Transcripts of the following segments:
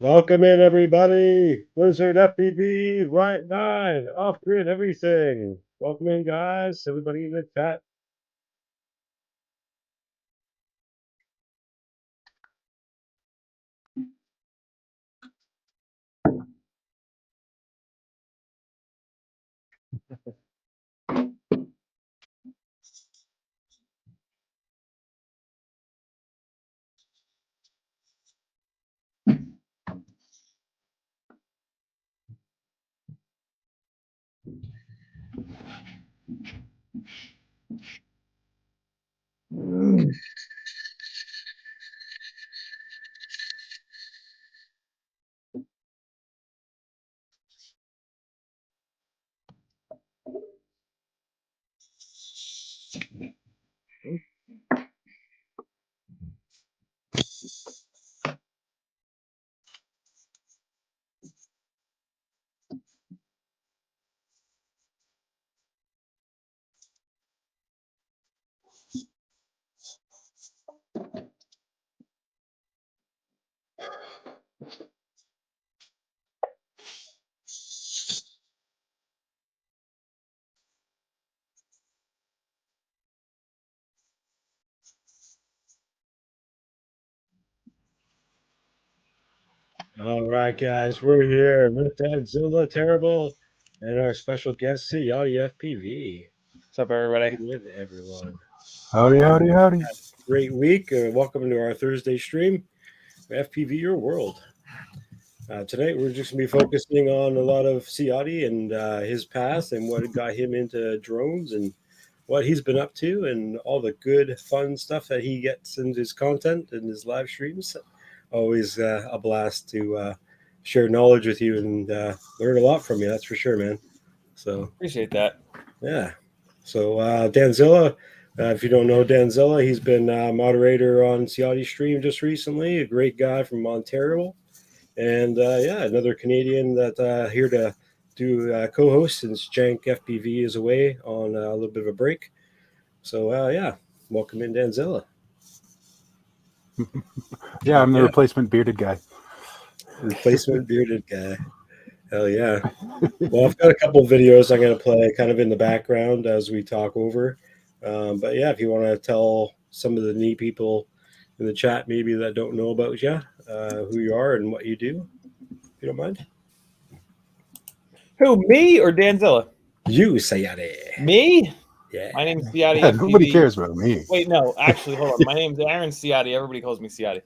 Welcome in, everybody. Blizzard FPV, right 9, off grid, everything. Welcome in, guys. Everybody in the chat. All right, guys, we're here with Edzilla Terrible and our special guest, Ciotti FPV. What's up, everybody? With everyone. Howdy, howdy, howdy. Great week. Welcome to our Thursday stream, FPV Your World. Tonight, we're just going to be focusing on a lot of Ciotti and his past and what got him into drones and what he's been up to and all the good, fun stuff that he gets in his content and his live streams. Always a blast to share knowledge with you and learn a lot from you. That's for sure, man. So appreciate that. Yeah. So Danzilla, if you don't know Danzilla, he's been moderator on Ciotti Stream just recently. A great guy from Ontario, and another Canadian that here to do co-host since Jank FPV is away on a little bit of a break. So welcome in, Danzilla. Yeah, I'm the replacement bearded guy. Replacement bearded guy. Hell yeah. Well, I've got a couple of videos I'm going to play kind of in the background as we talk over. But yeah, if you want to tell some of the neat people in the chat maybe that don't know about you, who you are and what you do, if you don't mind. Who, me or Danzilla? You, Ciotti. Me? Yeah. My name's Ciotti. Yeah, nobody cares about me. Wait, no, actually, hold on. My name's Aaron Ciotti. Everybody calls me Ciotti.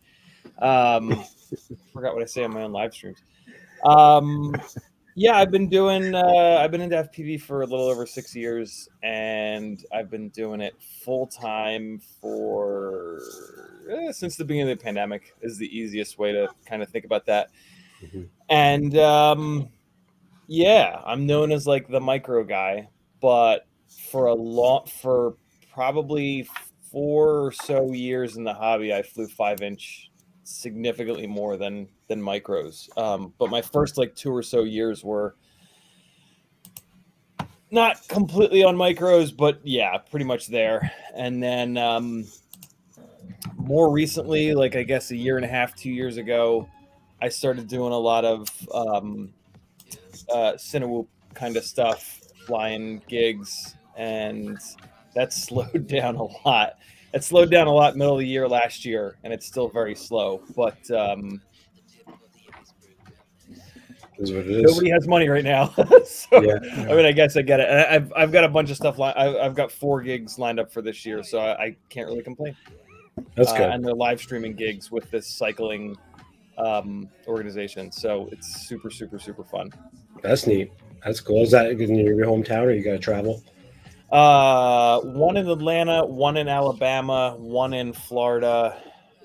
Forgot what I say on my own live streams. Yeah, I've been into FPV for a little over 6 years, and I've been doing it full time for since the beginning of the pandemic is the easiest way to kind of think about that. Mm-hmm. And yeah, I'm known as like the micro guy, but for probably 4 or so years in the hobby, I flew 5-inch significantly more than micros. But my first like 2 or so years were not completely on micros, but yeah, pretty much there. And then more recently, like I guess a year and a half, 2 years ago, I started doing a lot of Cinewhoop kind of stuff, flying gigs, and that slowed down a lot. It slowed down a lot middle of the year last year, and it's still very slow. But Is what it is. Nobody has money right now. So, yeah. I mean, I guess I get it. I've got a bunch of stuff. I've got 4 gigs lined up for this year, so I can't really complain. That's good. And they're live streaming gigs with this cycling organization, so it's super, super, super fun. That's neat. That's cool. Is that in your hometown, or you got to travel? One in Atlanta, one in Alabama, one in Florida.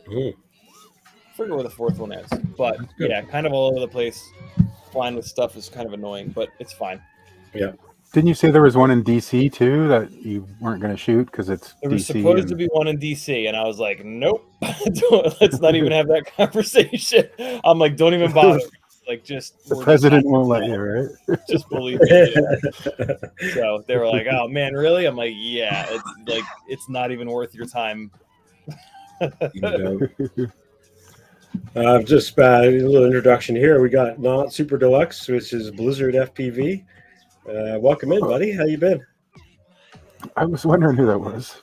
I forget where the 4th one is, but yeah, kind of all over the place. Flying with stuff is kind of annoying, but it's fine. Yeah. Didn't you say there was one in DC too that you weren't going to shoot because it's there was supposed to be one in DC, and I was like, nope, let's not even have that conversation. I'm like, don't even bother. Like, just the president won't let you, right? Just believe it. So they were like, oh man, really? I'm like, yeah, it's like it's not even worth your time. Just a little introduction here. We got Not Super Deluxe, which is Blizzard FPV. Welcome in, buddy. How you been? I was wondering who that was.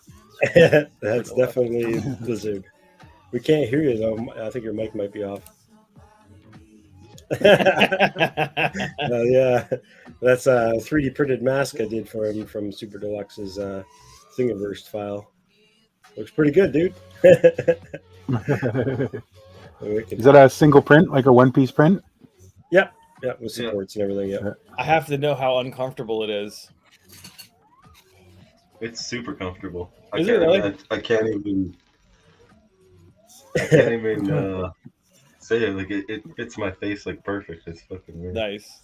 That's definitely Blizzard. We can't hear you though. I think your mic might be off. Yeah, that's a 3D printed mask I did for him from Super Deluxe's Thingiverse file. Looks pretty good, dude. Is that a single print, like a one-piece print? Yep, with supports and everything. Yeah. I have to know how uncomfortable it is. It's super comfortable. Is it really? I can't even say it. Like it fits my face like perfect. It's fucking weird. Nice.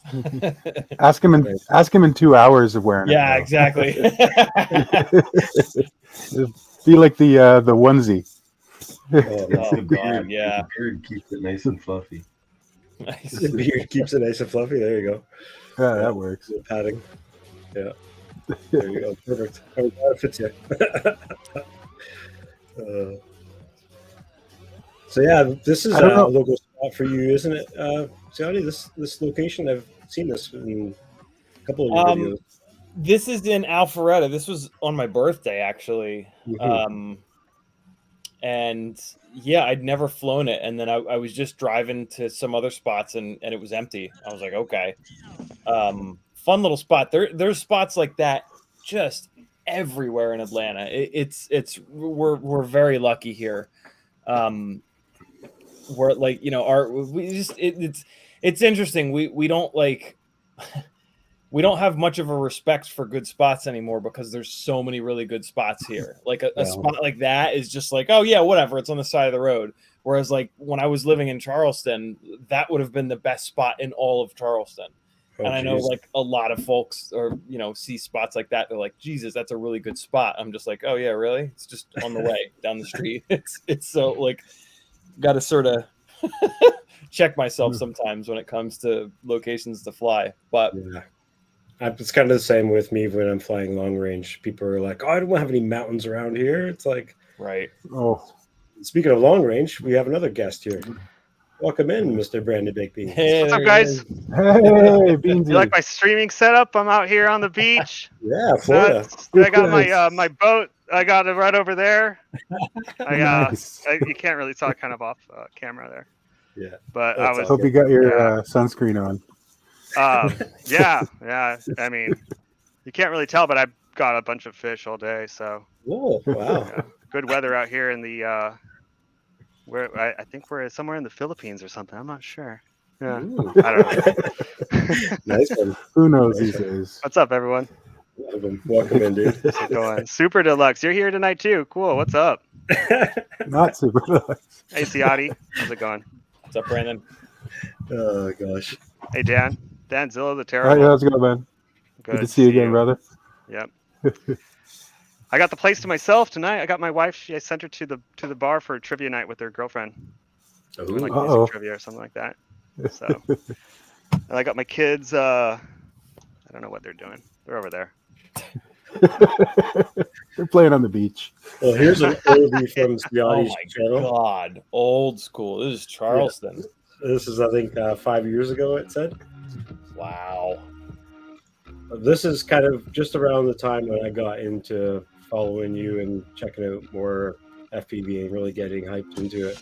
Ask him in 2 hours of wearing it. Yeah, exactly. It'll be like the onesie. Oh, God, yeah. The beard keeps it nice and fluffy. Nice. The beard keeps it nice and fluffy. There you go. Yeah, that works. The padding. Yeah. There you go. Perfect. Oh, that fits you. So yeah, this is a local spot for you, isn't it, Ciotti? This location, I've seen this in a couple of your videos. This is in Alpharetta. This was on my birthday, actually. Mm-hmm. And yeah, I'd never flown it. And then I was just driving to some other spots and it was empty. I was like, okay. Fun little spot. There's spots like that just everywhere in Atlanta. We're very lucky here. We're like, you know, it's interesting. We don't like we don't have much of a respect for good spots anymore because there's so many really good spots here. Like a spot like that is just like, oh yeah, whatever, it's on the side of the road. Whereas like when I was living in Charleston, that would have been the best spot in all of Charleston. And I know like a lot of folks or, you know, see spots like that. They're like, Jesus, that's a really good spot. I'm just like, oh yeah, really? It's just on the way down the street. It's so like, got to sort of check myself sometimes when it comes to locations to fly. But yeah. It's kind of the same with me when I'm flying long range. People are like, oh, I don't have any mountains around here. It's like, right. Oh, speaking of long range, we have another guest here. Welcome in, Mr. Brandon Baked Beans. Hey, what's up, guys? hey, Beansy. You like my streaming setup? I'm out here on the beach. Yeah, Florida. I got my boat. I got it right over there. Nice. You can't really tell, kind of off camera there. Yeah, but that's I was. Hope you got your sunscreen on. Yeah. I mean, you can't really tell, but I've got a bunch of fish all day. So. Whoa! Wow. Yeah, good weather out here in the. Where I think we're somewhere in the Philippines or something. I'm not sure. Yeah, Ooh. I don't know. Nice one. Who knows these days? What's up, everyone? Welcome in, dude. How's it going? Super Deluxe, you're here tonight too. Cool. What's up? Not super deluxe. Hey, Ciotti. How's it going? What's up, Brandon? Oh gosh. Hey, Dan. Dan Zilla the All Terrible. right, how's it going, man? Good to see you again, brother. Yep. I got the place to myself tonight. I got my wife. I sent her to the bar for a trivia night with her girlfriend. Doing like music trivia or something like that. So, and I got my kids. I don't know what they're doing. They're over there. They're playing on the beach. Well, here's an overview from Ciotti's channel. God, old school. This is Charleston. Yeah. This is, I think, 5 years ago. It said. Wow. This is kind of just around the time when I got into following you and checking out more FPV and really getting hyped into it.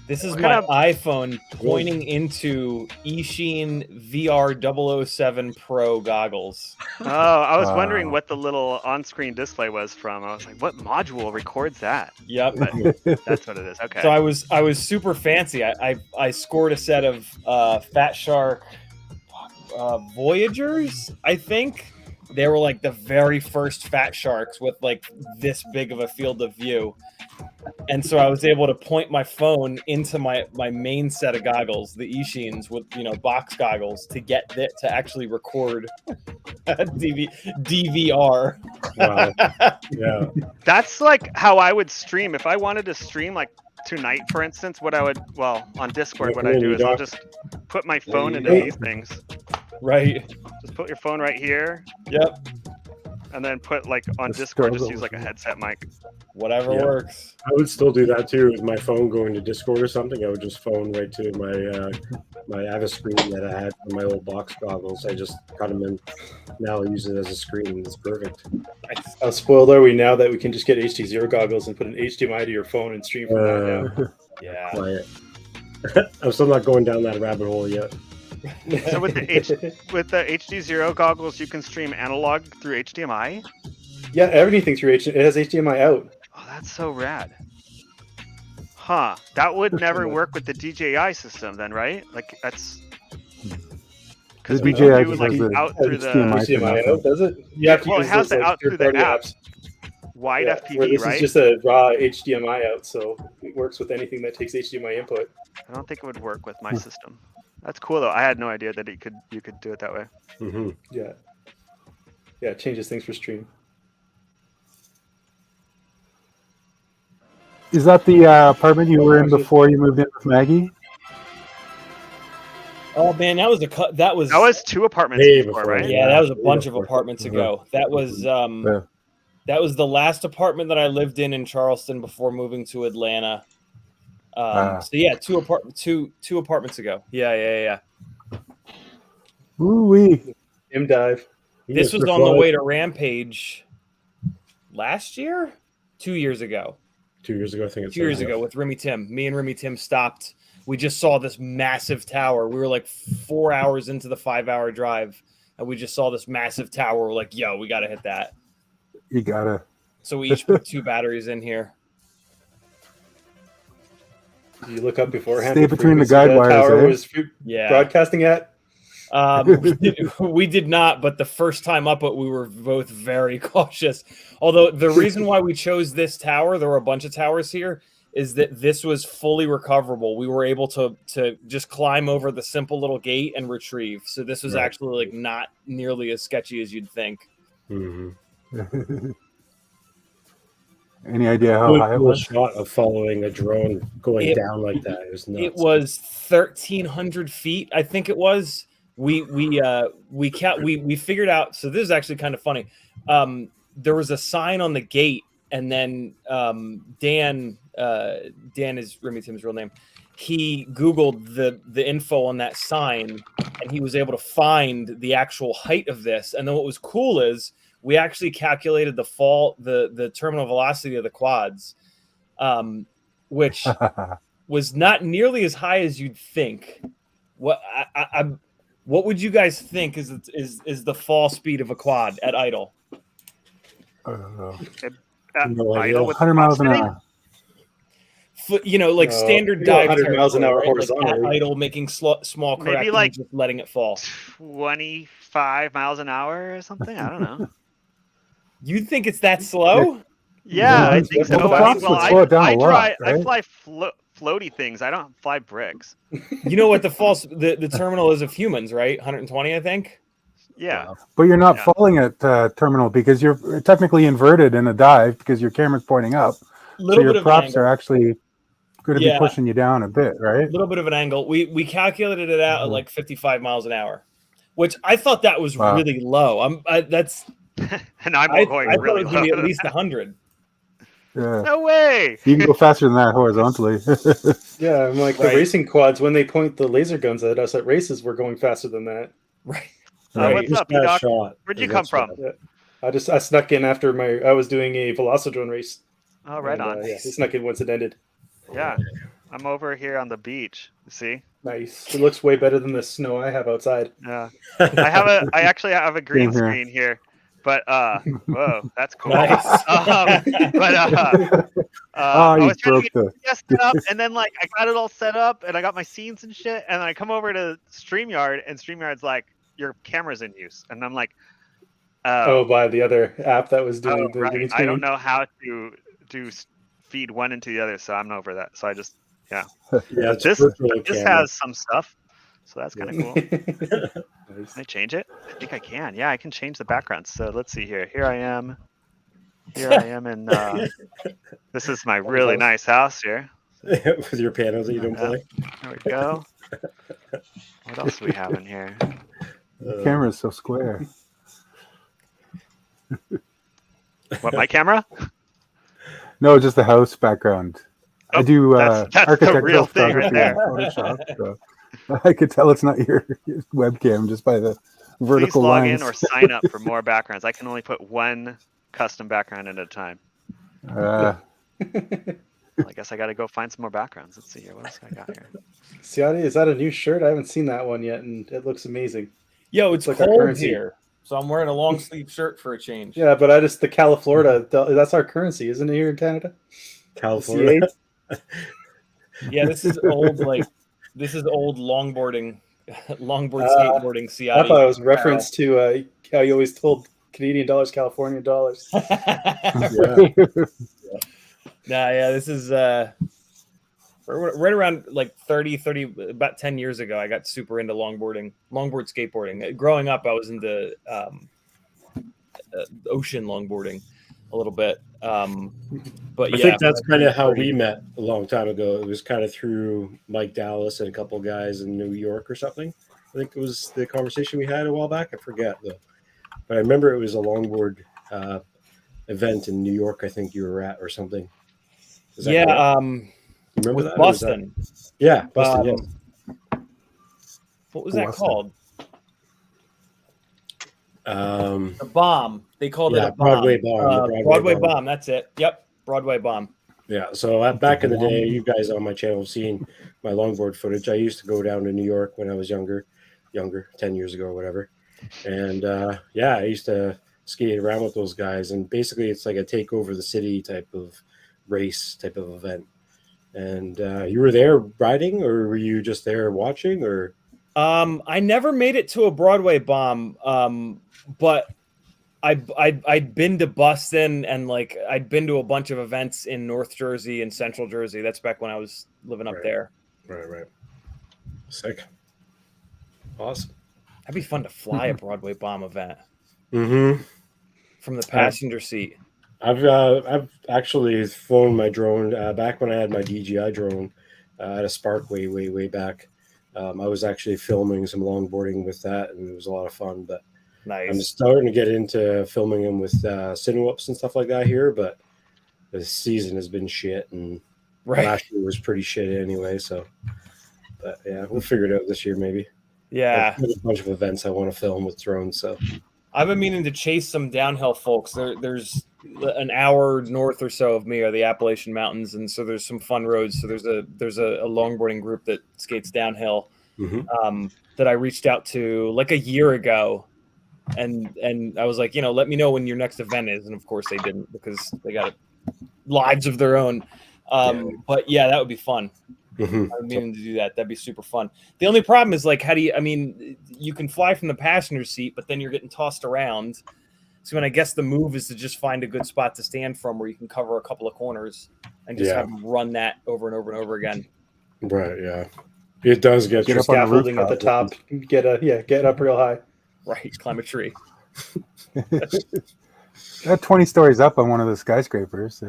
This is my iPhone pointing into Ishin VR 007 Pro goggles. Oh, I was wondering what the little on-screen display was from. I was like, what module records that? Yep. But that's what it is. Okay. So I was super fancy. I scored a set of Fat Shark Voyagers, I think. They were like the very first Fat Sharks with like this big of a field of view. And so I was able to point my phone into my main set of goggles, the Ishins with, you know, box goggles to get that to actually record DVR. Wow. Yeah. That's like how I would stream. If I wanted to stream like tonight, for instance, what I would, well, on Discord, what I do is I'll just put my phone into these things. Right. Just put your phone right here. Yep. and then put like on The Discord, just struggle use like a with it. headset mic. Whatever Yeah. works. I would still do that too with my phone going to Discord or something. I would just phone right to my I have a screen that I had from my old box goggles. I just cut them in. Now I use it as a screen. It's perfect. How spoiled are we now that we can just get HD0 goggles and put an HDMI to your phone and stream from that now? Yeah. Quiet. I'm still not going down that rabbit hole yet. So with the HD0 goggles, you can stream analog through HDMI. Yeah, everything through HDMI. It has HDMI out. Oh, that's so rad. Huh. That would never work with the DJI system then, right? Like that's because The we DJI can do just like has the out through the HDMI. HDMI out, does it? You have to well, it use has those, the out through the third-party apps. Wide where FPV, this right? is just a raw HDMI out, so it works with anything that takes HDMI input. I don't think it would work with my system. That's cool though. I had no idea that you could do it that way. Mm-hmm. Yeah. Yeah, it changes things for stream. Is that the apartment you were in before you moved in with Maggie? Oh man, that was That was 2 apartments Way before, before, right? yeah, that was a Way bunch of before. apartments Mhm. ago. That was Yeah. that was the last apartment that I lived in Charleston before moving to Atlanta. So yeah, two apartments ago. Yeah. Ooh wee. Him dive. This was on the way to Rampage last year, 2 years ago. 2 years ago, I think it's 2 years ago with Remy Tim. Me and Remy Tim stopped. We just saw this massive tower. We were like 4 hours into the 5-hour drive, and we just saw this massive tower. We're like, yo, we got to hit that. You gotta. So we each put 2 batteries in here. Do you look up beforehand? Stay what between the frequency guide wires, tower eh? was Yeah. broadcasting at? We did not, but the first time up it, we were both very cautious. Although the reason why we chose this tower, there were a bunch of towers here, is that this was fully recoverable. We were able to just climb over the simple little gate and retrieve. So this was actually like not nearly as sketchy as you'd think. Mm-hmm. Any idea how high it Cool was? shot of following a drone going down like that. It was nuts. It was 1,300 feet, I think it was. We figured out. So this is actually kind of funny. There was a sign on the gate, and then Dan is Remy Tim's real name. He Googled the info on that sign, and he was able to find the actual height of this. And then what was cool is we actually calculated the terminal velocity of the quads, which was not nearly as high as you'd think. What would you guys think is the fall speed of a quad at idle? I don't know. No idea. Idle with 100 miles an hour. You know, like standard dive 100 miles an hour territory, right? Like horizontally. at idle, making small corrections, Maybe like just letting it fall. 25 miles an hour or something. I don't know. You think it's that slow? Yeah, I Well, think the so. props would slow it down a lot, I right? fly floaty things. I don't fly bricks. You know what the terminal is of humans, right? 120, I think. Yeah. But you're not Yeah. falling at terminal because you're technically inverted in a dive because your camera's pointing up. So Little bit your of props angle. are actually going to Yeah. be pushing you down a bit, right? A little bit of an angle. We calculated it out at like 55 miles an hour, which I thought that was Wow. really low. And I'm I going thought really it was gonna be low. at least 100. Yeah. No way. You can go faster than that horizontally. Yeah, I'm like Right. the racing quads, when they point the laser guns at us at races, we're going faster than that. Right. What's Just up, that Doc? shot. Where'd you That's come from? shot. I snuck in after I was doing a Velocidrone race. Oh, right And, on. Yeah, he snuck in once it ended. Yeah. I'm over here on the beach. You see? Nice. It looks way better than the snow I have outside. Yeah. I actually have a green Same here. screen here. But whoa, that's cool. Nice. I Oh, you was trying to broke the. get set up, and then like I got it all set up, and I got my scenes and shit, and then I come over to StreamYard, and StreamYard's like, your camera's in use, and I'm like, Oh, by the other app that was doing the green right. screen. I don't know how to feed one into the other, so I'm over that. So I just Yeah, it's this virtual camera. has some stuff, so that's kind of cool. Nice. Can I change it? I think I can. Yeah, I can change the background. So let's see here. Here I am in this is my really nice house here. With your panels that you don't play. There we go. What else do we have in here? The camera's so square. What, my camera? No, just the house background. I Oh, do that's the architectural real thing right photography on Photoshop. So I could tell it's not your webcam just by the Please vertical log lines. in or sign up for more backgrounds. I can only put one custom background at a time. Uh, Well, I guess I got to go find some more backgrounds. Let's see here. What else I got here? Ciotti, is that a new shirt? I haven't seen that one yet, and it looks amazing. Yo, it's It's like our cold currency. here, so I'm wearing a long sleeve shirt for a change. Yeah, but the Califlorida, that's our currency, isn't it, here in Canada? California. Yeah, this is old. This is old longboarding, longboard Uh, skateboarding. I Ciotti. thought it was reference to how you always told Canadian dollars, California dollars. Right. Nah, yeah, this is right around like 30, about 10 years ago. I got super into longboard skateboarding. Growing up, I was into ocean longboarding a little bit. But I yeah, think that's kind of how 30. we met a long time ago. It was kind of through Mike Dallas and a couple of guys in New York or something. I think it was the conversation we had a while back. I forget though, but I remember it was a longboard event in New York. I think you were at or something. Is that Yeah, correct? You remember with that? Or was that- Boston. Yeah, Boston. Yes. What was that Boston. called? Um, The Bomb. They called Yeah, it a bomb. Broadway Bomb, the Broadway Bomb. Bomb. That's it. Yep, Broadway Bomb. yeah. So back in the day, you guys on my channel have seen my longboard footage. I used to go down to New York when I was younger, 10 years ago or whatever. And yeah, I used to skate around with those guys. And basically, it's like a take over the city type of race type of event. And you were there riding, or were you just there watching, or? I never made it to a Broadway Bomb, but I'd been to Boston, and like I'd been to a bunch of events in North Jersey and Central Jersey. That's back when I was living up Right. there. Right. Sick. Awesome. That'd be fun to fly a Broadway Bomb event Mm-hmm. from the passenger seat. I've actually flown my drone back when I had my DJI drone at a Spark way back. I was actually filming some longboarding with that, and it was a lot of fun. But I'm Nice. starting to get into filming them with Cinewhoops and stuff like that here. But the season has been shit, and Right. last year was pretty shit anyway. So, but yeah, we'll figure it out this year maybe. Yeah. There's a bunch of events I want to film with drones. So I've been meaning to chase some downhill folks. There's an hour north or so of me are the Appalachian Mountains, and so there's some fun roads. So there's a longboarding group that skates downhill that I reached out to like a year ago, and I was like, let me know when your next event is, and of course they didn't because they got lives of their own. But yeah, that would be fun. I'm meaning to do that. That'd be super fun. The only problem is like, you can fly from the passenger seat, but then you're getting tossed around. So I guess the move is to just find a good spot to stand from where you can cover a couple of corners and just have them run that over and over and over again. Right. Yeah. It does get Get your up on the Scaffolding at the rooftop. top. Get up real high. Right. Climb a tree. Got 20 stories up on one of the skyscrapers.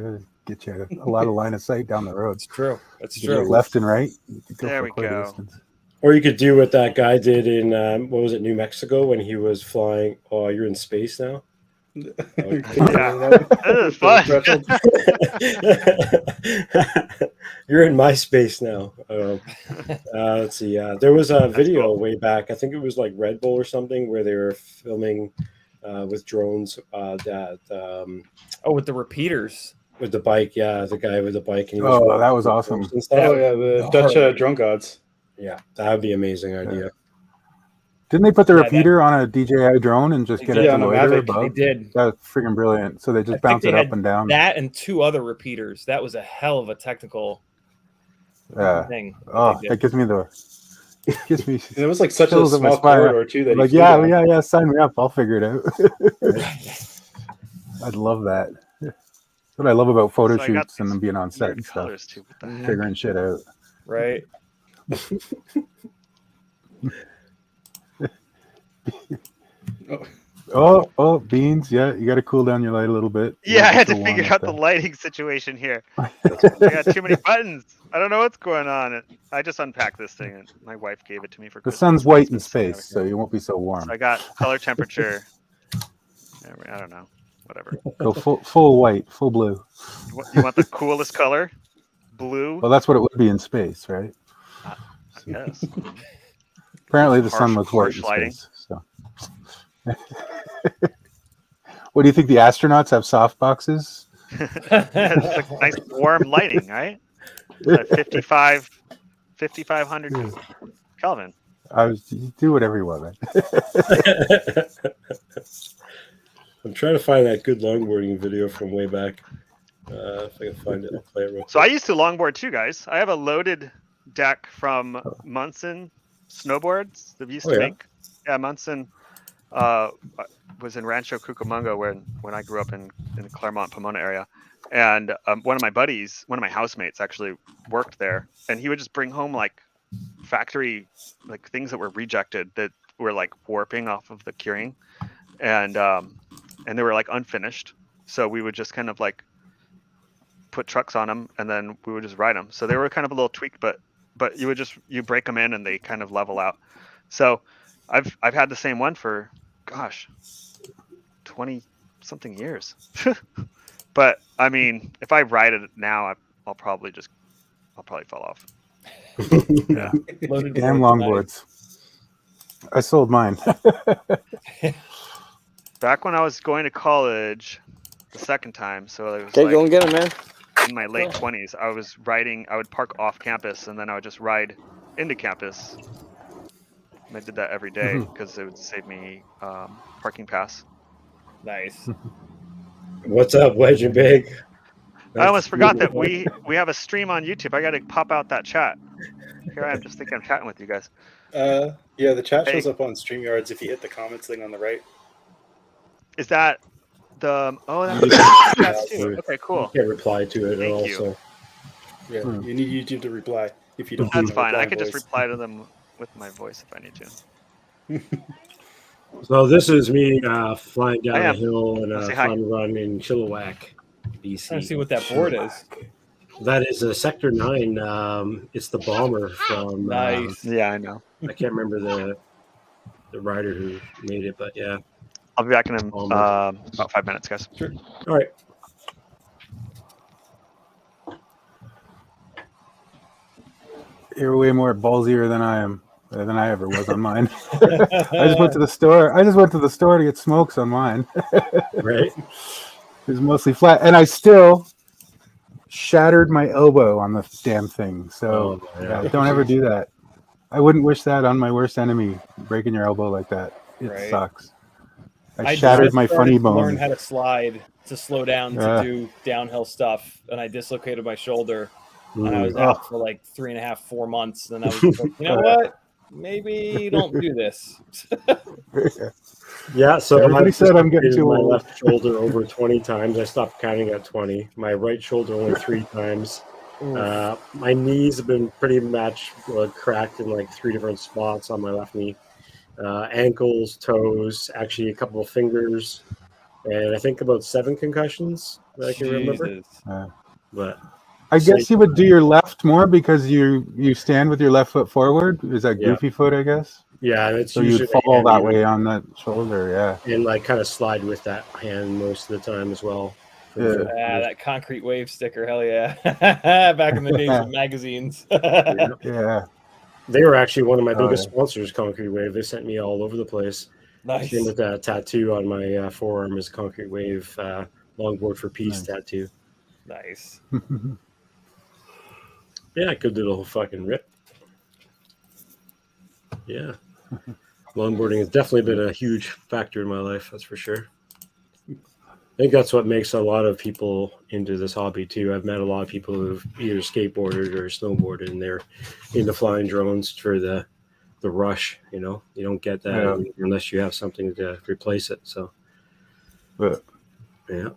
Get you a lot of line of sight down the road. It's true. That's You go true. left and right. You could There for we quite a go. distance. Or you could do what that guy did in what was it, New Mexico, when he was flying. Oh, you're in space now. Yeah, that is fun. You're in my space now. Let's see. There was a video cool. way back. I think it was like Red Bull or something where they were filming with drones. With the repeaters. With the bike, yeah, the guy with the bike. And he Oh, that was walking awesome. and stuff. Oh yeah, the Dutch drone gods. Yeah, that would be an amazing idea. Didn't they put the Yeah, repeater on a DJI drone and just They get did. it Yeah, to on a loiter Mavic. They above? did. That's freaking brilliant. So they I just think bounce they it had up and down. That and two other repeaters. That was a hell of a technical Yeah. thing. that Oh, they that did. gives me And it was like such a chills up my small spine. corridor too that like, you flew down. yeah, sign me up. I'll figure it out. I'd love that. That's what I love about photo So I got shoots and them being on set Weird and stuff. colors too. What the heck? Figuring shit out. Right. Oh, beans. Yeah, you got to cool down your light a little bit. You Yeah, I don't had get to so figure warm out up the there. lighting situation here. I got too many buttons. I don't know what's going on. I just unpacked this thing, and my wife gave it to me for The Christmas. sun's so white it's in been sitting space, over so you won't be so warm. here. So I got color temperature. I don't know. whatever. Go full white, full blue. You want the coolest color? Blue? Well, that's what it would be in space, right? I guess. Apparently, the sun looks white in space. So, what do you think? The astronauts have soft boxes? It's like nice warm lighting, right? At 5,500 Kelvin. You do whatever you want, man. I'm trying to find that good longboarding video from way back. If I can find it, I'll play it real quick. So I used to longboard too, guys. I have a loaded deck from Munson Snowboards that we used to make. Yeah, Munson was in Rancho Cucamonga when I grew up in the Claremont, Pomona area. And one of my buddies, one of my housemates actually worked there. And he would just bring home like factory, like things that were rejected that were like warping off of the curing. And they were like unfinished. So we would just kind of like put trucks on them and then we would just ride them. So they were kind of a little tweaked, but you break them in and they kind of level out. So I've had the same one for, gosh, 20 something years. But I mean, if I ride it now, I'll probably fall off. Yeah. Damn longboards. I sold mine. Back when I was going to college the second time, so it was Okay, go and get him, man. in my late 20s, I would park off campus and then I would just ride into campus. And I did that every day because it would save me parking pass. Nice. What's up, Wedge and Big? I almost forgot that we have a stream on YouTube. I got to pop out that chat. Here I am, just thinking I'm chatting with you guys. Yeah, the chat shows up on StreamYards if you hit the comments thing on the right. Is that the? Oh, that's too. Okay, cool. You can't reply to it at all. Thank you. So Yeah, you need YouTube to reply if you don't. That's fine. I could just reply to them with my voice if I need to. So this is me flying down I a am. hill in I'll a say hi. fun run in Chilliwack, BC. Trying to see what that board is. That is a Sector 9. It's the bomber from. Nice. Yeah, I know. I can't remember the rider who made it, but yeah. I'll be back in about 5 minutes, guys. Sure. All right. You're way more ballsier than I ever was on mine. I just went to the store to get smokes on mine. Right. It was mostly flat, and I still shattered my elbow on the damn thing. So don't ever do that. I wouldn't wish that on my worst enemy. Breaking your elbow like that, it sucks. I shattered just my started funny to bone. Learn how to slide to slow down to do downhill stuff, and I dislocated my shoulder, and I was out for like 3.5, 4 months. And I was like, you know what? Maybe don't do this. Yeah, so everybody said I'm getting too my old. left shoulder over 20 times. I stopped counting at 20. My right shoulder only 3 times. My knees have been pretty much cracked in like 3 different spots on my left knee. Ankles, toes, actually a couple of fingers, and I think about 7 concussions that I can remember. But I guess you would do your left more because you stand with your left foot forward. Is that goofy foot? I guess. Yeah, it's so usually you'd fall that way on that shoulder. Yeah, and like kind of slide with that hand most of the time as well. That concrete wave sticker, hell yeah! Back in the days of magazines. Yeah. They were actually one of my biggest sponsors, Concrete Wave. They sent me all over the place. Nice. Same with that tattoo on my forearm is Concrete Wave Longboard for Peace tattoo. Nice. Yeah, good little fucking rip. Yeah. Longboarding has definitely been a huge factor in my life, that's for sure. I think that's what makes a lot of people into this hobby too. I've met a lot of people who've either skateboarded or snowboarded, and they're into flying drones for the rush. You know, you don't get that unless you have something to replace it. So, yeah,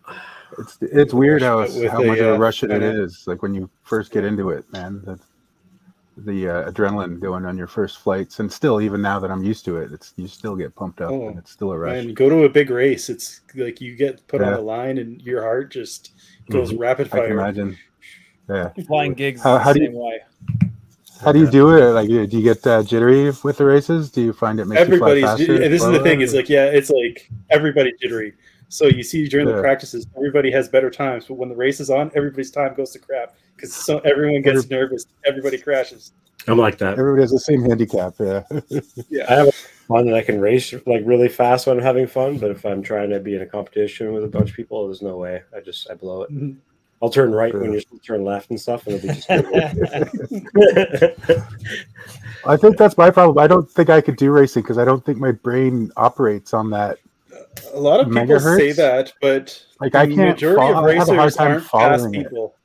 it's weird how much of a rush it is. Like when you first get into it, man. The adrenaline going on your first flights, and still, even now that I'm used to it, you still get pumped up, and it's still a rush. And go to a big race, it's like you get put on the line, and your heart just goes rapid fire. I can imagine. Yeah, flying gigs how do you, way. How do you do it? Like, do you get jittery with the races? Do you find it makes you fly faster? And this is the thing. It's like it's like everybody's jittery. So you see during the Yeah. practices, everybody has better times, but when the race is on, everybody's time goes to crap because everyone gets nervous. Everybody crashes. I'm like that. Everybody has the same handicap. Yeah. Yeah. I have fun that I can race like really fast when I'm having fun, but if I'm trying to be in a competition with a bunch of people, there's no way. I blow it. Mhm. I'll turn right when Yeah. you're supposed to turn left and stuff, and it'll be just. I think that's my problem. I don't think I could do racing because I don't think my brain operates on that. A lot of people say Megahertz? that, but Like the I can't. majority of I have a hard racers time aren't fast following it. people.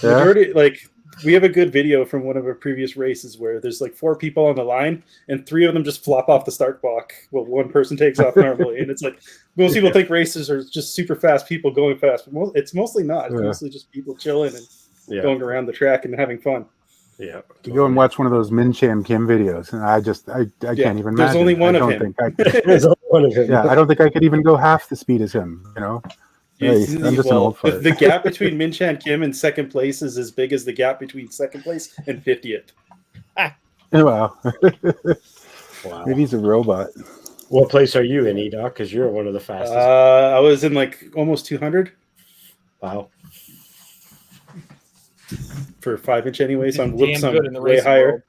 Yeah. Majority, like we have a good video from one of our previous races where there's like 4 people on the line and 3 of them just flop off the start block while one person takes off normally. And it's like most people think races are just super fast people going fast, but it's mostly not. It's Yeah. mostly just people chilling and Yeah, going around the track and having fun. yeah. You go and watch one of those Min Chan Kim videos, and I can't even imagine. There's only one I of don't him. think I could, There's only one of him. yeah, I don't think I could even go half the speed as him. You know, hey, I'm just an old fart. the gap between Min Chan Kim and second place is as big as the gap between second place and 50th. Wow. Wow. Maybe he's a robot. What place are you in, Edoc? Because you're one of the fastest. I was in like almost 200 Wow. for 5-inch anyway, so I'm Damn good in the way racing higher. world.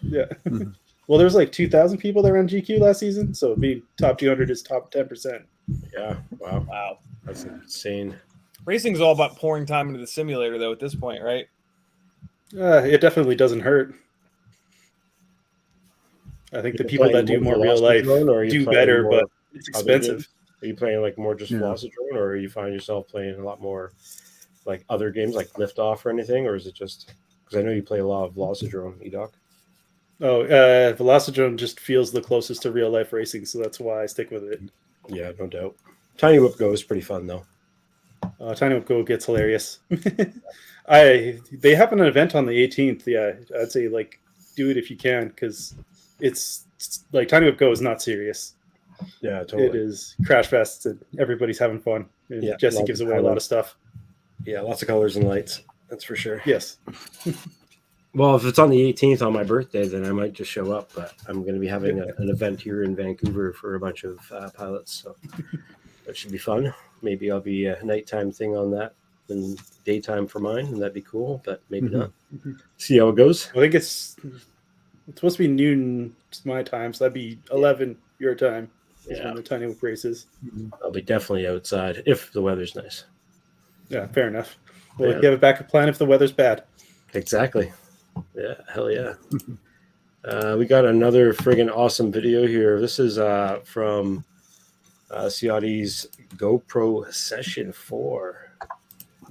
Yeah. Mhm. Well, there's like 2,000 people that ran GQ last season, so being top 200 is top 10%. Yeah. Wow. Wow. That's insane. Racing's all about pouring time into the simulator, though, at this point, right? It definitely doesn't hurt. I think the people that do more real life do better, but it's expensive. Are you playing like more just Yeah. Velocitron, or are you find yourself playing a lot more like other games like Liftoff or anything, or is it just because I know you play a lot of Velocitron, Edoc? Oh, Velocitron just feels the closest to real life racing, so that's why I stick with it. Yeah, no doubt. Tiny Whip Go is pretty fun though. Tiny Whip Go gets hilarious. They have an event on the 18th. Yeah, I'd say like do it if you can because it's like Tiny Whip Go is not serious. Yeah, totally. It is crash fest and everybody's having fun. And Yeah, Jesse lots gives of away a lot colors. of stuff. Yeah, lots of colors and lights. That's for sure. Yes. Well, if it's on the 18th on my birthday, then I might just show up. But I'm going to be having an event here in Vancouver for a bunch of pilots, so that should be fun. Maybe I'll be a nighttime thing on that and daytime for mine, and that'd be cool. But maybe not. See how it goes. I think it's supposed to be noon my time, so that'd be 11 your time. Is Yeah. when the Tiny Whip race is. I'll be definitely outside if the weather's nice. Yeah, fair enough. Well, Yeah. you have a backup plan if the weather's bad. Exactly. Yeah, hell yeah. We got another friggin' awesome video here. This is from Ciotti's GoPro Session 4.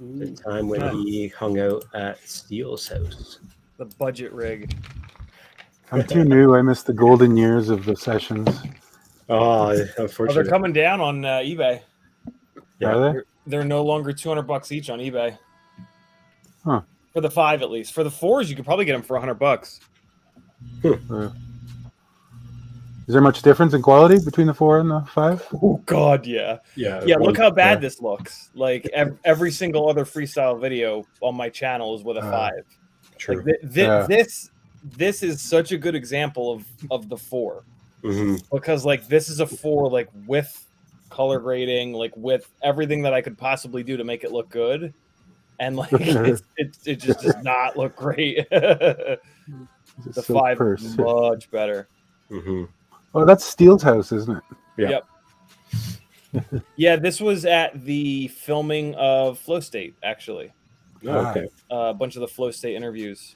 The time when he hung out at Steele's house. The budget rig. I'm too new. I missed the golden years of the sessions. Oh, Oh, they're unfortunately. coming down on eBay. Yeah. Are they? They're no longer $200 each on eBay. Huh. For the 5 at least. For the 4s, you could probably get them for $100. Is there much difference in quality between the 4 and the 5? Oh God, yeah. Yeah. Yeah, look how bad yeah. this looks. Like every single other freestyle video on my channel is with a 5. True. Like Yeah. this is such a good example of the 4 Mm-hmm. because like this is a 4 like with color grading, like with everything that I could possibly do to make it look good, and like it just does not look great. The 5 is much better. Mm-hmm. Oh, that's Steele's house, isn't it? Yeah. Yep. Yeah, this was at the filming of Flow State, actually. Oh, okay. A bunch of the Flow State interviews.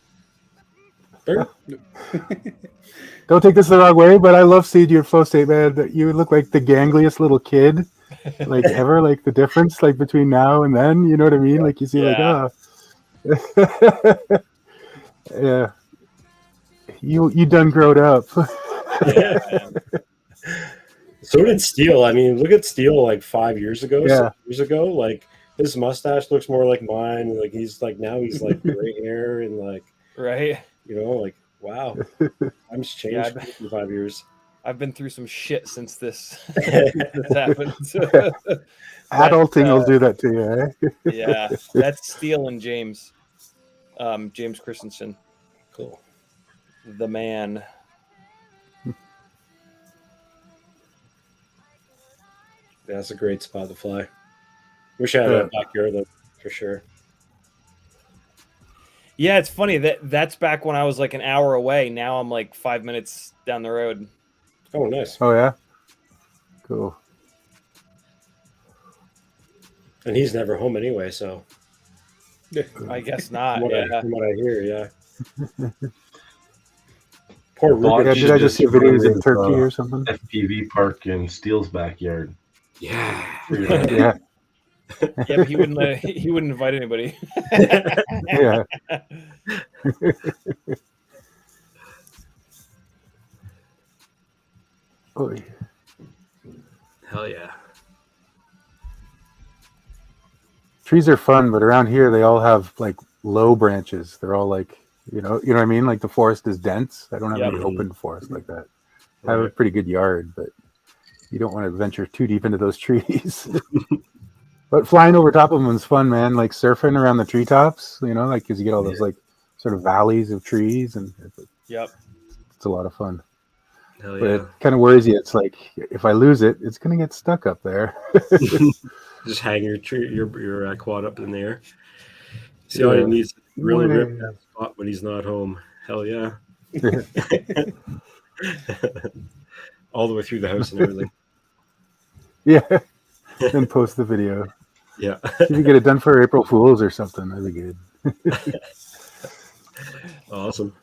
Don't take this the wrong way, but I love seeing you at Flow State, man. You look like the gangliest little kid, like ever. Like the difference, like between now and then. You know what I mean? Like you see, Yeah. yeah. You done growed up. Yeah. So did Steele. I mean, look at Steele like 5 years ago, Yeah. 6 years ago. Like his mustache looks more like mine. Like he's like now he's like gray hair and like Right? you know like wow. I'm just changed in 5 years. I've been through some shit since this, this happened. Adulting will do that to you, eh? Yeah, that's Steele and James. James Christensen, Cool. the man. Yeah, that's a great spot to fly. Wish I had a backyard though, for sure. Yeah, it's funny that's back when I was like an hour away. Now I'm like 5 minutes down the road. Oh, nice. Oh yeah, cool. And he's never home anyway, so I guess not. from what I hear, yeah. Poor Vlog Ruben. Yeah, did I should just see run videos in his, Turkey or something? FPV park in Steele's backyard. Yeah. Yeah, Yeah, but he wouldn't invite anybody. yeah. Oh, yeah. Hell yeah. Trees are fun, but around here they all have like low branches. They're all like, you know what I mean? Like the forest is dense. I don't have any open forest like that. I have a pretty good yard, but you don't want to venture too deep into those trees. But flying over top of them is fun, man. Like surfing around the treetops, you know, like because you get all those like sort of valleys of trees, and it's a lot of fun. Hell But yeah. it kind of worries you. It's like if I lose it, it's gonna get stuck up there. Just hang your quad up in the air. See, all he needs to really rip that spot when he's not home. Hell yeah. All the way through the house and everything. Yeah. Then post the video. Yeah. If you get it done for April Fools or something, that'd be good. Awesome.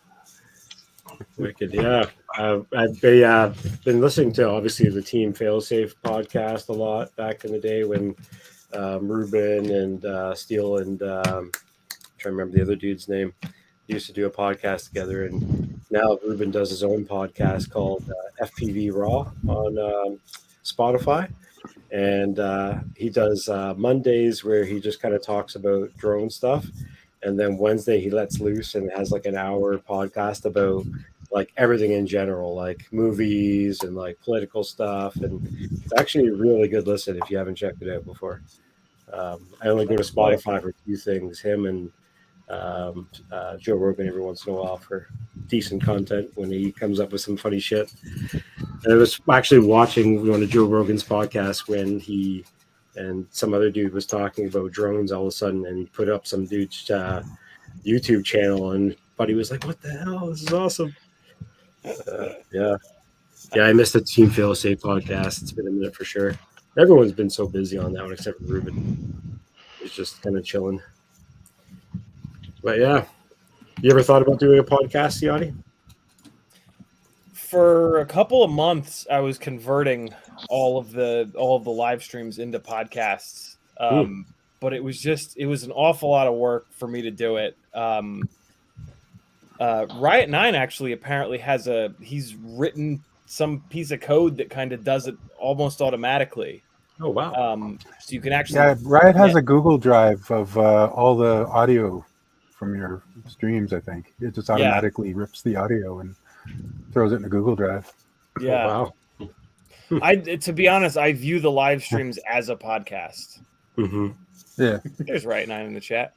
Wicked. Yeah. I've been listening to, obviously, the Team Failsafe podcast a lot back in the day when Ruben and Steele and trying to remember the other dude's name, used to do a podcast together. And now Ruben does his own podcast called FPV Raw on Spotify. And he does Mondays where he just kind of talks about drone stuff. And then Wednesday he lets loose and has like an hour podcast about like everything in general, like movies and like political stuff. And it's actually a really good listen if you haven't checked it out before. I only go to Spotify for two things, him and Joe Rogan every once in a while for decent content when he comes up with some funny shit. And I was actually watching one of Joe Rogan's podcasts when he and some other dude was talking about drones all of a sudden, and he put up some dude's YouTube channel, and Buddy was like, "What the hell? This is awesome!" Yeah. I missed the Team Failsafe podcast. It's been a minute for sure. Everyone's been so busy on that one except for Ruben. He's just kind of chilling. But yeah, you ever thought about doing a podcast, Ciotti? For a couple of months, I was converting all of the live streams into podcasts, but it was an awful lot of work for me to do it. Riot 9 actually apparently he's written some piece of code that kind of does it almost automatically. Oh wow! So you can actually Riot has a Google Drive of all the audio from your streams. I think it just automatically rips the audio and throws it in a Google Drive. Yeah. Oh, wow. To be honest, I view the live streams as a podcast. Mm-hmm. Yeah. There's Riot 9 in the chat.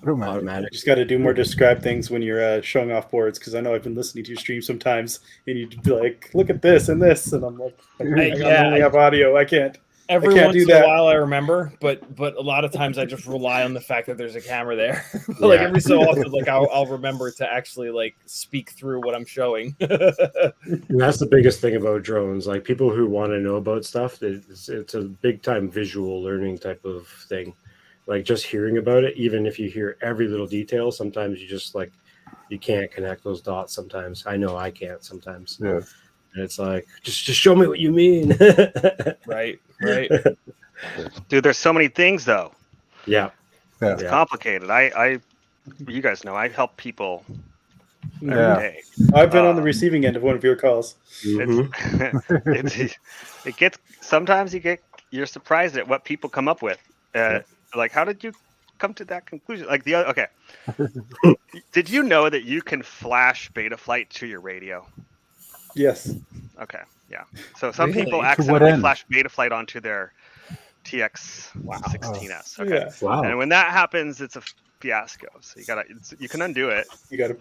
Automatic. Just got to do more describe things when you're showing off boards, because I know I've been listening to your stream sometimes, and you'd be like, "Look at this and this," and I'm like, "I only have audio. I can't." Every once in a while I remember, but a lot of times I just rely on the fact that there's a camera there. Like every so often, like I'll remember to actually like speak through what I'm showing. And that's the biggest thing about drones. Like people who want to know about stuff, it's a big time visual learning type of thing. Like just hearing about it, even if you hear every little detail, sometimes you just like you can't connect those dots. Sometimes I know I can't. Sometimes, yeah. And it's like just show me what you mean. Right. Dude, there's so many things though. Yeah. It's complicated. You guys know I help people every day. I've been on the receiving end of one of your calls. Mm-hmm. You're surprised at what people come up with. Like, how did you come to that conclusion? Like did you know that you can flash Betaflight to your radio? Yes. Okay. Yeah. So some people accidentally flash Betaflight onto their TX16S. Okay. Wow. And when that happens, it's a fiasco. So you can undo it. You gotta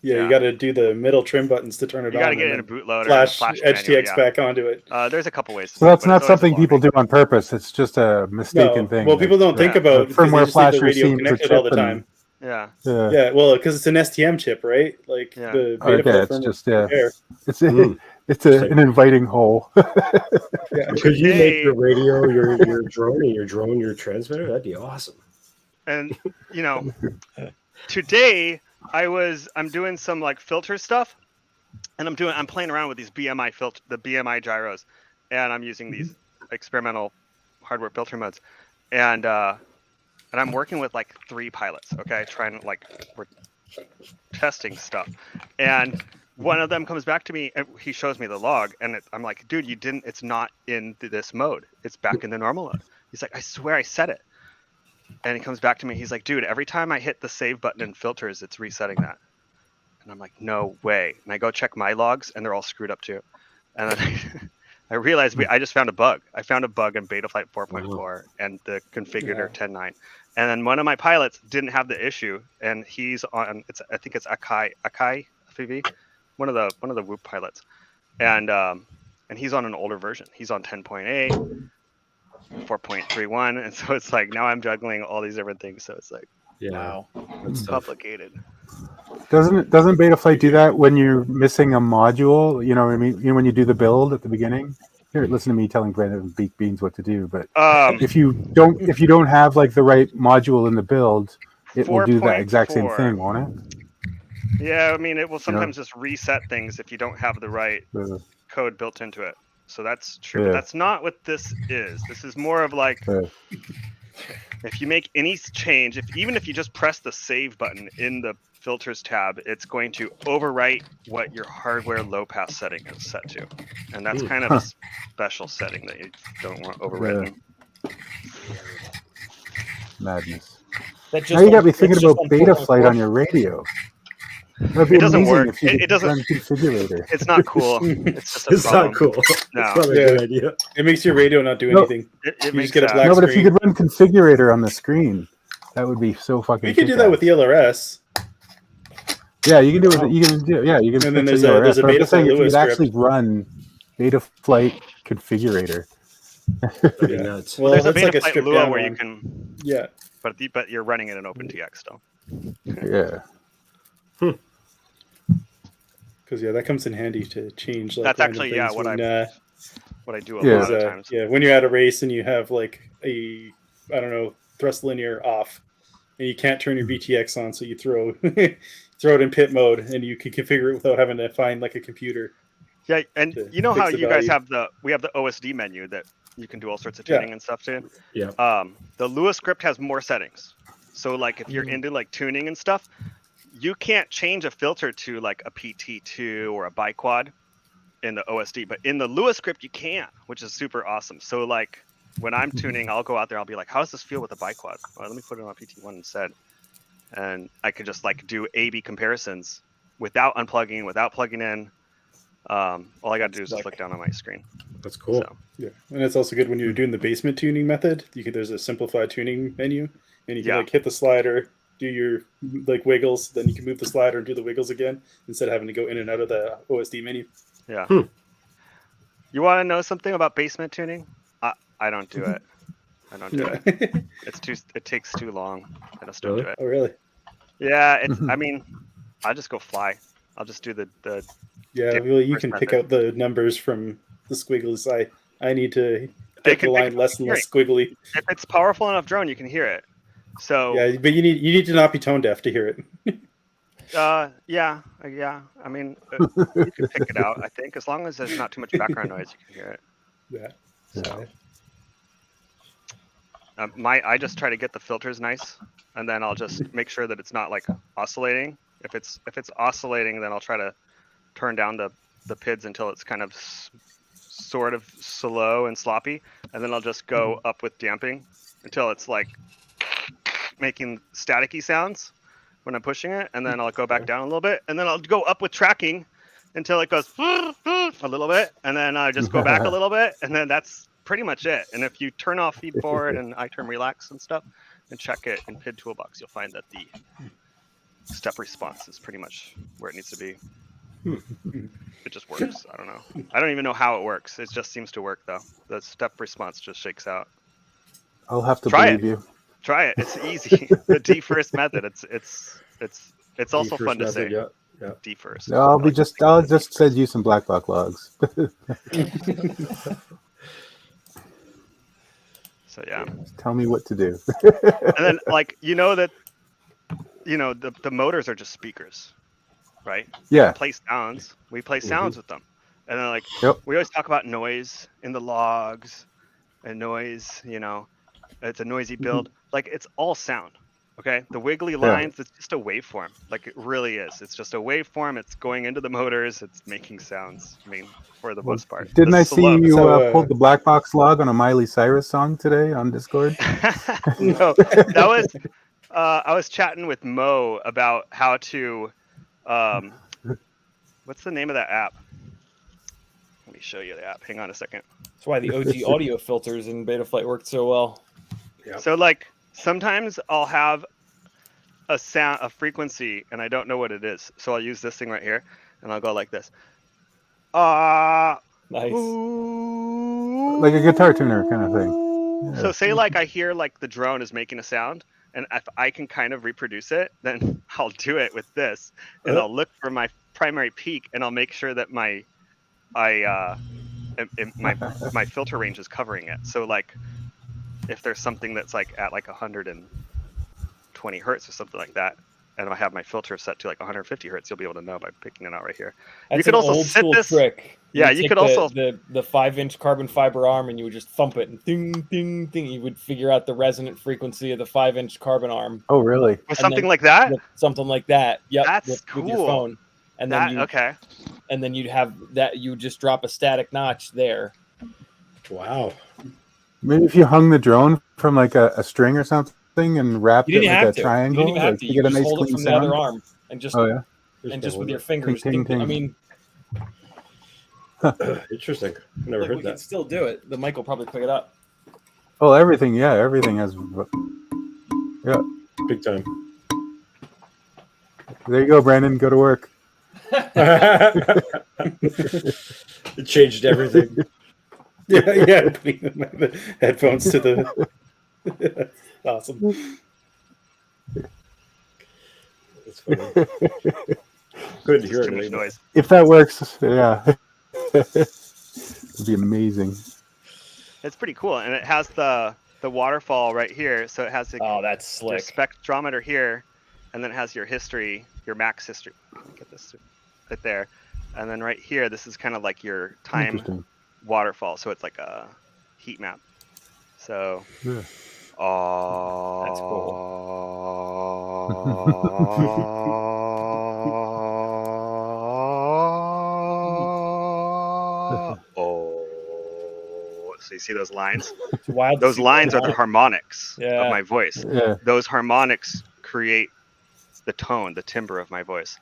Yeah, you got to do the middle trim buttons to turn it on. You got to get it in a bootloader. Flash manual, HTX back onto it. There's a couple ways. So that's not something people do on purpose. It's just a mistaken thing. Well, people don't think about firmware flasher radio connected all the time. Yeah. Yeah. Well, because it's an STM chip, right? Like the beta it's just it's an inviting hole. Could you make your radio your drone, and your drone your transmitter? That'd be awesome. And today I'm doing some like filter stuff, and I'm playing around with these BMI the BMI gyros, and I'm using these experimental hardware filter modes, and I'm working with like 3 pilots. Okay, we're testing stuff, and one of them comes back to me and he shows me the log, and I'm like, dude, it's not in this mode. It's back in the normal mode. He's like, I swear I set it. And he comes back to me. He's like, dude, every time I hit the save button in filters, it's resetting that. And I'm like, no way. And I go check my logs, and they're all screwed up too. And then I realized I just found a bug. I found a bug in Betaflight 4.4 and the configurator 10.9. And then one of my pilots didn't have the issue, and he's on. I think it's Akai FPV, one of the Whoop pilots, and he's on an older version. He's on 10.8. 4.31, and so it's like now I'm juggling all these different things, so it's like wow, it's complicated. Doesn't Betaflight do that when you're missing a module? You know what I mean? When you do the build at the beginning. Here, listen to me telling Brandon Beak Beans what to do. But if you don't have like the right module in the build, it will do that exact same thing, won't it? Yeah, I mean, it will sometimes just reset things if you don't have the right code built into it. So that's true. But that's not what this is. This is more of like if you make any change, even if you just press the save button in the filters tab, it's going to overwrite what your hardware low pass setting is set to. And that's kind of a special setting that you don't want overwritten. Madness. Now you got me thinking about Betaflight on your radio. It doesn't work. It doesn't. Configurator. It's not cool. It's just a it's problem. not cool. No. It's not a good idea. It makes your radio not do anything. It you makes just get a black but screen. if you could run configurator on the screen, that would be so fucking. You can do that with the LRS. Yeah, you can do it. You can do. Yeah, you can. And then there's a Betaflight if you Lua could actually script. run Betaflight configurator. That'd be nuts. Well, there's a that's like Betaflight stripped Lua down where one. you can. Yeah. But you're running it in OpenTX still. Yeah. Because that comes in handy to change. Like, That's actually what I do a lot of times. Yeah, when you're at a race and you have like a thrust linear off, and you can't turn your VTX on, so you throw it in pit mode, and you can configure it without having to find like a computer. Yeah, and you know how fix the you guys value. we have the OSD menu that you can do all sorts of tuning and stuff to. Yeah. The Lua script has more settings. So like if you're into like tuning and stuff, you can't change a filter to like a PT2 or a biquad in the OSD, but in the Lua script you can, which is super awesome. So like when I'm tuning, I'll go out there, I'll be like, how does this feel with a biquad? Well, let me put it on PT1 instead. And I could just like do A/B comparisons without unplugging, without plugging in. All I got to do is just look down on my screen. That's cool. So. Yeah, and it's also good when you're doing the basement tuning method. There's a simplified tuning menu, and you can like hit the slider, do your like wiggles, then you can move the slider and do the wiggles again instead of having to go in and out of the OSD menu. Yeah. You want to know something about basement tuning? I don't do it. I don't do it. It takes too long. I just don't do it. Oh, really? Yeah. I mean, I just go fly. I'll just do the. Yeah, well, you can pick out the numbers from the squiggles. I need to get the line less and less squiggly. If it's powerful enough drone, you can hear it. So yeah, but you need to not be tone deaf to hear it. Yeah. I mean, you can pick it out. I think as long as there's not too much background noise, you can hear it. Yeah. So. I just try to get the filters nice, and then I'll just make sure that it's not like oscillating. If it's oscillating, then I'll try to turn down the PIDs until it's kind of sort of slow and sloppy, and then I'll just go up with damping until it's like making staticky sounds when I'm pushing it, and then I'll go back down a little bit, and then I'll go up with tracking until it goes a little bit, and then I just go back a little bit, and then that's pretty much it. And if you turn off feed forward and I turn relax and stuff and check it in PID Toolbox, you'll find that step response is pretty much where it needs to be. It just works. I don't know. I don't even know how it works. It just seems to work though. The step response just shakes out. I'll have to Try believe you. Try it. It's easy. The D first method. It's also fun to say. Yeah. Yeah. D first. No, I'll just send you some black buck logs. So yeah. Tell me what to do. And then like the motors are just speakers, right? Yeah. Play sounds. We play sounds with them. And then like Yep. we always talk about noise in the logs and noise, it's a noisy build. Like it's all sound. Okay. The wiggly lines, it's just a waveform. Like it really is. It's just a waveform. It's going into the motors. It's making sounds. I mean, for the most part. Didn't I see you So, pulled the black box log on a Miley Cyrus song today on Discord? No, that was I was chatting with Mo about how to what's the name of that app? Let me show you the app. Hang on a second. That's why the OG audio filters in Betaflight worked so well. Yep. So like sometimes I'll have a sound, a frequency, and I don't know what it is. So I'll use this thing right here, and I'll go like this. Nice. Like a guitar tuner kind of thing. Yeah. So say like I hear like the drone is making a sound, and if I can kind of reproduce it, then I'll do it with this, and I'll look for my primary peak, and I'll make sure that my filter range is covering it. So like if there's something that's like at like 120 hertz or something like that, and I have my filter set to like 150 hertz, you'll be able to know by picking it out right here. That's you could also old set school this trick. Yeah, you take could also the 5-inch carbon fiber arm and you would just thump it and ding ding ding. You would figure out the resonant frequency of the 5-inch carbon arm. Oh, really? with something like that. With something like that. Yep. That's with your cool. phone. And That then okay. and then you'd have that. You just drop a static notch there. Wow. Maybe if you hung the drone from like a string or something and wrapped You it didn't like a have to. You triangle, didn't even have like, to. you You get a just nice hold it clean from the other sound. arm and just Oh, yeah. and just with your fingers. Ting, ting, I ting. mean, Interesting. Never we heard can that. still do it. The mic will probably pick it up. Oh, everything. Yeah, everything has. Yeah. Big time. There you go, Brandon. Go to work. It changed everything. Yeah, putting the headphones to the. Awesome. That's funny. Couldn't hear Just it too much anymore. noise. If that works, yeah. It'd be amazing. It's pretty cool, and it has the waterfall right here. So it has the Oh, that's your slick. spectrometer here, and then it has your history, your max history. Let me get this right there, and then right here, this is kind of like your time Interesting. waterfall. So it's like a heat map. So. Yeah. That's So you see those lines? It's wild to Those see lines are that. the harmonics Yeah. of my voice. Yeah. Those harmonics create the tone, the timbre of my voice.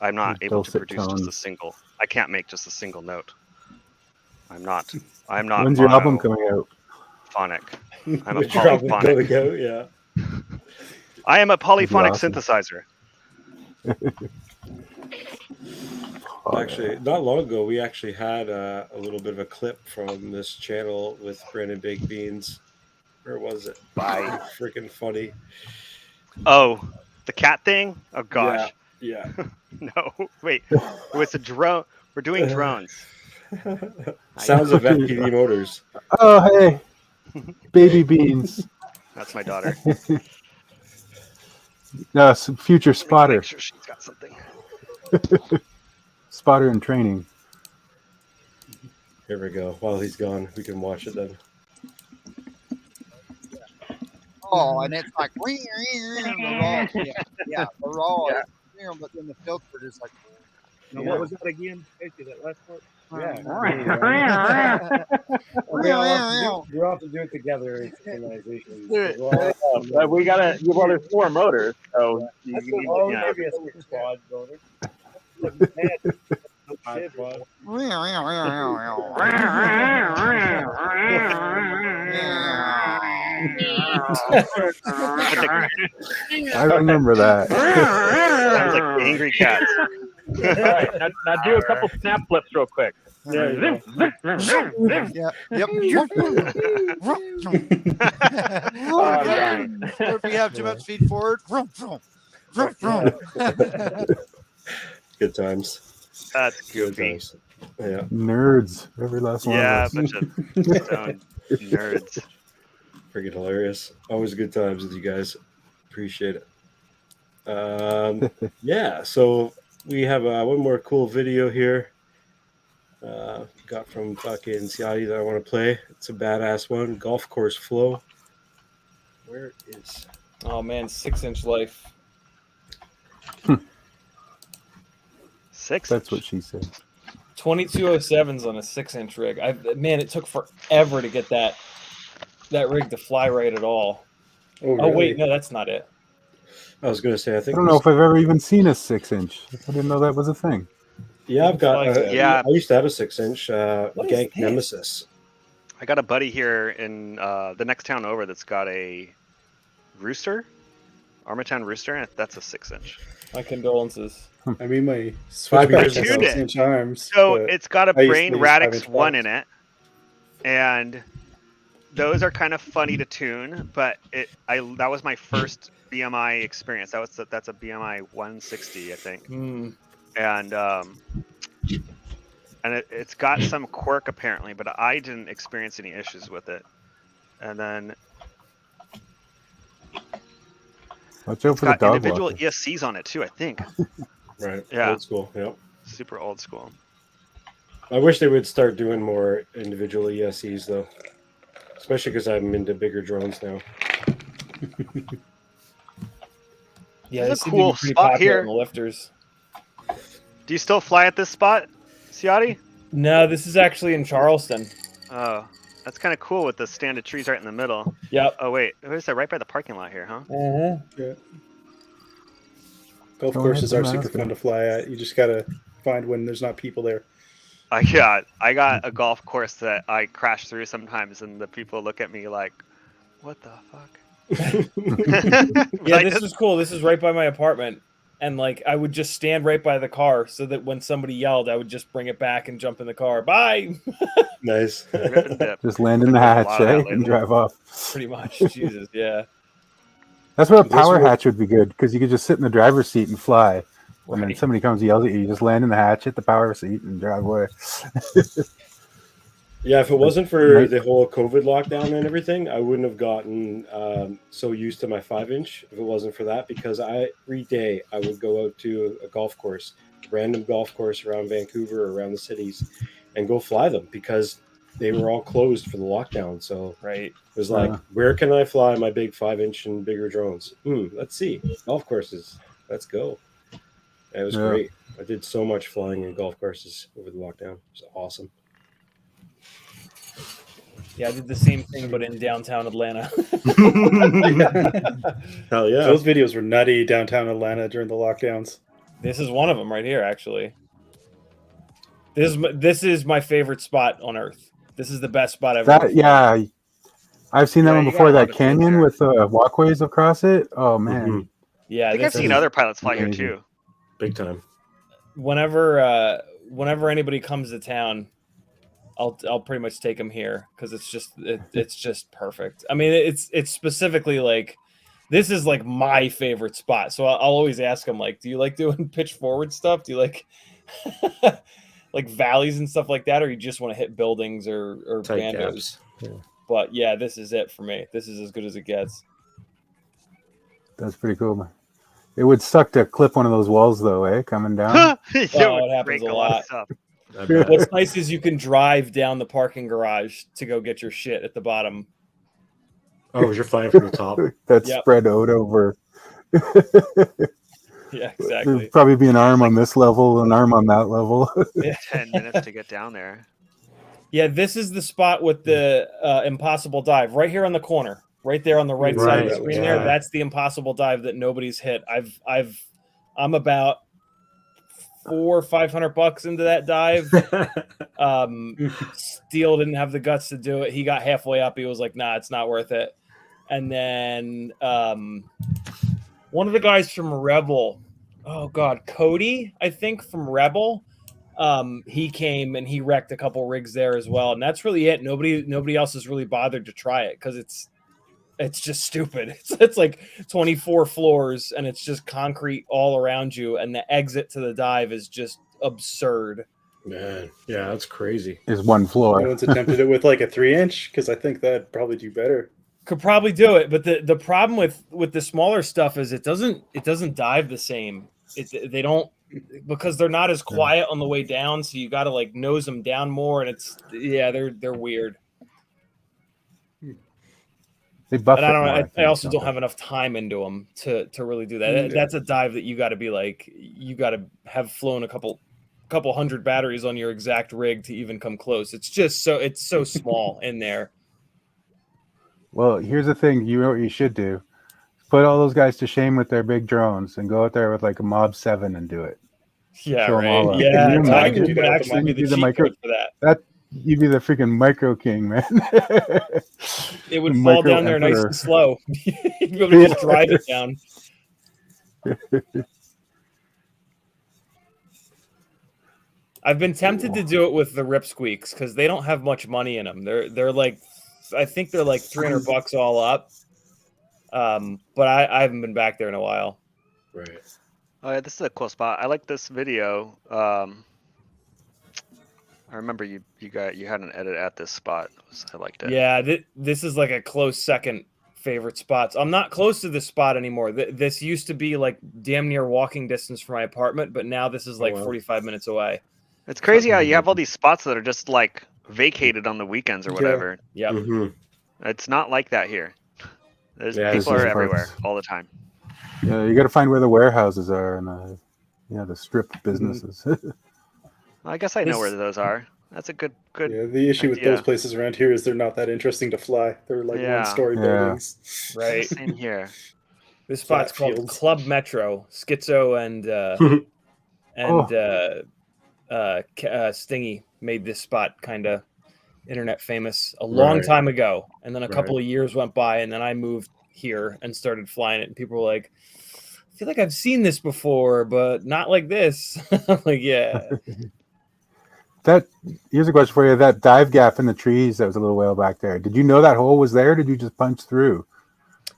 I'm not able to Dulcet produce just a tones. single. I can't make just a single note. I'm not. When's your album coming out? Phonic. I'm a Which album polyphonic. go, yeah. I am a polyphonic awesome. synthesizer. Actually, not long ago, we actually had a little bit of a clip from this channel with Brandon Baked Beans. Where was it? Bye. Freaking funny. Oh, the cat thing? Oh gosh. Yeah. No, wait. It was a drone. We're doing drones. Sounds of FPV motors. Oh, hey. Baby beans. That's my daughter. No, future spotter. Make sure she's got something. Spotter in training. Here we go. While he's gone, we can watch it then. Oh, and it's like the raw, but then the filter is like. Now, what was that again? Basically, that last part? We all have to do it together in synchronization. But we gotta. Well, there's 4 motors, so maybe a squad motor. I remember that. Sounds like angry cats. All right, now do a couple snap flips real quick. There you go. Yeah. Yep. Oh, Yep. If you have too much feed forward, Good times. That's Good goofy. times. Yeah. Nerds, every last one Yeah, a of us. bunch of stone nerds. Freaking hilarious. Always good times with you guys. Appreciate it. Yeah, so we have one more cool video here. Got from fucking Ciotti that I want to play. It's a badass one. Golf course flow. Where is? Oh man, 6-inch life. 6. That's what she said. 2207s on a 6-inch rig. Man, it took forever to get that rig to fly right at all. Oh wait, no, that's not it. I was gonna say I I think. don't know if I've ever even seen a 6-inch. I didn't know that was a thing. Yeah, I've got. Yeah. I used to have a 6-inch What is Gank this? Nemesis. I got a buddy here in the next town over that's got a rooster, Armatown rooster. That's a 6-inch. My condolences. I mean, my Switchback has tuned it. 6-inch arms. So but it's got a I used to Brain use Radix 5-inch 1 box. in it, and those are kind of funny to tune. But that was my first BMI experience. That's a BMI 160, I think, and it's got some quirk apparently, but I didn't experience any issues with it. And then Watch out it's for the got dog individual walker. ESCs on it too, I think. Right. Yeah. Old school. Yep. Super old school. I wish they would start doing more individual ESCs though, especially because I'm into bigger drones now. Yeah, This this is a cool pretty spot popular here. in the lifters. Do you still fly at this spot, Ciotti? No, this is actually in Charleston. Oh, that's kind of cool with the stand of trees right in the middle. Yep. Oh wait, what is that? Right by the parking lot here, huh? Yeah. Golf Go courses ahead, are super Tabasco. fun to fly at. You just gotta find when there's not people there. I got a golf course that I crash through sometimes, and the people look at me like, "What the fuck?" Yeah, this is cool. This is right by my apartment. And like I would just stand right by the car so that when somebody yelled, I would just bring it back and jump in the car. Bye. Nice. Rip and dip. Just land in the There's a hatch, lot of that eh? lately. And drive off. Pretty much. Jesus, yeah. That's where a This power was- hatch would be good because you could just sit in the driver's seat and fly. And then Right. somebody comes and yells at you, you just land in the hatch, hit the power seat, and drive away. Yeah, if it wasn't for Right. the whole COVID lockdown and everything, I wouldn't have gotten so used to my 5-inch if it wasn't for that, because every day I would go out to a golf course, a random golf course around Vancouver or around the cities, and go fly them because they were all closed for the lockdown. So Right. it was like, where can I fly my big 5-inch and bigger drones? Let's see. Golf courses. Let's go. And it was Yeah. great. I did so much flying in golf courses over the lockdown. It was awesome. Yeah, I did the same thing, but in downtown Atlanta. Hell yeah. Those videos were nutty downtown Atlanta during the lockdowns. This is one of them right here, actually. This is my favorite spot on Earth. This is the best spot I've ever. That, yeah, I've seen that Yeah, one you before. got a lot That of canyon there. with walkways across it. Oh man, Mhm. Yeah, I think I've this seen is- other pilots fly here amazing. too. Big time. whenever anybody comes to town, I'll pretty much take them here because it's just perfect. I mean, it's specifically like this is like my favorite spot. So I'll always ask them like, do you like doing pitch forward stuff? Do you like like valleys and stuff like that, or you just want to hit buildings or Tight bandos? gaps. Yeah. But yeah, this is it for me. This is as good as it gets. that's pretty cool. Man. It would suck to clip one of those walls though, eh? Coming down. It Oh, would it happens break a a lot lot. of stuff. I bet. What's nice is you can drive down the parking garage to go get your shit at the bottom. Oh, you're flying from the top. That's Yep. spread out over. Yeah, exactly. There'd probably be an arm on this level, an arm on that level. 10 minutes to get down there. Yeah, this is the spot with the impossible dive right here on the corner, right there on the right side of the Right, screen. There, yeah. that's the impossible dive that nobody's hit. I'm about $400 or $500 into that dive. Steele didn't have the guts to do it. He got halfway up. He was like, "Nah, it's not worth it." and then one of the guys from Rebel, oh god, Cody, I think from Rebel, he came and he wrecked a couple rigs there as well, and that's really it. Nobody else has really bothered to try it because it's just stupid. It's like 24 floors and it's just concrete all around you, and the exit to the dive is just absurd. Man, yeah, that's crazy. Is one floor. No one's attempted it with like a 3-inch because I think that'd probably do better. Could probably do it, but the problem with the smaller stuff is it doesn't dive the same. They don't, because they're not as quiet on the way down, so you got to like nose them down more, and they're weird. They buff And I don't it more, know. I also don't they? have enough time into them to really do that. That's a dive that you got to have flown a couple hundred batteries on your exact rig to even come close. It's so small in there. Well, here's the thing. You know what you should do? Put all those guys to shame with their big drones and go out there with like a Mob 7 and do it. Yeah, Show 'em all right. up. Yeah, Can you Tiny imagine? would actually be You'd the be the cheat micro- code for that. You'd be the freaking micro king, man. It would The fall micro down there nice emperor. and slow. You'd be able to just drive it down. I've been tempted to do it with the Rip Squeaks because they don't have much money in them. They're like, I think they're like $300 all up. But I haven't been back there in a while. Right. Oh yeah, this is a cool spot. I like this video. I remember you had an edit at this spot. I liked it. Yeah, this is like a close second favorite spots. I'm not close to this spot anymore. This used to be like damn near walking distance from my apartment, but now this is like 45 minutes away. It's crazy how you have all these spots that are just like vacated on the weekends or whatever. Yeah. Mm-hmm. It's not like that here. People this are is everywhere parts. all the time. Yeah, you got to find where the warehouses are and the strip businesses. I guess I know where those are. That's a good. Yeah, the issue with those places around here is they're not that interesting to fly. They're like one-story buildings. Right. Same here. This spot's called Club Metro. Schizo and Stingy made this spot kind of internet famous a long time ago, and then a couple of years went by, and then I moved here and started flying it, and people were like, I feel like I've seen this before, but not like this. I'm like, yeah. Here's a question for you. That dive gap in the trees that was a little while back there. Did you know that hole was there? Or did you just punch through?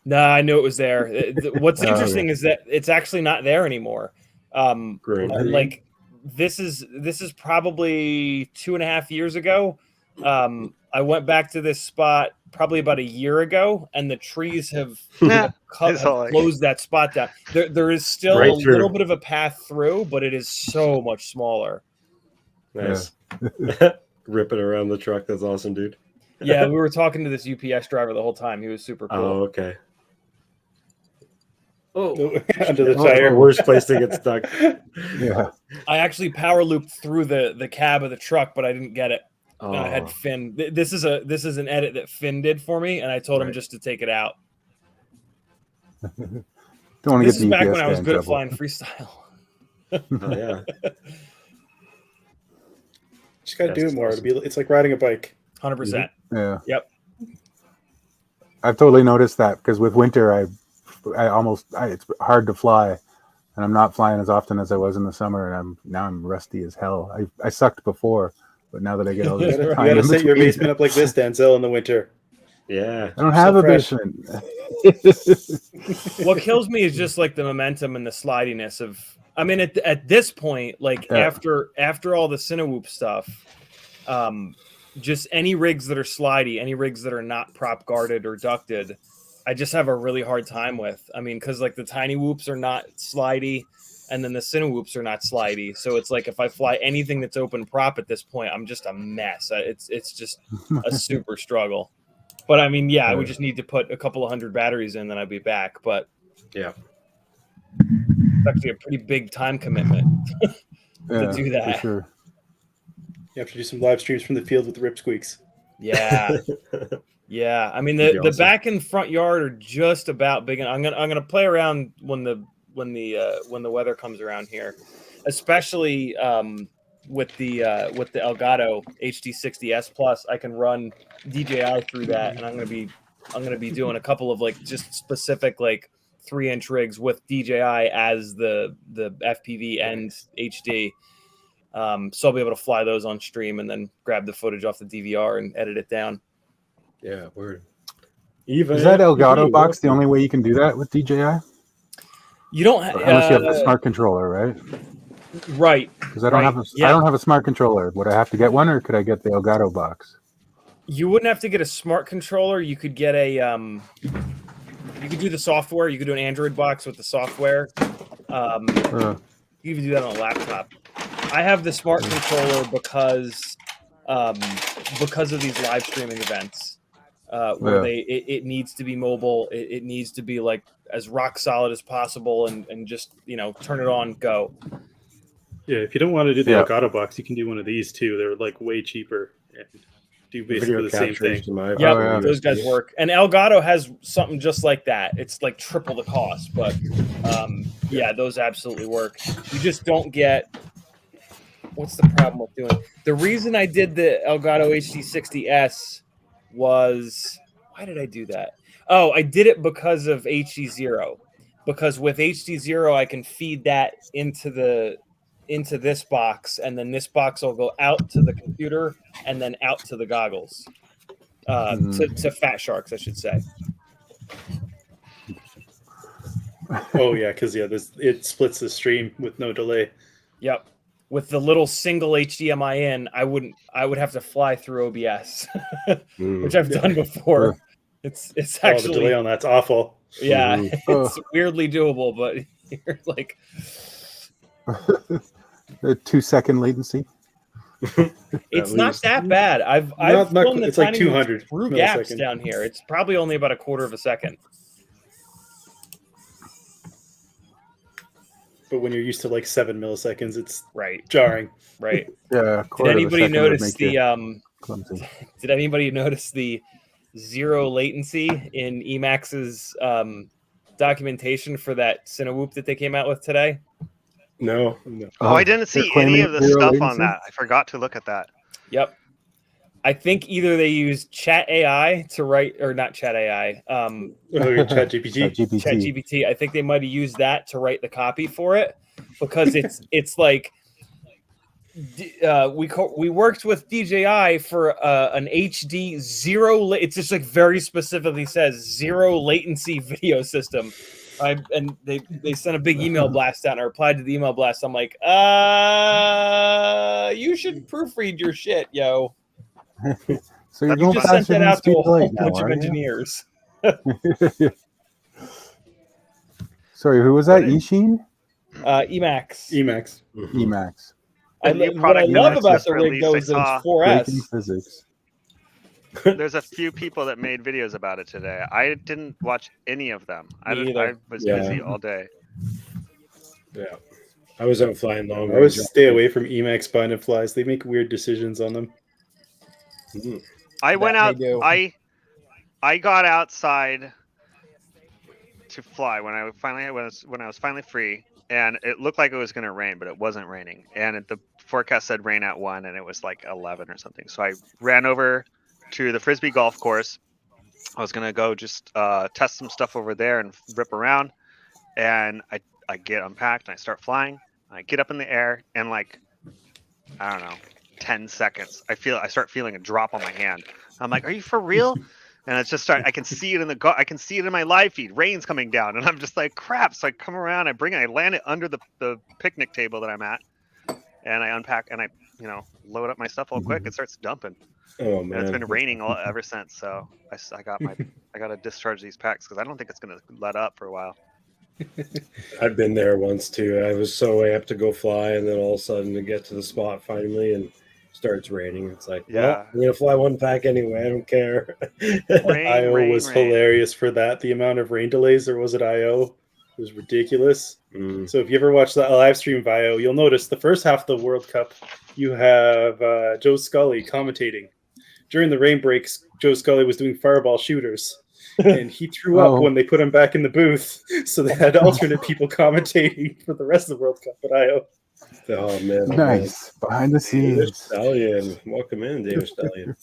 No, I knew it was there. What's interesting is that it's actually not there anymore. Like this is probably 2.5 years ago. I went back to this spot probably about a year ago, and the trees have closed that spot down. There is still a little bit of a path through, but it is so much smaller. Nice. Ripping around the truck. That's awesome, dude. Yeah, we were talking to this UPS driver the whole time. He was super cool. Oh, okay. Oh, under the tire. Worst place to get stuck. Yeah. I actually power looped through the cab of the truck, but I didn't get it. Oh. And I had Finn. This is an edit that Finn did for me, and I told him just to take it out. Don't want to This get is the back EPS when I was guy in good at trouble. flying freestyle. Oh, yeah. Just gotta do it more. It's like riding a bike. 100%. Yeah. Yep. I've totally noticed that because with winter, it's hard to fly, and I'm not flying as often as I was in the summer, and I'm rusty as hell. I sucked before, but now that I get all this You time gotta in set your between- basement up like this, Denzel, in the winter. Yeah. I don't have a fresh. basement. What kills me is just like the momentum and the slidiness of. I mean, at this point, like after all the Cinewhoop stuff, just any rigs that are slidey, any rigs that are not prop guarded or ducted, I just have a really hard time with. I mean, because like the Tiny Whoops are not slidey, and then the Cinewhoops are not slidey. So it's like if I fly anything that's open prop at this point, I'm just a mess. It's just a super struggle. But I mean, I would just need to put a couple of hundred batteries in, then I'd be back. But yeah, it's actually a pretty big time commitment to do that. For sure. You have to do some live streams from the field with the Rip Squeaks. Yeah. Yeah. I mean, the back and front yard are just about big. And I'm gonna play around when the weather comes around here, especially with the Elgato HD60S Plus. I can run DJI through that, and I'm gonna be I'm gonna be doing a couple of like just specific like 3-inch rigs with DJI as the FPV and HD. So I'll be able to fly those on stream and then grab the footage off the DVR and edit it down. Yeah, word. Eva, Is that Elgato FPV, box the welcome. only way you can do that with DJI? You don't Unless you have the smart controller, right? Right. Because I don't have I don't have a smart controller. Would I have to get one, or could I get the Elgato box? You wouldn't have to get a smart controller. You could get a you could do the software. You could do an Android box with the software. You could do that on a laptop. I have the smart controller because of these live streaming events where it needs to be mobile. It needs to be like as rock solid as possible and just, you know, turn it on, go. Yeah, if you don't want to do the Elgato box, you can do one of these too. They're like way cheaper and do basically the same thing. Yeah, those guys work. And Elgato has something just like that. It's like triple the cost, but yeah, those absolutely work. You just don't get. What's the problem with doing? The reason I did the Elgato HD60S was, why did I do that? Oh, I did it because of HD0. Because with HD0, I can feed that into this box, and then this box will go out to the computer and then out to the goggles. To Fat Sharks, I should say. Oh yeah, because it splits the stream with no delay. Yep. With the little single HDMI in, I would have to fly through OBS, which I've done before. It's actually the delay on that's awful. Yeah, it's weirdly doable, but you're like a 2-second latency. It's not that bad. I've flown it's like 200 through gaps down here. It's probably only about a quarter of a second. But when you're used to like 7 milliseconds, it's right jarring. Right. Yeah. Did anybody notice the Did anybody notice the zero latency in Emax's documentation for that Cinewhoop that they came out with today? No. Oh, I didn't see any of the stuff on that. I forgot to look at that. Yep. I think either they use Chat AI to write, or not Chat AI. Chat GPT. Chat GPT. I think they might have used that to write the copy for it, because it's like we worked with DJI for an HD zero. It's just like very specifically says zero latency video system. And they sent a big email blast out, and I replied to the email blast. I'm like, you should proofread your shit, yo. So you're you just sent that out to a whole bunch of engineers. Sorry, who was that? Emax? Emax. Emax. What I love about the rig, though, is that it's 4S. Physics. There's a few people that made videos about it today. I didn't watch any of them. I was busy all day. Yeah. I was out flying long. I always stay away from Emax bind and flies. They make weird decisions on them. I went out. I got outside to fly when I was finally free, and it looked like it was going to rain, but it wasn't raining. And the forecast said rain at 1, and it was like 11 or something. So I ran over to the Frisbee golf course. I was going to go just test some stuff over there and rip around. And I get unpacked and I start flying. I get up in the air, and like, I don't know, 10 seconds, I start feeling a drop on my hand. I'm like, are you for real? And it's just I can see it I can see it in my live feed. Rain's coming down, and I'm just like, crap. So I come around, I land it under the picnic table that I'm at, and I unpack and I load up my stuff all quick. It starts dumping. Oh man, and it's been raining ever since. So I got to discharge these packs because I don't think it's gonna let up for a while. I've been there once too. I was so amped to go fly, and then all of a sudden to get to the spot finally, and starts raining. It's like, well, I'm gonna fly one pack anyway. I don't care. IO was hilarious for that. The amount of rain delays there was at IO was ridiculous. So if you ever watch the live stream of IO, you'll notice the first half of the World Cup, you have Joe Scully commentating. During the rain breaks, Joe Scully was doing fireball shooters. And he threw up when they put him back in the booth. So they had alternate people commentating for the rest of the World Cup at IO. Oh, man. Nice. Behind the scenes. David Stallion. Welcome in, David Stallion.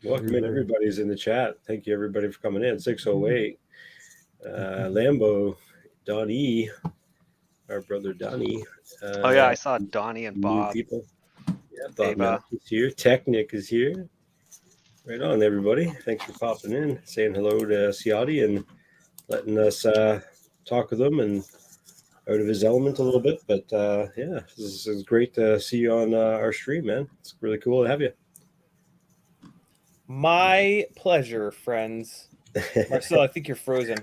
Welcome in, everybody's in the chat. Thank you, everybody, for coming in. 608. Lambo, Donnie, our brother Donnie. Oh yeah, I saw Donnie and new Bob. people. Yeah, Bob Ava. Mack is here. Technic is here. Right on, everybody. Thanks for popping in, saying hello to Ciotti and letting us talk with him and out of his element a little bit. But yeah, this is great to see you on our stream, man. It's really cool to have you. My pleasure, friends. Marcel, I think you're frozen.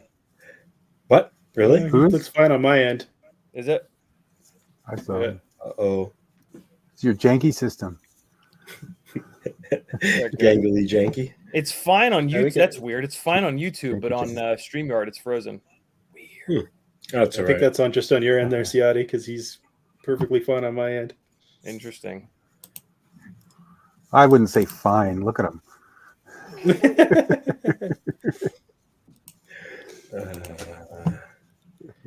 What? Really? Looks fine on my end. Is it? I saw. Yeah. Uh-oh. It's your janky system. Gangly janky. It's fine on YouTube. think That's weird. It's fine on YouTube, but on Janky. StreamYard, it's frozen. That's I all think right. that's just on your end there, Ciotti, because he's perfectly fine on my end. Interesting. I wouldn't say fine. Look at him.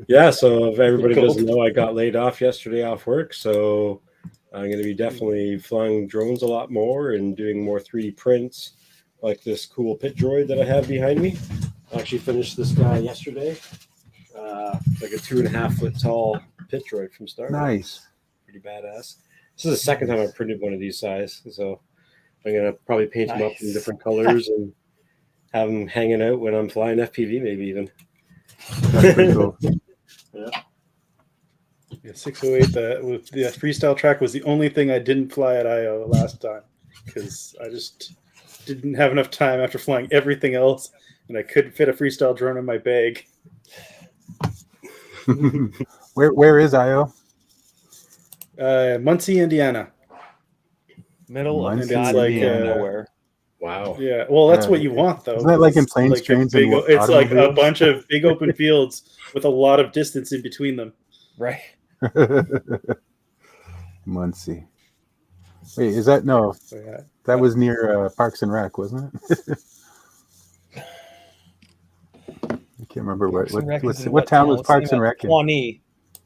Yeah, so if everybody doesn't know, I got laid off yesterday off work, so I'm going to be definitely flying drones a lot more and doing more 3D prints, like this cool pit droid that I have behind me. I actually finished this guy yesterday. Like a 2.5 foot tall pit droid from Star Wars. Nice. Pretty badass. This is the second time I've printed one of these size, so I'm going to probably paint them up in Nice. different colors and have them hanging out when I'm flying FPV, maybe even. That's pretty cool. Yeah, 608. The freestyle track was the only thing I didn't fly at IO last time because I just didn't have enough time after flying everything else, and I couldn't fit a freestyle drone in my bag. Where is IO? Muncie, Indiana. Middle of Muncie, God like, nowhere. Wow. Yeah, well, that's Yeah. what you want, though. Isn't that like in It's planes, a trains, big, and it's like a automobiles? bunch of big open fields with a lot of distance in between them. Right. Muncie. Wait, is that no? So, yeah. That was near Parks and Rec, wasn't it? I can't remember Parks and Rec is in what town was What's Parks the and name of Rec in?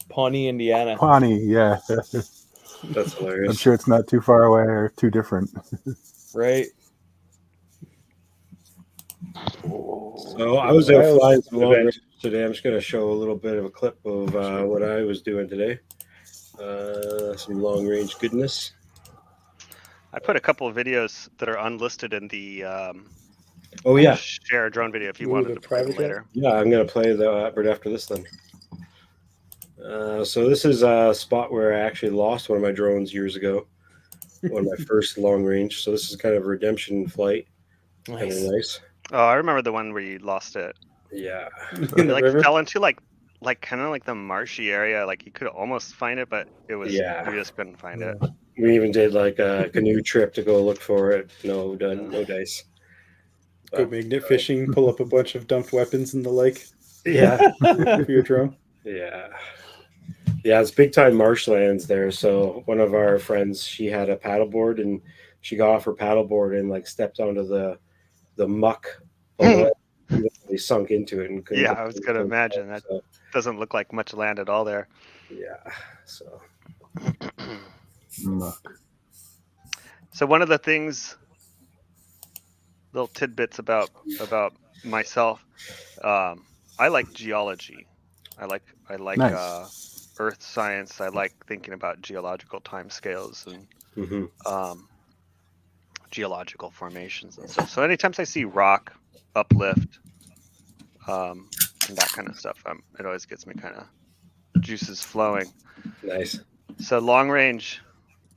Pawnee, Indiana. Pawnee, yeah. That's hilarious. I'm sure it's not too far away or too different. Right. So I was out flying some long range today. I'm just going to show a little bit of a clip of what I was doing today. Some long range goodness. I put a couple of videos that are unlisted in the Oh yeah, share drone video if you Ooh, wanted the to play them private later. yeah. I'm going to play that right after this then. So this is a spot where I actually lost one of my drones years ago. One of my first long range. So this is kind of a redemption flight. Kind of nice. Oh, I remember the one where you lost it. Yeah. You In the like river. fell into like kind of like the marshy area. Like you could almost find it, but it was you just couldn't find it. We even did like a canoe trip to go look for it. No dice. Go magnet fishing, pull up a bunch of dumped weapons in the lake Yeah. for your drone. Yeah. Yeah, it's big time marshlands there. So one of our friends, she had a paddleboard and she got off her paddleboard and like stepped onto the muck. They sunk into it and couldn't. Yeah, I was gonna imagine that doesn't look like much land at all there. Yeah. So. So one of the things, little tidbits about myself, I like geology. I like Nice. earth science. I like thinking about geological timescales and geological formations and stuff. So anytime I see rock, uplift, and that kind of stuff, it always gets me kind of juices flowing. Nice. So long range,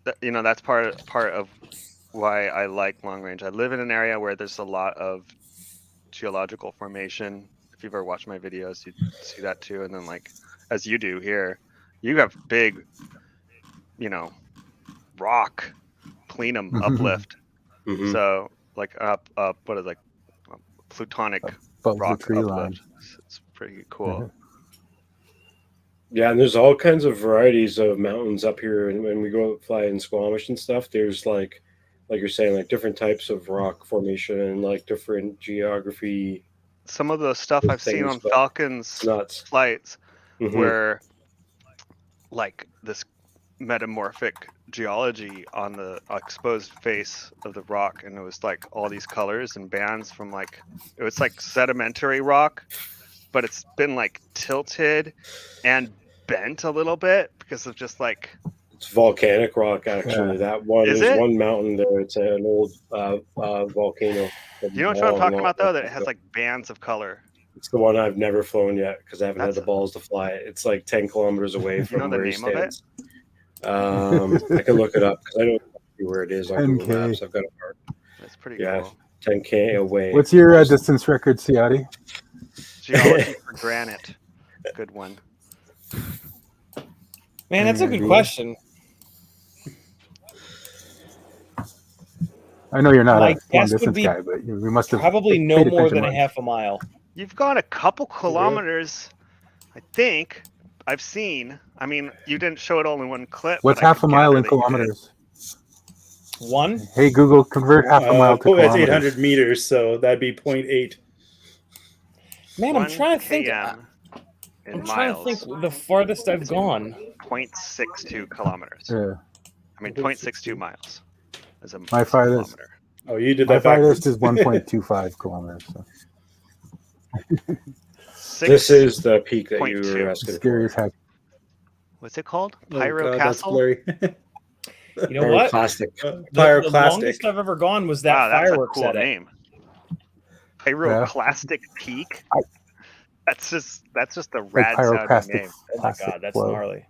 that's part of why I like long range. I live in an area where there's a lot of geological formation. If you've ever watched my videos, you'd see that too. And then like, as you do here, you have big, rock plenum uplift. So like what is like plutonic Above rock the tree line. uplift. It's pretty cool. Yeah, and there's all kinds of varieties of mountains up here. And when we go fly in Squamish and stuff, there's like you're saying, like different types of rock formation and like different geography. Some of the stuff I've seen on Falcon's flights where like this metamorphic geology on the exposed face of the rock, and it was like all these colors and bands from like it was like sedimentary rock, but it's been like tilted and bent a little bit because of just like It's volcanic rock, actually. That one, Is there's it? one mountain there. It's an old volcano. You know what I'm talking about though? That it has like bands of color. It's the one I've never flown yet because I haven't had That's- the balls to fly it. It's like 10 kilometers away You from know the where he name of it? stands. I can look it up because I don't know where it is on Google 10K. Maps. I've got it marked. That's pretty Yeah, cool. 10K away. What's your distance record, Ciotti? Geology for granite. Good one. Man, that's a good question. I know you're not My a long guess would distance be guy, but we must have Probably no paid more attention than a once. half a mile. You've gone a couple kilometers, I think. I've seen. I mean, you didn't show it all in one clip. What's but I half a could mile gather in that you did. kilometers? One? Hey Google, convert half a mile to That's kilometers. 800 meters, so that'd be 0.8. Man, I'm trying to think. km in I'm trying to miles. think the farthest I've gone. 0.62 kilometers. Yeah. I mean, 0.62 miles. Is a My farthest. kilometer. Oh, you did My that backwards. farthest is 1.25 kilometers. So. This is the peak that you 6.2. were asking Scary as for. heck. What's it called? Oh, Pyro God, that's Castle? blurry. You know what? Plastic. The Pyroclastic. longest I've ever gone was that Wow, that's fireworks a cool at it. name. Pyroclastic Peak. That's just a rad sounding pyroclastic name. Oh my plastic god, that's flow. gnarly.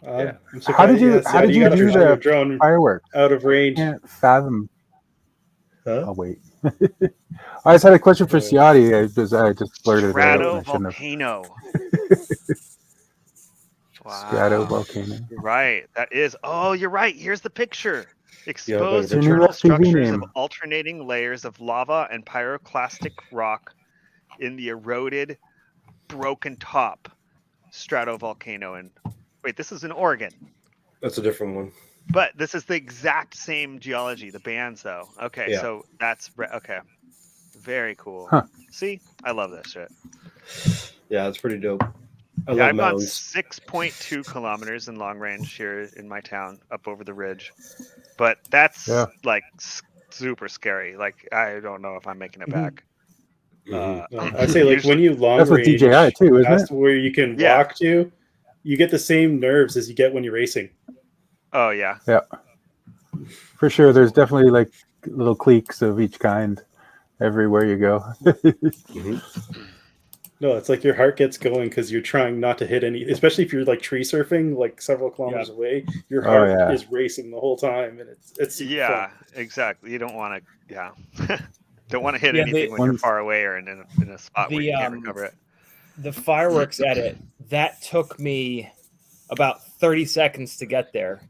I'm How surprised- did you yeah, how did you gotta do show your the drone fireworks? out of range? Can't fathom. Huh? Oh wait. I just had a question for Ciotti. I just blurted it out. and I shouldn't have. Stratovolcano. Wow. Stratovolcano. You're right. That is. Oh, you're right. Here's the picture. Exposed Your new internal FPV structures of name. alternating layers of lava and pyroclastic rock in the eroded, broken top stratovolcano. And wait, this is in Oregon, That's a different one. but this is the exact same geology. The bands, though. Okay, Yeah. so that's okay. Very cool. Huh. See, I love this shit. Yeah, it's pretty dope. I Yeah, love I've gone mountains. 6.2 kilometers in long range here in my town, up over the ridge. But that's like super scary. Like I don't know if I'm making it back. I'd say like when you long That's with range, DJI too, isn't that's it? where you can walk to. You get the same nerves as you get when you're racing. Oh yeah. Yeah. For sure. There's definitely like little cliques of each kind everywhere you go. No, it's like your heart gets going because you're trying not to hit any, especially if you're like tree surfing like several kilometers away. Your heart is racing the whole time, and it's yeah, fun. exactly. You don't want to, don't want to hit anything when you're far away or in a spot where you can't recover it. The fireworks edit that took me about 30 seconds to get there.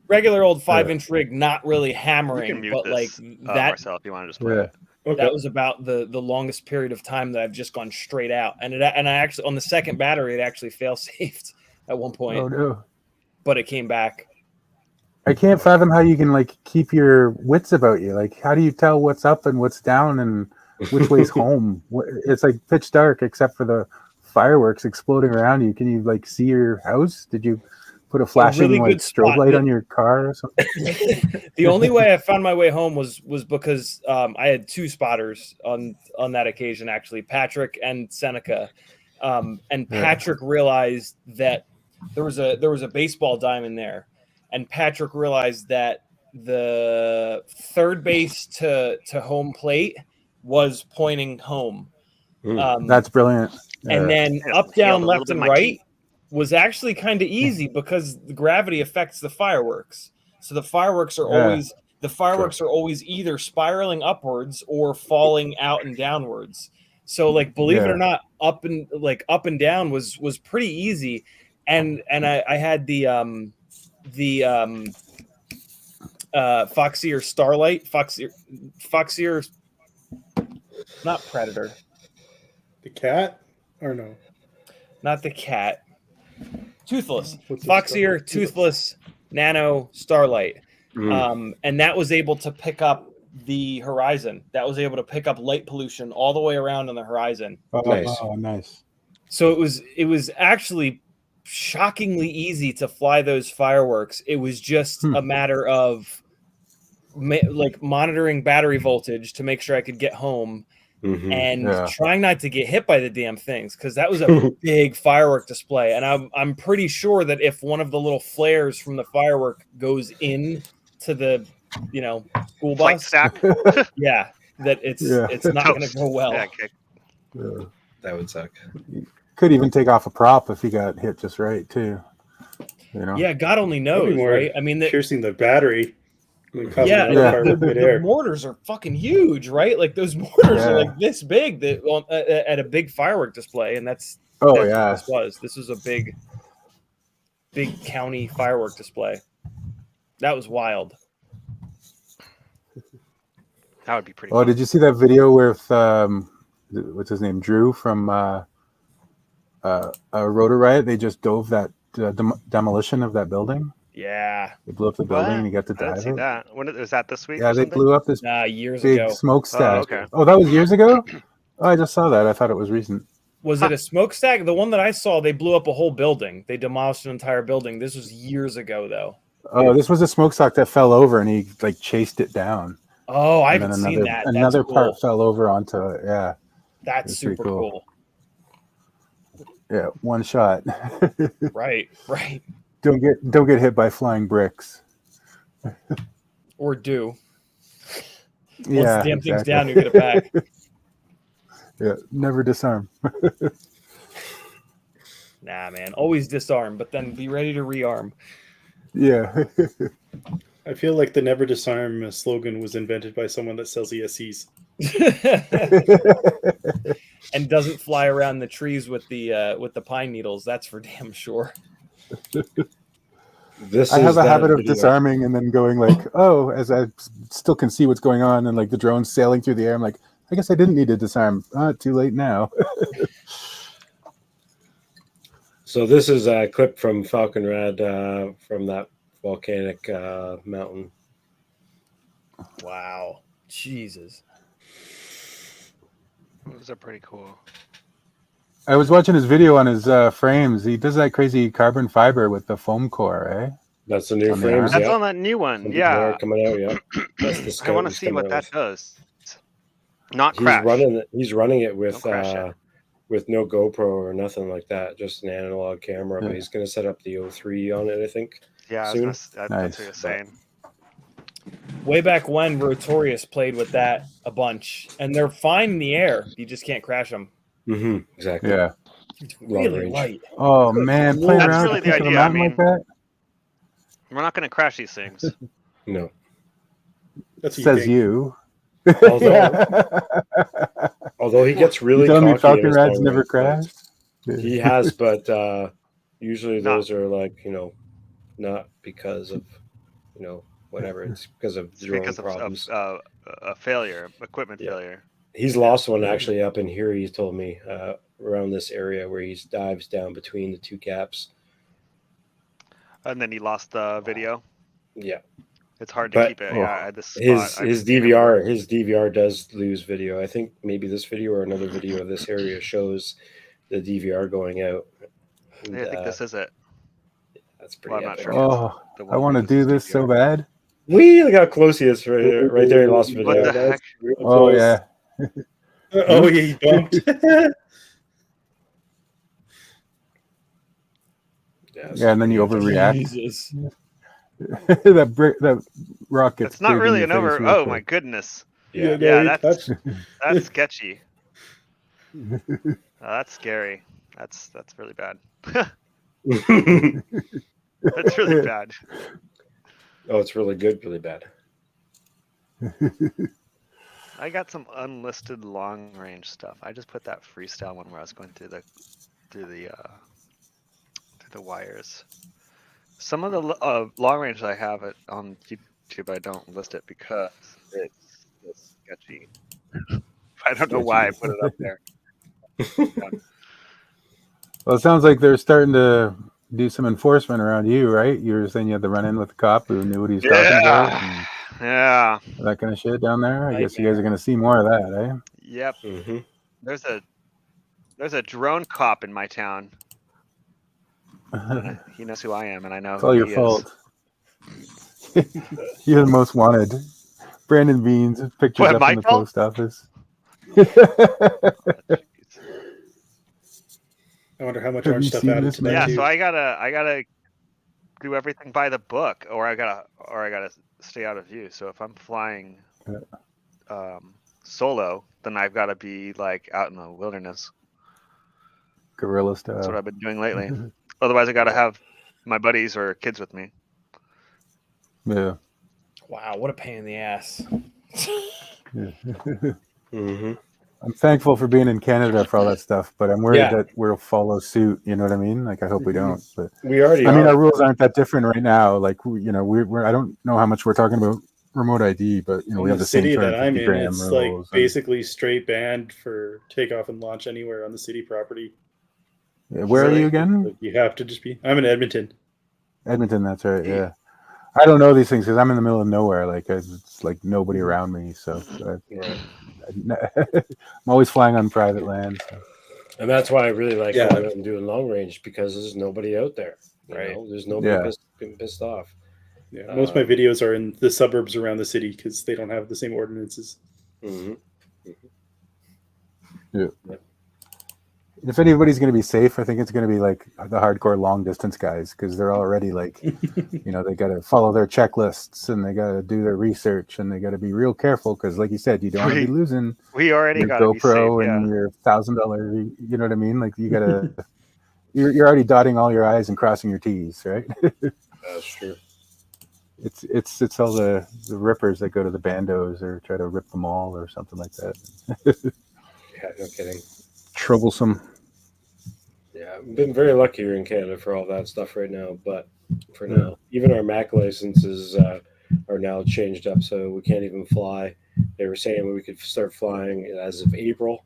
Regular old 5-inch rig, not really hammering, but like that. Marcel, if you want to just play it. Okay. That was about the longest period of time that I've just gone straight out, and I actually on the second battery it actually fail safed at one point. Oh no! But it came back. I can't fathom how you can like keep your wits about you. Like, how do you tell what's up and what's down and which way's home? It's like pitch dark except for the fireworks exploding around you. Can you like see your house? Did you put a flashing really like good strobe spot light that- on your car or something? The only way I found my way home was because I had two spotters on that occasion, actually, Patrick and Seneca. And Patrick realized that there was a baseball diamond there, and Patrick realized that the third base to home plate was pointing home. That's brilliant. And then up, down, left, and right was actually kind of easy because the gravity affects the fireworks. So the fireworks are always either spiraling upwards or falling out and downwards. So like believe it or not, up and down was pretty easy. And I had the Foxeer Starlight, Foxeer, not Predator. The cat or no? Not the cat. Toothless. Foxeer, Toothless, Nano, Starlight. And that was able to pick up the horizon. That was able to pick up light pollution all the way around on the horizon. Oh, nice. So it was actually shockingly easy to fly those fireworks. It was just a matter of like monitoring battery voltage to make sure I could get home and trying not to get hit by the damn things, because that was a big firework display. And I'm pretty sure that if one of the little flares from the firework goes in to the school Flight bus, stack. yeah, that it's not going to go well. Yeah, okay. That would suck. Could even take off a prop if he got hit just right too. Yeah, God only knows, right? I mean, piercing the battery. The mortars are fucking huge, right? Like those mortars are like this big at a big firework display, and that's what this was. This was a big county firework display. That was wild. That would be pretty. Oh, did you see that video with what's his name, Drew from Rotor Riot? They just dove that demolition of that building. Yeah, they blew up the building and he got to dive. I didn't see that. When was that this week? Yeah, they blew up this years big ago. smokestack. Oh, okay. Oh, that was years ago. Oh, I just saw that. I thought it was recent. Was it a smokestack? The one that I saw, they blew up a whole building. They demolished an entire building. This was years ago, though. Oh, this was a smokestack that fell over, and he like chased it down. Oh, I haven't seen that. Another part fell over onto it. Yeah, that's super cool. Yeah, one shot. Right. Don't get hit by flying bricks. Or do. Once Yeah, the damn thing's down, you get it back. Yeah, never disarm. Nah, man, always disarm, but then be ready to rearm. Yeah. I feel like the never disarm slogan was invented by someone that sells ESCs. And doesn't fly around the trees with the pine needles. That's for damn sure. I have a habit of disarming and then going like, oh, as I still can see what's going on, and like the drone's sailing through the air. I'm like, I guess I didn't need to disarm. Too late now. So this is a clip from Falcon Rad from that volcanic mountain. Wow. Jesus. Those are pretty cool. I was watching his video on his frames. He does that crazy carbon fiber with the foam core, eh? That's the new frames. That's on that new one. Yeah. Coming out, yeah. That's the I want to see what that does. Not crash. He's running it with no GoPro or nothing like that, just an analog camera. But he's going to set up the O3 on it, I think. Yeah, that's what you're saying. Way back when, Rotorius played with that a bunch, and they're fine in the air. You just can't crash them. Mm-hmm, exactly. Yeah. It's really light. Oh man, playing That's around really the idea. I mean, like that? We're not going to crash these things. No. That's says you. Although he gets really cocky. Me Falcon Rad's Rad's never crashed. He has, but usually those are like, not because of, whatever. It's because of drone problems. Of a failure, equipment failure. He's lost one actually up in here. He told me around this area where he dives down between the two caps. And then he lost the video. Yeah, it's hard to keep it. Yeah, at this spot. His DVR does lose video. I think maybe this video or another video of this area shows the DVR going out. And, I think this is it. That's pretty. I'm not sure. Oh, I want to do this so bad. Look how close he is right there. He lost video. What the heck? Oh yeah. Oh yeah, you don't. Yeah, and then you overreact. Jesus. that rock gets. It's not really an over. Oh my goodness. Yeah, that's sketchy. That's scary. That's really bad. That's really bad. Oh, it's really good, really bad. I got some unlisted long range stuff. I just put that freestyle one where I was going through the wires. Some of the long range I have it on YouTube, I don't list it because it's sketchy. I don't know why I put it up there. Well, it sounds like they're starting to do some enforcement around you, right? You were saying you had to run in with a cop who knew what he was talking about. Yeah. That kind of shit down there. I guess you guys are going to see more of that, eh? Yep. Mm-hmm. There's a drone cop in my town. He knows who I am, and I know It's who all he your is. fault. You're the most wanted. Brandon Beans pictures What, up my in the fault? post office. I wonder how much Have orange you stuff seen added this to that Yeah, too. so I gotta do everything by the book, or I gotta stay out of view. So if I'm flying solo, then I've got to be like out in the wilderness. Guerrilla That's what style. I've been doing lately. Otherwise, I got to have my buddies or kids with me. Yeah. Wow, what a pain in the ass. Mm-hmm. I'm thankful for being in Canada for all that stuff, but I'm worried Yeah. that we'll follow suit. You know what I mean? Like, I hope we don't. But We already I mean, are. our rules aren't that different right now. Like, we're I don't know how much we're talking about remote ID, but we In have the the same city that I'm 250 in, gram it's like rules. basically straight banned for takeoff and launch anywhere on the city property. Where So, are you like, again? you have to just be. I'm in Edmonton. Edmonton. That's right. Yeah. I don't know these things because I'm in the middle of nowhere. Like, it's like nobody around me. So Right. I'm always flying on private land. So. And that's why I really like Yeah. going out and doing long range, because there's nobody out there. Right. There's nobody Yeah. getting pissed off. Yeah, most of my videos are in the suburbs around the city because they don't have the same ordinances. Mm-hmm. Yeah. If anybody's going to be safe, I think it's going to be like the hardcore long distance guys, because they're already like, they got to follow their checklists and they got to do their research and they got to be real careful because, like you said, you don't want to be losing We already your got to be safe. GoPro Yeah. and your $1,000. You know what I mean? Like, you got to, you're already dotting all your I's and crossing your T's, right? That's true. It's all the rippers that go to the bandos or try to rip them all or something like that. Yeah, no kidding. Troublesome. Yeah, I've been very lucky here in Canada for all that stuff right now. But for now, even our Mac licenses are now changed up, so we can't even fly. They were saying we could start flying as of April,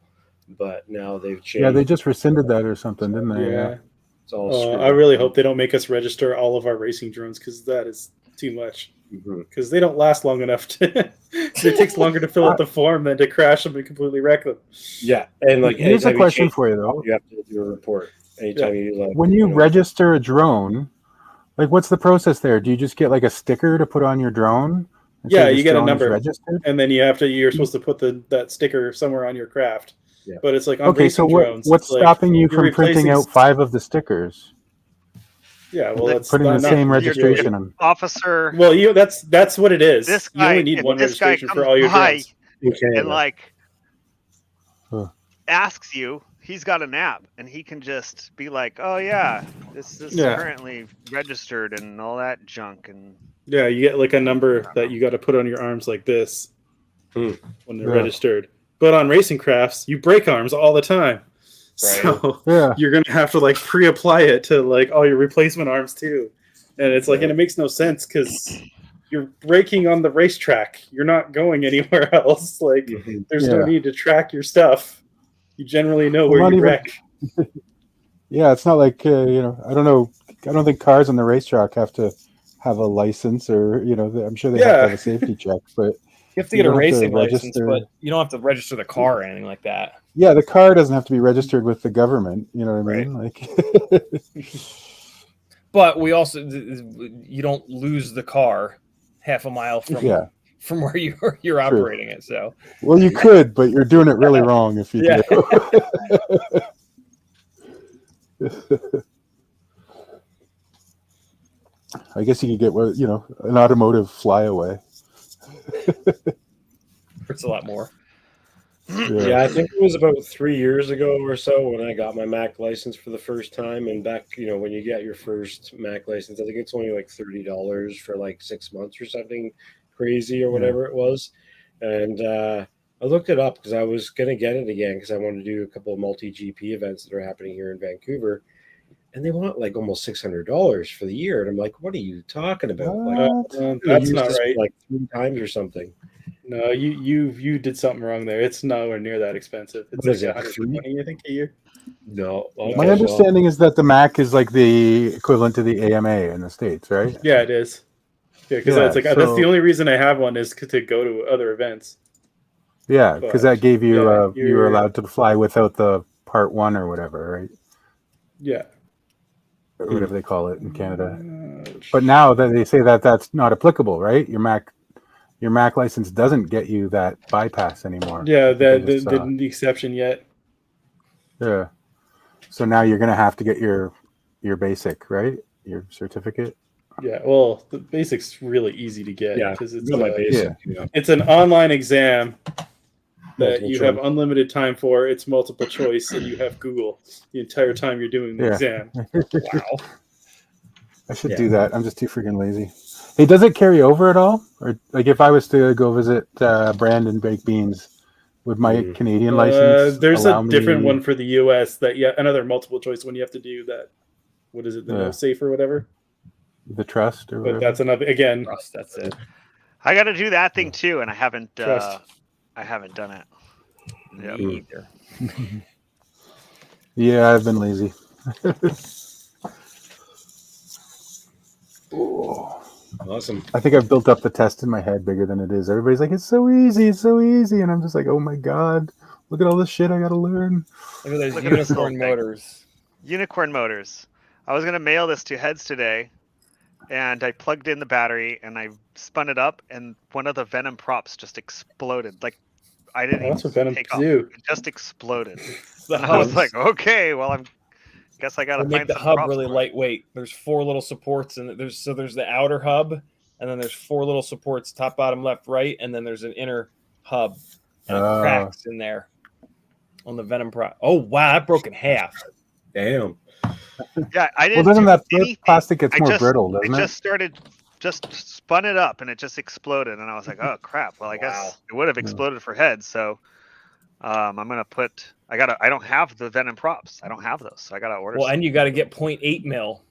but now they've changed. Yeah, they just rescinded that or something, didn't they? Yeah. It's all I really hope they don't make us register all of our racing drones because that is too much. Because they don't last long enough to. It takes longer to fill out the form than to crash them and completely wreck them. Yeah, and like here's a anytime question change, for you though. you have to do a report. Anytime you like, when you register a drone, like, what's the process there? Do you just get like a sticker to put on your drone? Yeah, you get a number, registered? and then you're supposed to put that sticker somewhere on your craft. Yeah. But it's like on Okay, so racing drones. what's like, stopping you you're from printing replacing out 5 of the stickers? Yeah, well, that's putting the same registration on. Officer. Well, that's what it is. This You guy, only need one this guy registration for comes all your by drones. and like asks you. He's got an app, and he can just be like, "Oh yeah, this is currently registered and all that junk." And yeah, you get like a number that you got to put on your arms like this when they're registered. But on racing crafts, you break arms all the time. So you're gonna have to like pre-apply it to like all your replacement arms too, and it's like, and it makes no sense because you're braking on the racetrack. You're not going anywhere else. Like, there's no need to track your stuff. You generally know where you wreck. Yeah, it's not like I don't know. I don't think cars on the racetrack have to have a license, or I'm sure they have to have a safety check, but. You have to get a racing license, but you don't have to register the car or anything like that. Yeah, the car doesn't have to be registered with the government. You know what I mean? Like, but we also, you don't lose the car half a mile from where you're operating it. So, well, you could, but you're doing it really wrong if you do. I guess you could get an automotive flyaway. It's a lot more. Yeah, I think it was about 3 years ago or so when I got my Mac license for the first time. And back, when you get your first Mac license, I think it's only like $30 for like 6 months or something crazy or whatever it was. And I looked it up because I was going to get it again because I wanted to do a couple of multi-GP events that are happening here in Vancouver. And they want like almost $600 for the year. And I'm like, what are you talking about? Like, that's not right. Like 3 times or something. No, you did something wrong there. It's nowhere near that expensive. It's like $120, I think, a year. No. Okay, my understanding is that the Mac is like the equivalent to the AMA in the States, right? Yeah, it is. Yeah, because that's that's the only reason I have one is to go to other events. Yeah, because that gave you you were allowed to fly without the Part 1 or whatever, right? Yeah. or whatever they call it in Canada. But now that they say that that's not applicable, right? Your Mac license doesn't get you that bypass anymore. Yeah, the exception yet. Yeah. So now you're gonna have to get your basic, right? Your certificate. Yeah, well, the basic's really easy to get because it's my basic. Yeah. It's an online exam that Multiple you choice. have unlimited time for. It's multiple choice, and you have Google the entire time you're doing the exam. Wow. I should do that. I'm just too freaking lazy. Hey, does it carry over at all? Or like if I was to go visit Brandon Baked Beans, would my Canadian license there's allow a different me... one for the US that another multiple choice one you have to do that. What is it? The no safe or whatever? The trust or whatever. But that's another again. Trust, that's it. I got to do that thing too, and I haven't done it. Yep. Me either. Yeah, I've been lazy. Awesome. I think I've built up the test in my head bigger than it is. Everybody's like, it's so easy, and I'm just like, oh my god, look at all this shit I gotta learn. Look at those unicorn motors. Unicorn motors. I was gonna mail this to Heads today, and I plugged in the battery and I spun it up, and one of the Venom props just exploded. Like I didn't. That's what Venom take off. do. It just exploded. The And I was like, okay, well, guess I gotta make find the some hub props really for it. lightweight. There's 4 little supports, and there's the outer hub, and then there's 4 little supports, top, bottom, left, right, and then there's an inner hub, and it cracks in there on the Venom prop. Oh wow, that broke in half. Damn. Yeah, I didn't. Well, doesn't that anything. plastic gets more just, brittle, doesn't I it? just spun it up and it just exploded, and I was like, oh crap. Well, I guess it would have exploded for Heads, so I'm gonna put. I don't have the Venom props. I don't have those, so I gotta order. Well, some. and you got to get 0.8 mil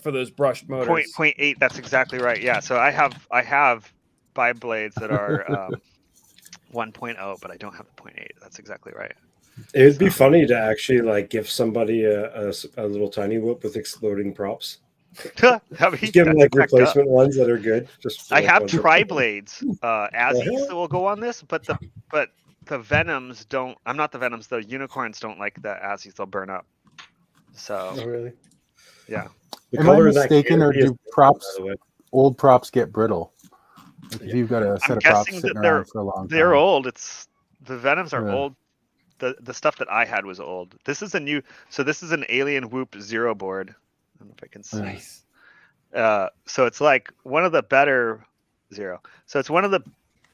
for those brushed motors. 0.8. That's exactly right. Yeah. So I have bi blades that are 1.0, but I don't have the 0.8. That's exactly right. It would be funny to actually like give somebody a little tiny whoop with exploding props. Just give them like replacement ones that are good. Just I have tri blades, Azzies that will go on this, but the Venoms don't. I'm not the Venoms. The unicorns don't like the Azzies. They'll burn up. So. Oh really? Yeah. Am I mistaken, or do old props get brittle? Like if you've got a set of props sitting around for a long time. They're old. The Venoms are old. The stuff that I had was old. This is this is an Alien Whoop Zero board. I don't know if I can see. Nice. So it's like one of the better Zero. So it's one of the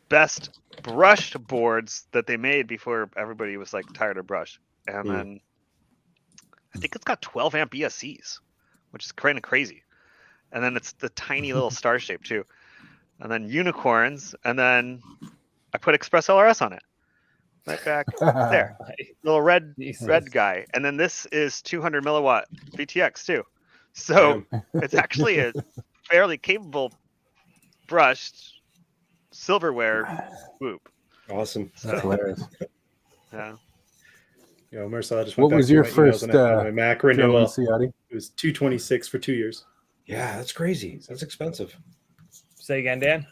best brushed boards that they made before everybody was like tired of brush. And then I think it's got 12 amp ESCs, which is kind of crazy. And then it's the tiny little star shape too. And then unicorns, and then I put Express LRS on it. Right back there, little red guy, and then this is 200 milliwatt VTX too, so it's actually a fairly capable brushed silverware whoop. Awesome, that's hilarious. Yeah. Yo, Marcel, I just what was your first my Mac renewal? Ciotti? It was $226 for 2 years. Yeah, that's crazy. That's expensive. Say again, Dan.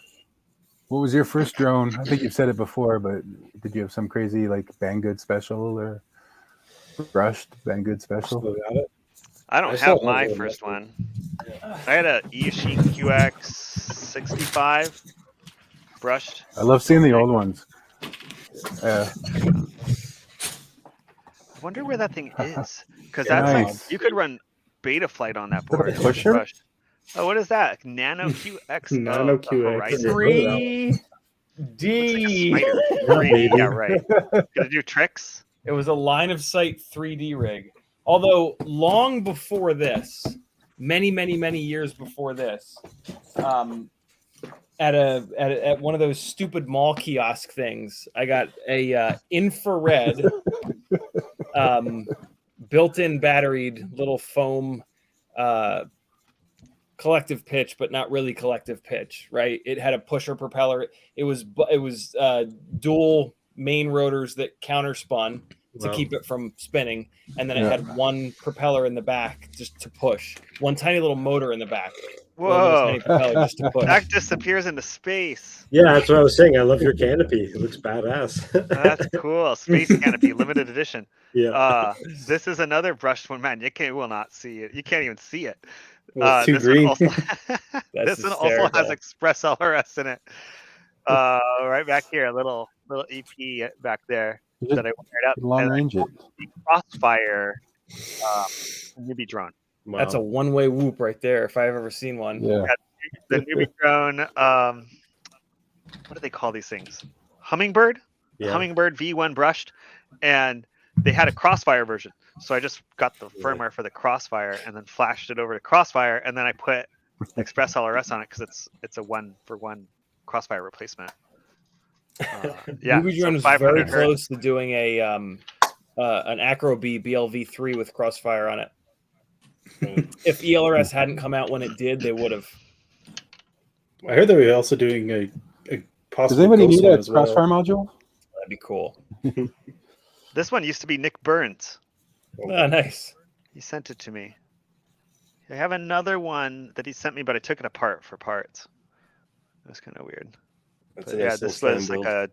What was your first drone? I think you've said it before, but did you have some crazy like Banggood special or brushed Banggood special? I don't have my first one. I had a Ishi QX 65 brushed. I love seeing the old ones. I wonder where that thing is, because that's like you could run beta flight on that board. Pusher? Oh, what is that? Nano QX. Nano QX. 3D. Yeah, right. Gonna do tricks. It was a line of sight 3D rig. Although long before this, many years before this, at one of those stupid mall kiosk things, I got a infrared built-in batteried little foam collective pitch, but not really collective pitch, right? It had a pusher propeller. It was dual main rotors that counterspun to keep it from spinning, and then it had one propeller in the back just to push, one tiny little motor in the back. Whoa. Just to push. That disappears into space. Yeah, that's what I was saying. I love your canopy. It looks badass. That's cool. Space canopy, limited edition. Yeah. This is another brushed one, man. Will not see it. You can't even see it. Well, it's too This green. one also, this one also has Express LRS in it. Right back here, a little EP back there that I wired up. Long range it. Crossfire newbie drone. Wow. That's a one-way whoop right there, if I've ever seen one. Yeah. The newbie drone. What do they call these things? Hummingbird. Yeah. Hummingbird V1 brushed, and they had a Crossfire version. So I just got the firmware for the Crossfire and then flashed it over to Crossfire, and then I put Express LRS on it because it's a 1-for-1 Crossfire replacement. Yeah, Newbie drone is very close to doing a an Acro B BLV3 with Crossfire on it. If ELRS hadn't come out when it did, they would have. I heard they were also doing a possible. Does anybody Ghost need one a as well. Crossfire module? That'd be cool. This one used to be Nick Burns. Oh, nice. He sent it to me. I have another one that he sent me, but I took it apart for parts. That's kind of weird. That's But a yeah, nice this little was stand like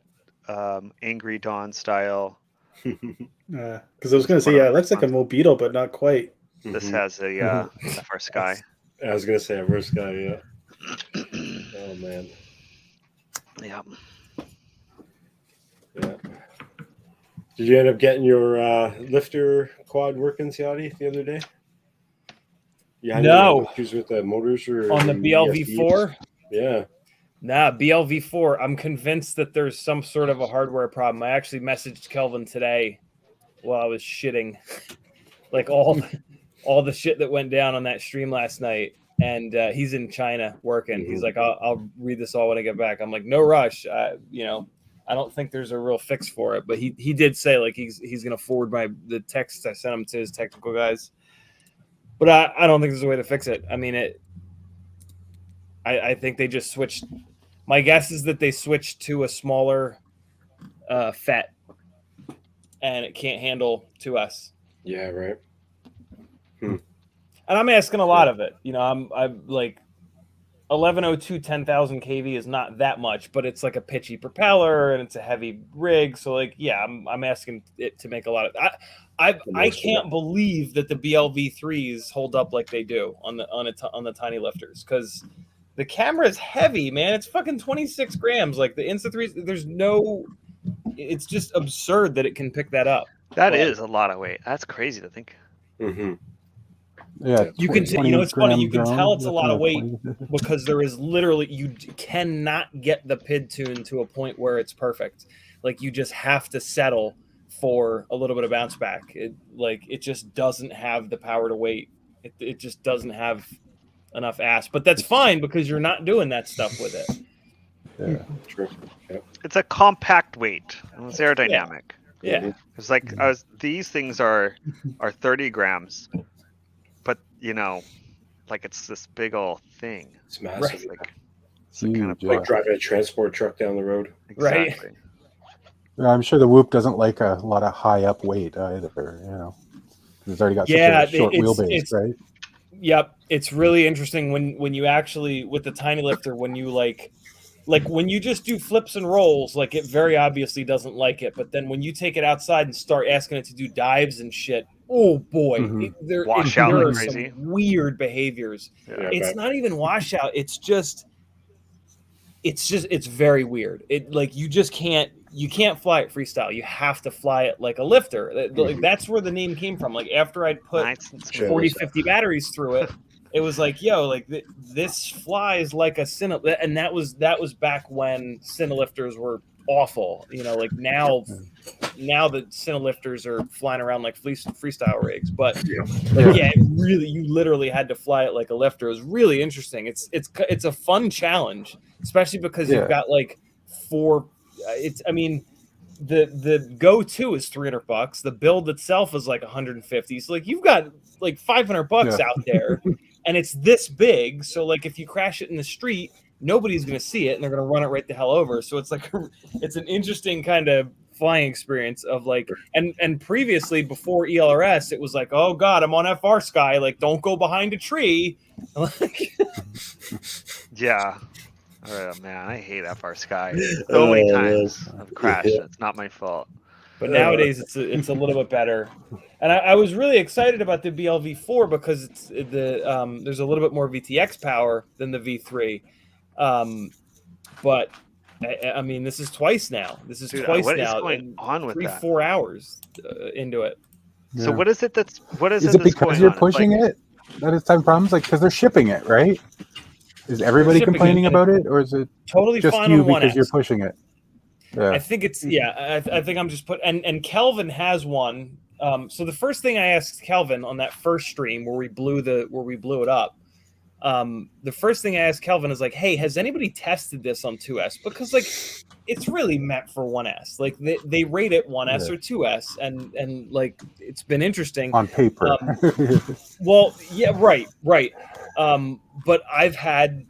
a Angry Dawn style. Because I was going to say, yeah, it looks like a Mobile, but not quite. This has a FR Sky. I was gonna say a Verse Guy, yeah. Oh man. Yeah. Yeah. Did you end up getting your lifter quad working, Ciotti, the other day? You had No. any issues with the motors or On the BLV4? Yeah. Nah, BLV4. I'm convinced that there's some sort of a hardware problem. I actually messaged Kelvin today while I was shitting, like all the shit that went down on that stream last night. And he's in China working. He's like, I'll read this all when I get back. I'm like, no rush. You know, I don't think there's a real fix for it. But he did say like he's gonna forward the text I sent him to his technical guys. But I don't think there's a way to fix it. I mean, I think they just switched. My guess is that they switched to a smaller FET, and it can't handle 2S. Yeah, right. And I'm asking a lot of it. You know, I'm like 1102 10,000 kV is not that much, but it's like a pitchy propeller and it's a heavy rig. So like, yeah, I'm asking it to make a lot of. I can't believe that the BLV3s hold up like they do on the tiny lifters, because the camera is heavy, man. It's fucking 26 grams. Like the Insta3s, there's no. It's just absurd that it can pick that up. That is a lot of weight. That's crazy to think. Mm-hmm. Yeah, you can. You know, it's funny. You can tell it's a lot of weight because there is literally you cannot get the PID tune to a point where it's perfect. Like you just have to settle for a little bit of bounce back. It just doesn't have the power to wait. It just doesn't have enough ass. But that's fine because you're not doing that stuff with it. Yeah, true. Yep. It's a compact weight. And it's aerodynamic. Yeah. It's like these things are 30 grams, but you know, like it's this big old thing. It's massive. Right. Like, it's Huge, kind of like driving a transport truck down the road. exactly. Right. Yeah, I'm sure the Whoop doesn't like a lot of high up weight either. You know, it's already got such a short wheelbase, right? Yep, it's really interesting when you actually with the tiny lifter when you like when you just do flips and rolls, like it very obviously doesn't like it. But then when you take it outside and start asking it to do dives and shit, oh boy, there out are like crazy. some weird behaviors. Yeah, it's not even washout. It's very weird. It like you can't fly it freestyle. You have to fly it like a lifter. Like, that's where the name came from. Like after I'd put 40, 50 batteries through it, it was like, yo, like this flies like a Cine, and that was back when Cine lifters were awful. You know, like now the Cine lifters are flying around like freestyle rigs. But you literally had to fly it like a lifter. It was really interesting. It's a fun challenge, especially because you've got like four. The go-to is $300. The build itself is like 150. So like you've got like $500 out there, and it's this big. So like if you crash it in the street, nobody's going to see it, and they're going to run it right the hell over. So it's like it's an interesting kind of flying experience of like, and previously before ELRS, it was like, oh God, I'm on FR Sky. Like, don't go behind a tree. Like, Yeah. Oh man, I hate FR Sky. So many times I've crashed. Yeah. It's not my fault. but nowadays it's a little bit better. And I was really excited about the BLV4 because it's there's a little bit more VTX power than the V3. But I mean, this is twice now. This is Dude, twice what is now. going and on with 3-4 hours into it. So Yeah. what is it what is Is it it that's because going you're on? It's pushing like, it that it's having problems? Like, because they're shipping it, right? Is everybody shipping complaining it, and about it, or is it Totally just fine you on because 1S. you're pushing it? Yeah. I think it's I think I'm just and Kelvin has one. So the first thing I asked Kelvin on that first stream where we blew it up, the first thing I asked Kelvin is like, hey, has anybody tested this on 2S? Because like it's really meant for 1S. Like they rate it 1S or 2S, and like it's been interesting on paper. Well, yeah, right. But I've had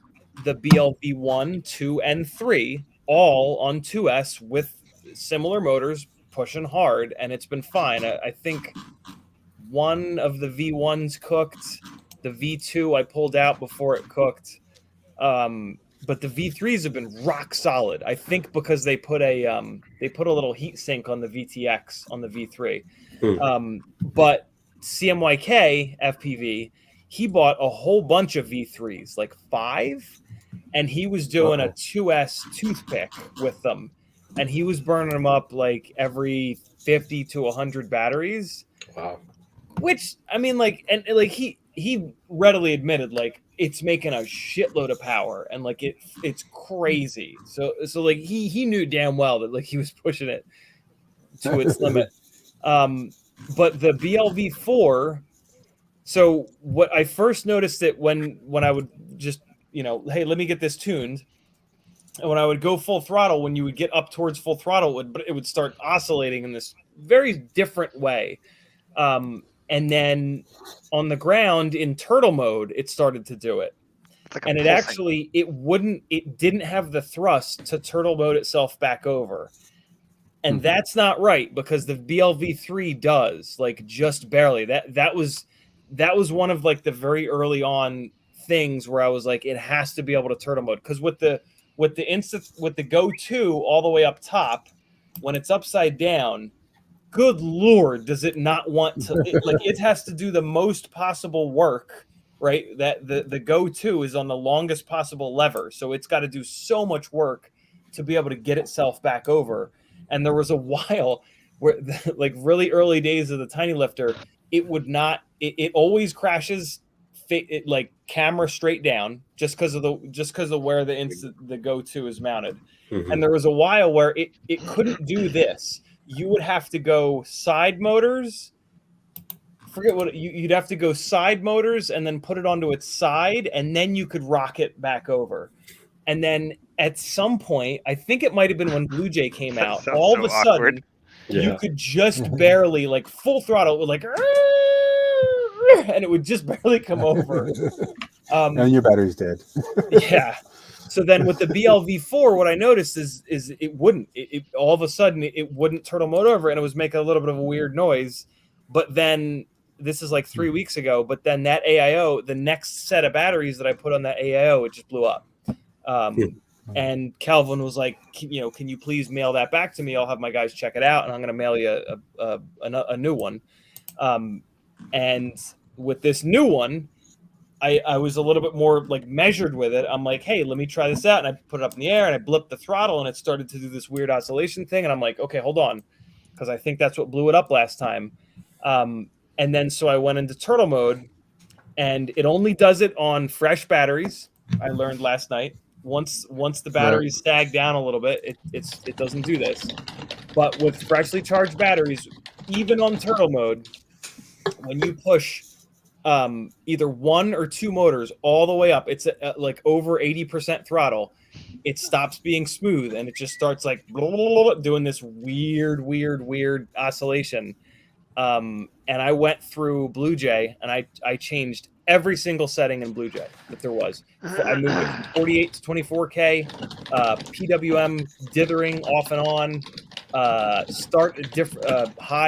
the BLV 1, 2, and 3 all on 2S with similar motors pushing hard, and it's been fine. I think one of the V1s cooked. The V2 I pulled out before it cooked. But the V3s have been rock solid. I think because they put a little heat sink on the VTX on the V3. But CMYK FPV, he bought a whole bunch of V3s, like 5, and he was doing a 2S toothpick with them, and he was burning them up like every 50 to 100 batteries. Wow. Which, I mean, like, and like he readily admitted, like, it's making a shitload of power, and like it's crazy. So like he knew damn well that like he was pushing it to its limit. But the BLV4, so what I first noticed it when I would just, hey, let me get this tuned. And when I would go full throttle, when you would get up towards full throttle, it would start oscillating in this very different way. And then on the ground in turtle mode, it started to do it. like and it didn't have the thrust to turtle mode itself back over. And that's not right, because the BLV3 does, like, just barely. That was one of like the very early on things where I was like, it has to be able to turtle mode, because with the Go 2 all the way up top, when it's upside down, good Lord, does it not want to? It has to do the most possible work, right? That the Go 2 is on the longest possible lever, so it's got to do so much work to be able to get itself back over. And there was a while where, like, really early days of the Tiny Lifter, it would not. It always crashes, like, camera straight down, just because of where the Go 2 is mounted. And there was a while where it couldn't do this. You would have to go side motors. Forget what you'd have to go side motors and then put it onto its side, and then you could rock it back over. And then at some point, I think it might have been when Blue Jay came out, all of a sudden, you could just barely, like, full throttle, with like, and it would just barely come over. And your battery's dead. Yeah. So then with the BLV4, what I noticed is it wouldn't. It all of a sudden it wouldn't turtle mode over, and it was making a little bit of a weird noise. But then this is like 3 weeks ago. But then that AIO, the next set of batteries that I put on that AIO, it just blew up. And Calvin was like, can you please mail that back to me? I'll have my guys check it out, and I'm going to mail you a new one. And with this new one, I was a little bit more like measured with it. I'm like, hey, let me try this out. And I put it up in the air and I blipped the throttle, and it started to do this weird oscillation thing. And I'm like, okay, hold on, because I think that's what blew it up last time. And then so I went into turtle mode, and it only does it on fresh batteries. I learned last night. Once the batteries sag down a little bit, it doesn't do this. But with freshly charged batteries, even on turtle mode, when you push either 1 or 2 motors all the way up, it's like over 80% throttle, it stops being smooth, and it just starts like doing this weird oscillation. And I went through Blue Jay, and I changed every single setting in Blue Jay that there was. I moved it from 48 to 24K, PWM dithering off and on, high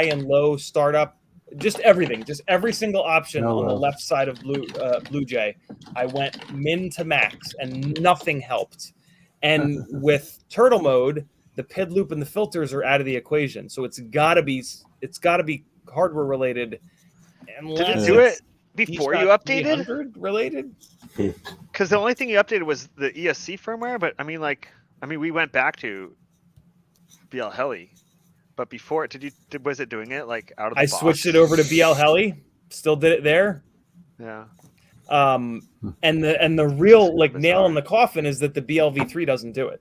and low startup, just everything, just every single option on the left side of Blue Jay. I went min to max, and nothing helped. And with turtle mode, the PID loop and the filters are out of the equation, so it's got to be hardware related. Did it do it before you updated? Related? Because the only thing you updated was the ESC firmware, but I mean, we went back to BL Heli, but before it, was it doing it like out of the box? I switched it over to BL Heli, still did it there. Yeah. And the real nail in the coffin is that the BLV3 doesn't do it.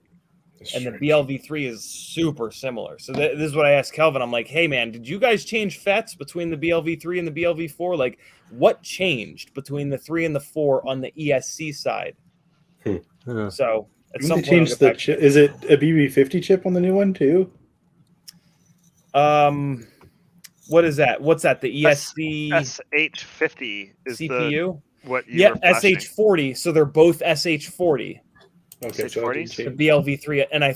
And the BLV3 is super similar. So this is what I asked Kelvin. I'm like, hey man, did you guys change FETs between the BLV3 and the BLV4? Like, what changed between the 3 and the 4 on the ESC side? So at some point, change the chip. Is it a BB50 chip on the new one too? What is that? What's that? The ESC SH50 is CPU. What you were flashing. SH40. So they're both SH40. Okay, SH40s? The BLV3, and I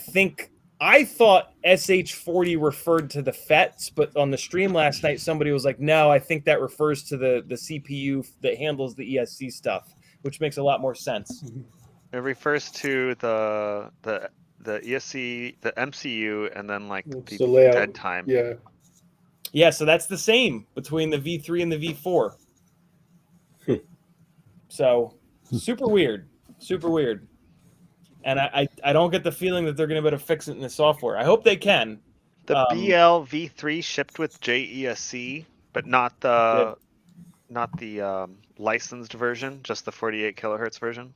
thought SH40 referred to the FETs, but on the stream last night, somebody was like, "No, I think that refers to the CPU that handles the ESC stuff," which makes a lot more sense. It refers to the ESC, the MCU, and then the layout. dead time. Yeah. So that's the same between the V3 and the V4. So super weird. And I don't get the feeling that they're going to be able to fix it in the software. I hope they can. The BLV3 shipped with JESC, but not the licensed version, just the 48 kilohertz version.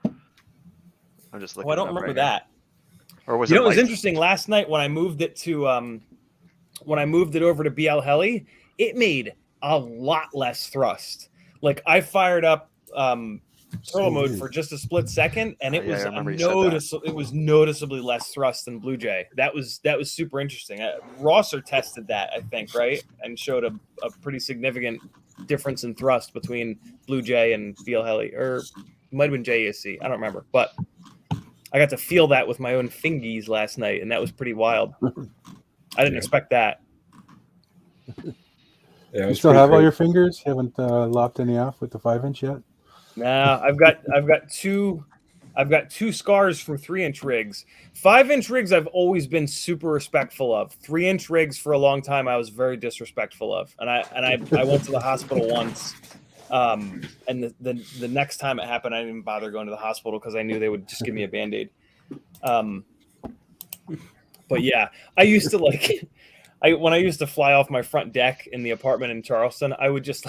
I'm just looking. I don't remember that. Or was it? It was interesting last night when I moved it to when I moved it over to BL Heli. It made a lot less thrust. Like I fired up turtle mode for just a split second, and it was it was noticeably less thrust than Blue Jay. That was super interesting. Rosser tested that, I think, right, and showed a pretty significant difference in thrust between Blue Jay and BL Heli, or it might have been JESC. I don't remember, but I got to feel that with my own fingies last night, and that was pretty wild. I didn't expect that. Yeah, you still have all your fingers? You haven't lopped any off with the 5-inch yet? Nah, I've got two scars from 3-inch rigs. 5-inch rigs I've always been super respectful of. 3-inch rigs for a long time I was very disrespectful of. And I went to the hospital once. And the next time it happened, I didn't even bother going to the hospital because I knew they would just give me a Band-Aid. But yeah, I used to when I used to fly off my front deck in the apartment in Charleston, I would just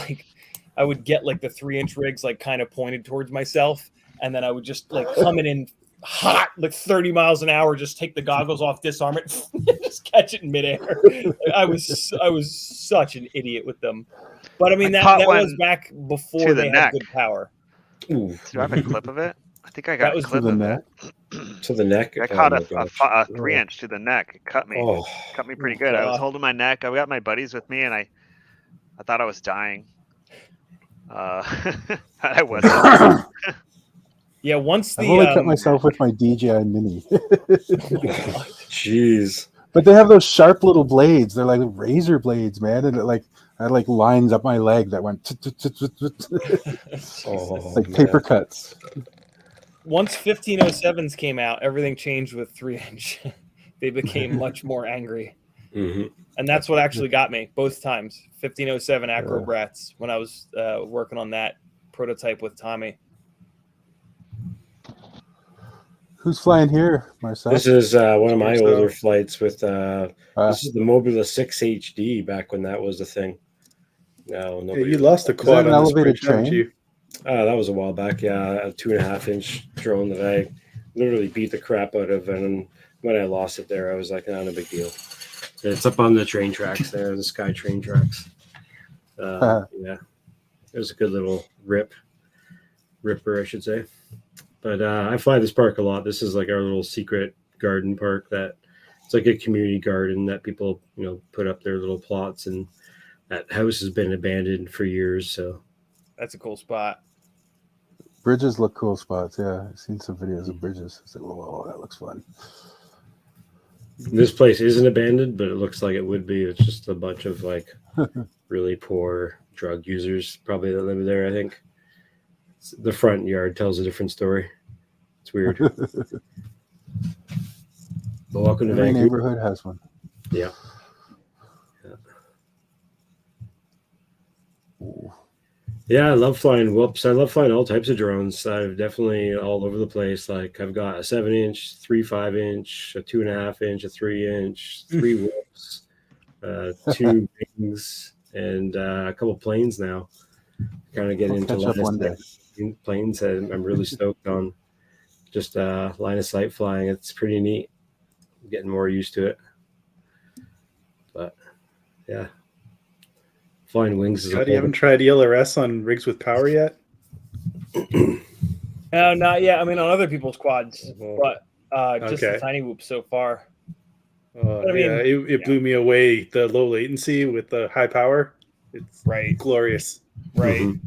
I would get the 3-inch rigs kind of pointed towards myself, and then I would just coming in hot 30 miles an hour, just take the goggles off, disarm it, just catch it in midair. I was such an idiot with them, but I mean that was back before they had good power. Do I have a clip of it? I think I got a clip of it. To the neck. I caught a 3-inch to the neck. It cut me. Cut me pretty good. I was holding my neck. I got my buddies with me, and I thought I was dying. I wasn't. Yeah, once I've only cut myself with my DJI Mini. Jeez. But they have those sharp little blades. They're like razor blades, man, and it had lines up my leg that went paper cuts. Once 1507s came out, everything changed with 3-inch. They became much more angry. Mm-hmm. And that's what actually got me both times. 1507 Acrobrats when I was working on that prototype with Tommy. Who's flying here, Marcel? This is one of my older flights with this is the Mobula 6 HD back when that was a thing. No, nobody. You lost a quad on elevated train. You? That was a while back. Yeah, a 2.5-inch drone that I literally beat the crap out of, and when I lost it there, I was like, "No big deal." It's up on the train tracks there, the Sky train tracks. Yeah, it was a good little ripper, I should say. But I fly this park a lot. This is our little secret garden park that it's like a community garden that people put up their little plots, and that house has been abandoned for years. So that's a cool spot. Bridges look cool spots. Yeah, I've seen some videos of bridges. I said, "Whoa, that looks fun." This place isn't abandoned, but it looks like it would be. It's just a bunch of like really poor drug users probably that live there. I think the front yard tells a different story. It's weird. But welcome to Every Vancouver. neighborhood has one. Yeah. Yeah, I love flying whoops. I love flying all types of drones. I've definitely all over the place. Like I've got a 7-inch, 3 5-inch, a 2.5-inch, a 3-inch, 3 whoops, 2 wings, and a couple planes now. Kind of get I'll into catch up one day. planes. I'm really stoked on just line of sight flying. It's pretty neat. I'm getting more used to it. But yeah. Flying wings is God, you haven't tried ELRS on rigs with power yet? No, not yet. I mean, on other people's quads, but just Okay. the tiny whoop so far. I I mean, mean, it blew me away. The low latency with the high power. It's Right. glorious. Right. Mhm.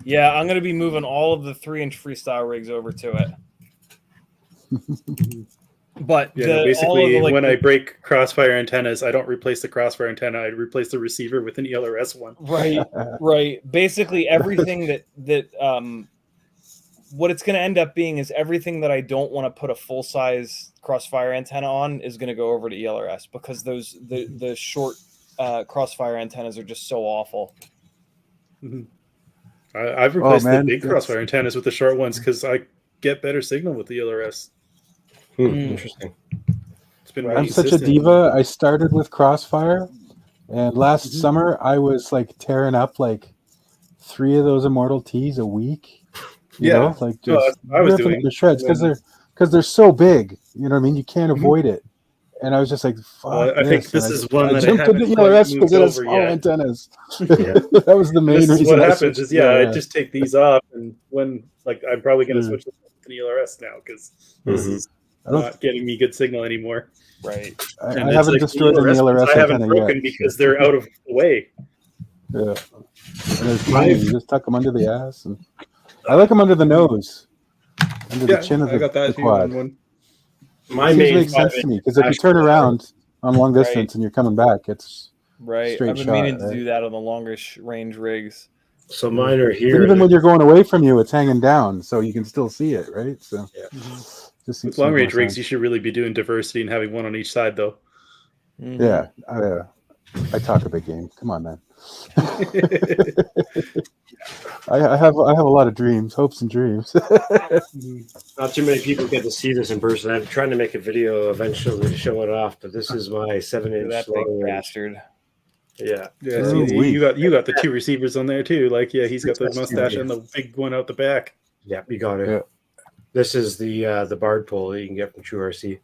Yeah, I'm going to be moving all of the 3-inch freestyle rigs over to it. But Yeah, no, all basically, of the, like, when I break crossfire antennas, I don't replace the crossfire antenna. I replace the receiver with an ELRS one. right, right. Basically, everything that what it's going to end up being is everything that I don't want to put a full size crossfire antenna on is going to go over to ELRS because the short crossfire antennas are just so awful. Mm-hmm. I've replaced the big that's- crossfire antennas with the short ones because I get better signal with the ELRS. Interesting. It's been more I'm such a consistent. diva. I started with Crossfire, and last summer I was like tearing up like 3 of those Immortal T's a week. You know, like No, just that's what I was ripping doing. them to shreds because they're so big. You know what I mean? You can't avoid it. And I was just like, "Fuck Well, I think this." this And is one I that I jumped into haven't quite ELRS because moved it has over small yet. antennas. Yeah. That was the main This is reason. what I happens switched is, to I ELRS. just take these off, and when like I'm probably going to switch to an ELRS now because this is not getting me good signal anymore. Right. I And haven't it's destroyed an ELRS ones ELRS I haven't antenna broken yet. because they're out of the way. Yeah. And there's tiny. You just tuck them under the ass. And I like them under the nose, under the chin of I got that the too quad. on one. My It main makes sense to me because if you turn around on long distance and you're coming back, it's Right. straight I've been shot, meaning to right? do that on the longer range rigs. So mine are But here. even when you're going away from you, it's hanging down, so you can still see it, right? So just With long range rigs, you should really be doing diversity and having one on each side, though. Yeah, I talk a big game. Come on, man. I have a lot of dreams, hopes, and dreams. Not too many people get to see this in person. I'm trying to make a video eventually to show it off, but this is my 7-inch That big long range. bastard. Yeah. Yeah, so you got the 2 receivers on there too. Like, yeah, he's got the mustache and the big one out the back. Yeah, you got it. Yeah. This is the Bard pole that you can get from True RC.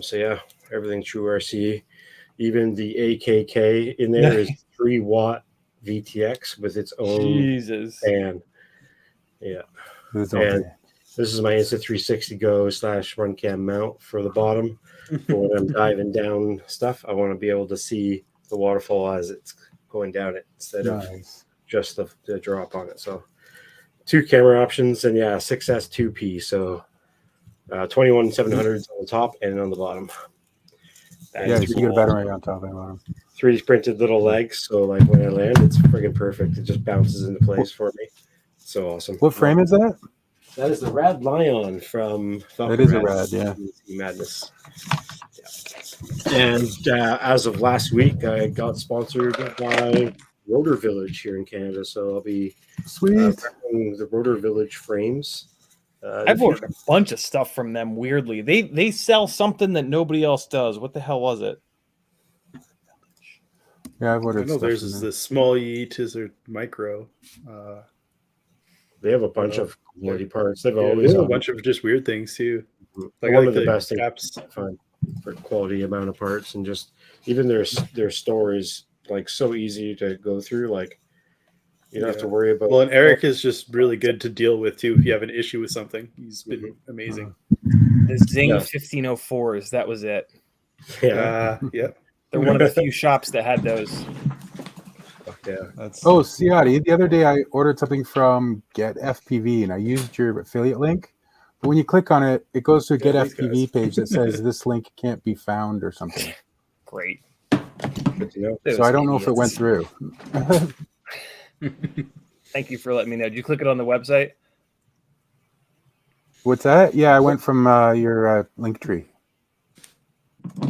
So yeah, everything True RC. Even the AKK in there is 3-watt VTX with its own Jesus. fan. Yeah. It's And okay. this is my Insta360 Go / run cam mount for the bottom. For when I'm diving down stuff, I want to be able to see the waterfall as it's going down it instead of just the drop on it. So 2 camera options and 6S2P. So 21 700s on the top and on the bottom. Yeah, so you get a battery on top and bottom. 3D printed little legs. So like when I land, it's friggin' perfect. It just bounces into place for me. So awesome. What frame is that? That is the Rad Lion from That is a Rad, yeah. Madness. Yeah. And as of last week, I got sponsored by Rotor Village here in Canada. So I'll be Sweet. the Rotor Village frames. I've ordered a bunch of stuff from them. Weirdly, they sell something that nobody else does. What the hell was it? Yeah, I've I ordered know stuff. theirs from is there. the small yeet is their micro. They have a bunch of quality parts. They've Yeah, they always have a on- bunch of just weird things too. Like, one I of the like best things caps. I find for quality amount of parts, and just even their store is like so easy to go through. Like you don't have to worry about. Well, and Eric is just really good to deal with too. If you have an issue with something, he's been amazing. The Zing 1504s. That was it. Yeah. Yeah. They're one of the few shops that had those. Yeah. Oh, Ciotti, the other day I ordered something from Get FPV and I used your affiliate link, But when you click on it, it goes to a Get Yeah, these FPV guys. page that says this link can't be found or something. Great. Good to know. So I don't know if it went through. Thank you for letting me know. Did you click it on the website? What's that? Yeah, I went from your link tree.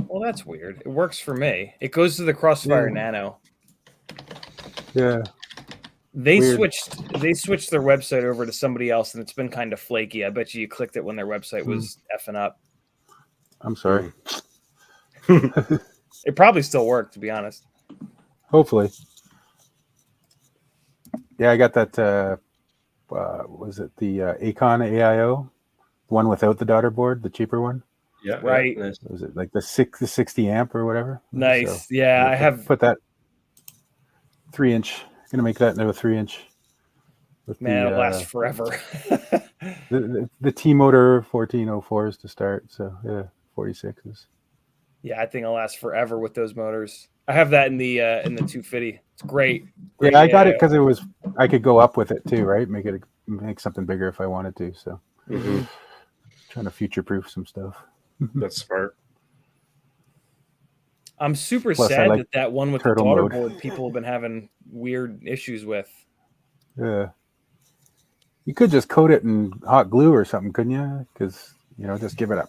Well, that's weird. It works for me. It goes to the Crossfire Yeah. Nano. Yeah. They Weird. switched their website over to somebody else, and it's been kind of flaky. I bet you clicked it when their website was effing up. I'm sorry. It probably still worked, to be honest. Hopefully. Yeah, I got that. Was it the Acon AIO? The one without the daughter board, the cheaper one? Yeah, Right. Yeah, nice. Was it like the 60 amp or whatever? Nice. So, Yeah, I have. put that 3-inch. Gonna make that into a 3-inch. With Man, the, it'll last forever. the T motor 1404s to start. So yeah, 46s. Yeah, I think it'll last forever with those motors. I have that in the 250. It's great. Yeah, I got it because it was. I could go up with it too, right? Make something bigger if I wanted to. So, trying to future-proof some stuff. That's smart. I'm super Plus, I sad like that one with the turtle daughter mode. board people have been having weird issues with. Yeah, you could just coat it in hot glue or something, couldn't you? Because just give it up.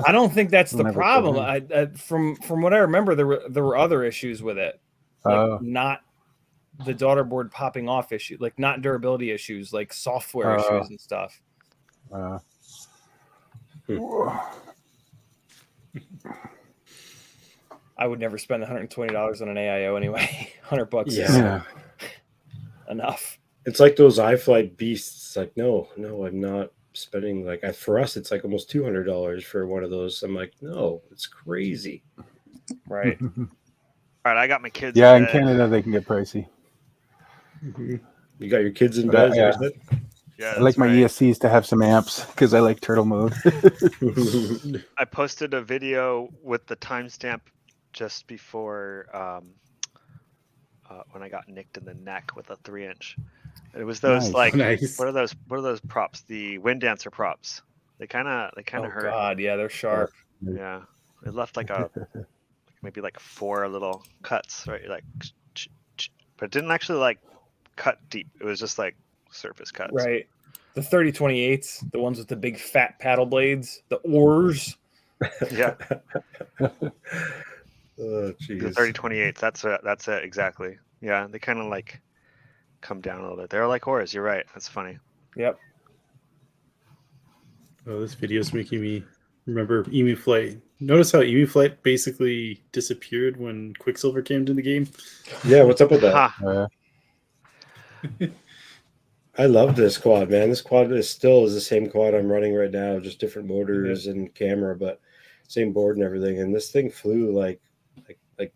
I don't think that's the Never problem. could. From what I remember, there were other issues with it, like not the daughter board popping off issue, like not durability issues, like software issues and stuff. I would never spend $120 on an AIO anyway. $100 Yeah. Enough. It's like those iFlight beasts. Like, no, I'm not spending for us. It's like almost $200 for one of those. I'm like, no, it's crazy. Right. All right, I got my kids. Yeah, in Canada they can get pricey. You got your kids in bed. Yeah. Yeah, I like my ESCs to have some amps because I like turtle mode. I posted a video with the timestamp just before when I got nicked in the neck with a 3-inch. It was those Nice. what are those props? The wind dancer props. They kind of Oh hurt. God, yeah, they're sharp. Yeah, it left maybe 4 little cuts, right? But it didn't actually cut deep. It was just surface cuts. Right. The 3028s, the ones with the big fat paddle blades, the oars. Yeah. Oh, geez. The 3028s. That's it exactly. Yeah, they kind of come down a little bit. They're like oars. You're right. That's funny. Yep. Oh, this video is making me remember Emu Flight. Notice how Emu Flight basically disappeared when Quicksilver came to the game? Yeah, what's up with that? Huh. I love this quad, man. This quad is the same quad I'm running right now, just different motors and camera, but same board and everything. And this thing flew like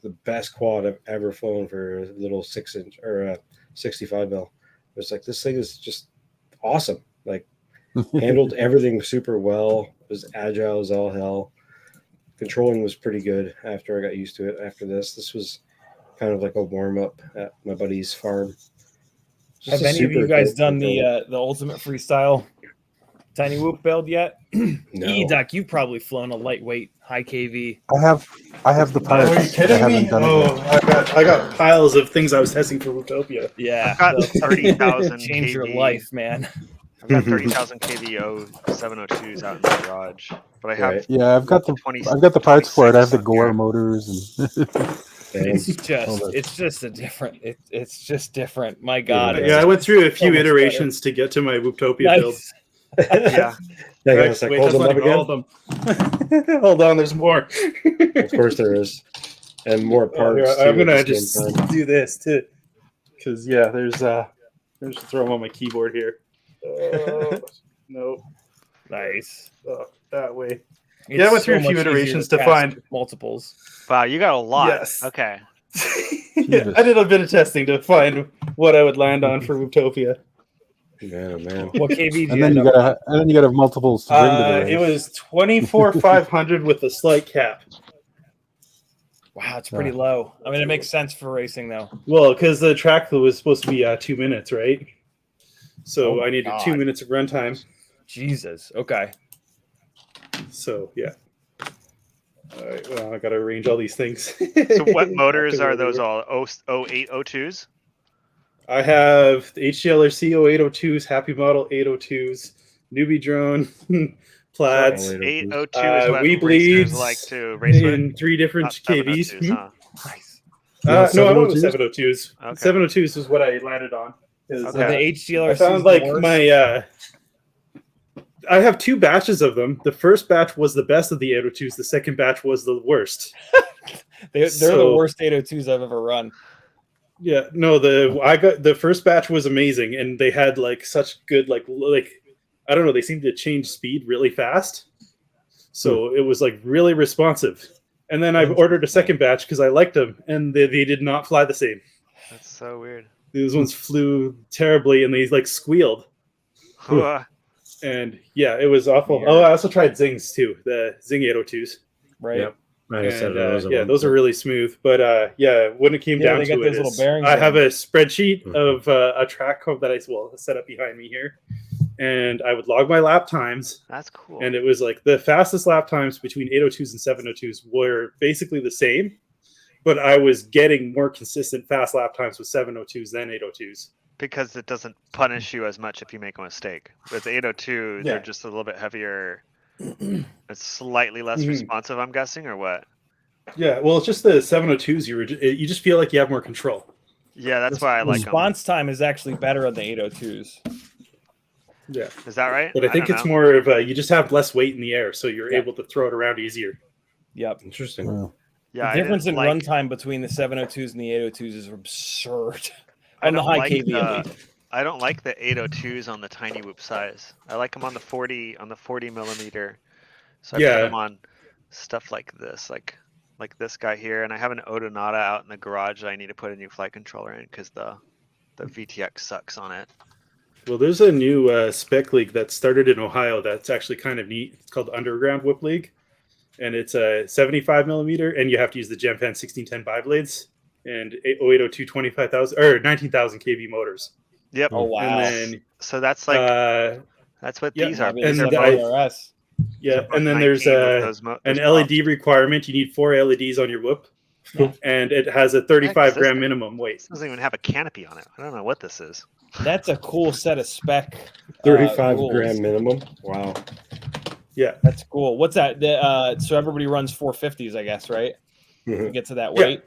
the best quad I've ever flown for a little 6-inch or a 65 mil. It's this thing is just awesome. Handled everything super well. It was agile as all hell. Controlling was pretty good after I got used to it. After this was kind of like a warm up at my buddy's farm. Have any of you guys done the ultimate freestyle tiny whoop build yet? No. Doc, you've probably flown a lightweight high KV. I have the parts. Are you kidding me? I got piles of things I was testing for Utopia. Yeah, I've got 30,000 change your kV. life, man. I've got 30,000 kVO 702s out in the garage, but I have Right. Yeah, I've got the 20 parts for it. I have the 26 Gore here. motors and It's just a different. It's just different. My God. Yeah, I went through a few so much iterations to get to my Utopia build. Nice. Yeah. Yeah, Right, guys, wait, hold that's them not up even all again. of them. Hold on, there's more. Of course there is. And more parts. Here, I'm too, gonna at the just same time. do this too, because there's just throw them on my keyboard here. No, Nice. that way. It's I went through a so few much easier iterations to cast find multiples. Wow, you got a lot. Yes. Okay. Yeah, I did a bit of testing to find what I would land on for Utopia. Yeah, man. What KV did and you then end you up gotta have multiples to bring to the race. It was 24,500 with a slight cap. Wow, it's pretty low. I mean, it makes sense for racing, though. Well, because the track was supposed to be 2 minutes, right? So Oh I needed God. 2 minutes of runtime. Jesus. Okay. So yeah. All right, well, I got to arrange all these things. So what motors After are where they those were. all? 0802s? I have the HGLRC 0802s, Happy Model 802s, Newbie Drone, Plaids. So 802 is what We racers bleeds like to race with? in 3 different Not KVs. 702s, huh? Nice. No, I went with 702s? 702s. Okay. 702s is what I landed on. 'Cause, So the Okay. HGLRC I found like my I have 2 batches of them. The first batch was the best of the 802s. The second batch was the worst. they're the So- worst 802s I've ever run. Yeah, no, I got the first batch was amazing, and they had like such good like I don't know, they seemed to change speed really fast, so it was like really responsive. And then I ordered a second batch because I liked them, and they did not fly the same. That's so weird. These ones flew terribly, and they like squealed. Huh. And yeah, it was awful. Weird. Oh, I also tried Zings too, the Zing 802s. Right. Yep. I said And, those yeah, those are really smooth. But yeah, when it came Yeah, down they got to those it, little is bearings I on have them. a spreadsheet of a track code that I set up behind me here, and I would log my lap times. That's cool. And it was like the fastest lap times between 802s and 702s were basically the same, but I was getting more consistent fast lap times with 702s than 802s. Because it doesn't punish you as much if you make a mistake. With 802, Yeah. they're just a little bit heavier. It's slightly less responsive, I'm guessing, or what? Yeah, well, it's just the 702s. You just feel like you have more control. Yeah, that's why I like them. Response time is actually better on the 802s. Yeah, Is that right? but I think don't it's know. more of you just have less weight in the air, so you're Yeah. able to throw it around easier. Yep. Interesting. Yeah, The I difference in didn't like- runtime between the 702s and the 802s is absurd. I On the don't high like KV, the- at least. I don't like the 802s on the tiny whoop size. I like them on the 40 millimeter. So I Yeah. put them on stuff like this, like this guy here. And I have an Odonata out in the garage that I need to put a new flight controller in because the VTX sucks on it. Well, there's a new spec league that started in Ohio that's actually kind of neat. It's called Underground Whip League, and it's a 75 millimeter, and you have to use the Gempan 1610 biblades and 0802 25,000 or 19,000 kV motors. Yep. Oh, wow. And then So that's like that's what yeah, these are. I mean, These and are the I- both, IRS. yeah, both and then there's 19 with those an those LED pops. requirement. You need 4 LEDs on your whoop, Yeah. and it has a Heck, 35 is this gram thing? minimum weight. This doesn't even have a canopy on it. I don't know what this is. That's a cool set of spec. 35 rules. gram minimum. Wow. Yeah, That's cool. What's that? So everybody runs 450s, I guess, right? To get to that Yeah. weight.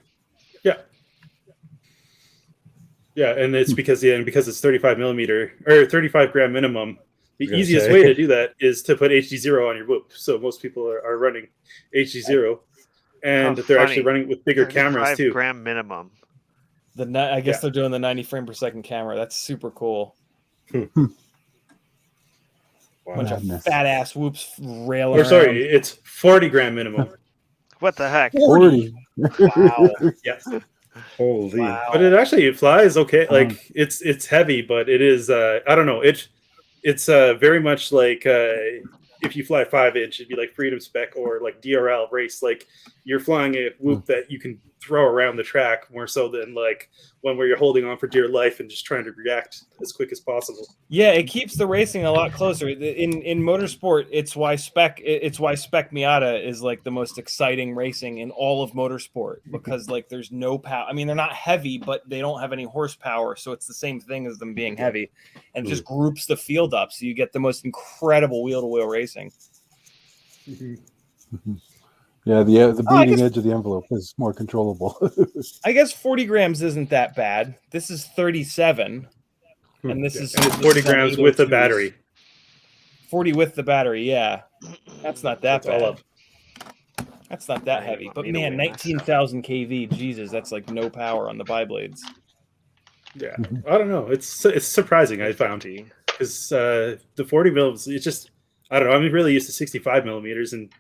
yeah, and it's because it's 35 millimeter or 35 gram minimum. The gonna easiest say. way to do that is to put HD0 on your whoop. So most people are running HD0, and How they're actually funny. running it with bigger cameras 35 too. gram minimum. I guess Yeah. they're doing the 90 frame per second camera. That's super cool. Wow. Bunch of Madness. fat ass whoops railing Or sorry, around. it's 40 gram minimum. What the heck? 40. Wow. Yeah, Holy. Wow. but it flies okay. Like it's heavy, but it is I don't know. It's very much like if you fly 5-inch, it'd be like Freedom Spec or like DRL race. Like you're flying a whoop that you can throw around the track more so than like one where you're holding on for dear life and just trying to react as quick as possible. Yeah, it keeps the racing a lot closer. In motorsport, it's why Spec Miata is like the most exciting racing in all of motorsport because like there's no power. I mean, they're not heavy, but they don't have any horsepower, so it's the same thing as them being heavy, and it just groups the field up, so you get the most incredible wheel-to-wheel racing. Yeah, the I bleeding guess- edge of the envelope is more controllable. I guess 40 grams isn't that bad. This is 37, and this Yeah, is and it's this 40 is on grams with the 802s. battery. 40 with the battery, yeah. That's not that That's all bad. up. That's not that Right, heavy. want But me to man, weigh myself. 19,000 kV, Jesus, that's like no power on the biblades. Yeah, I don't know. It's surprising. I found because the 40 mils, it's just I don't know. I'm really used to 65 millimeters, and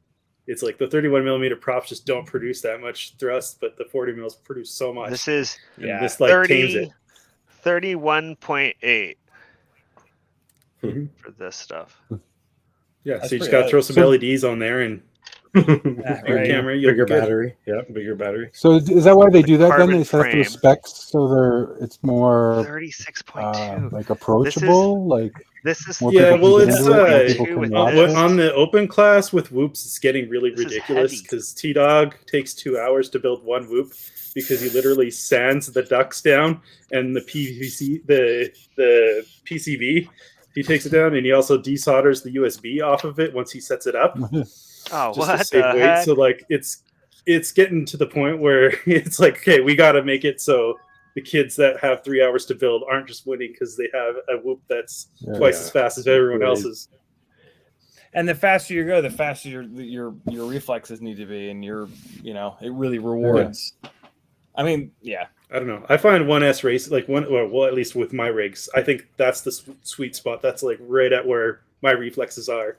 it's like the 31 millimeter props just don't produce that much thrust, but the 40 mils produce so much. This is and Yeah. this like tames it. 31.8 Mhm. for this stuff. Yeah, That's so you just pretty gotta throw high. some LEDs on there and your right. camera. You'll Bigger be good. battery. Yeah, bigger battery. So is that why they do that? Then carbon they set up those frame. specs so it's more 36.2. like approachable. Like This is More Yeah, people well, can get it's into it, more people Two can with watch this. it. on the open class with whoops, it's getting really This is ridiculous heavy. because T-Dog takes 2 hours to build one whoop because he literally sands the ducts down and the PVC, the PCB, he takes it down and he also desolders the USB off of it once he sets it up Oh, just to what save the weight. heck? So like it's getting to the point where it's like, okay, we got to make it so the kids that have 3 hours to build aren't just winning because they have a whoop that's twice as fast as everyone Right. else's. And the faster you go, the faster your reflexes need to be, and it really rewards. I mean, yeah. I don't know. I find 1S race like well, at least with my rigs, I think that's the sweet spot. That's like right at where my reflexes are.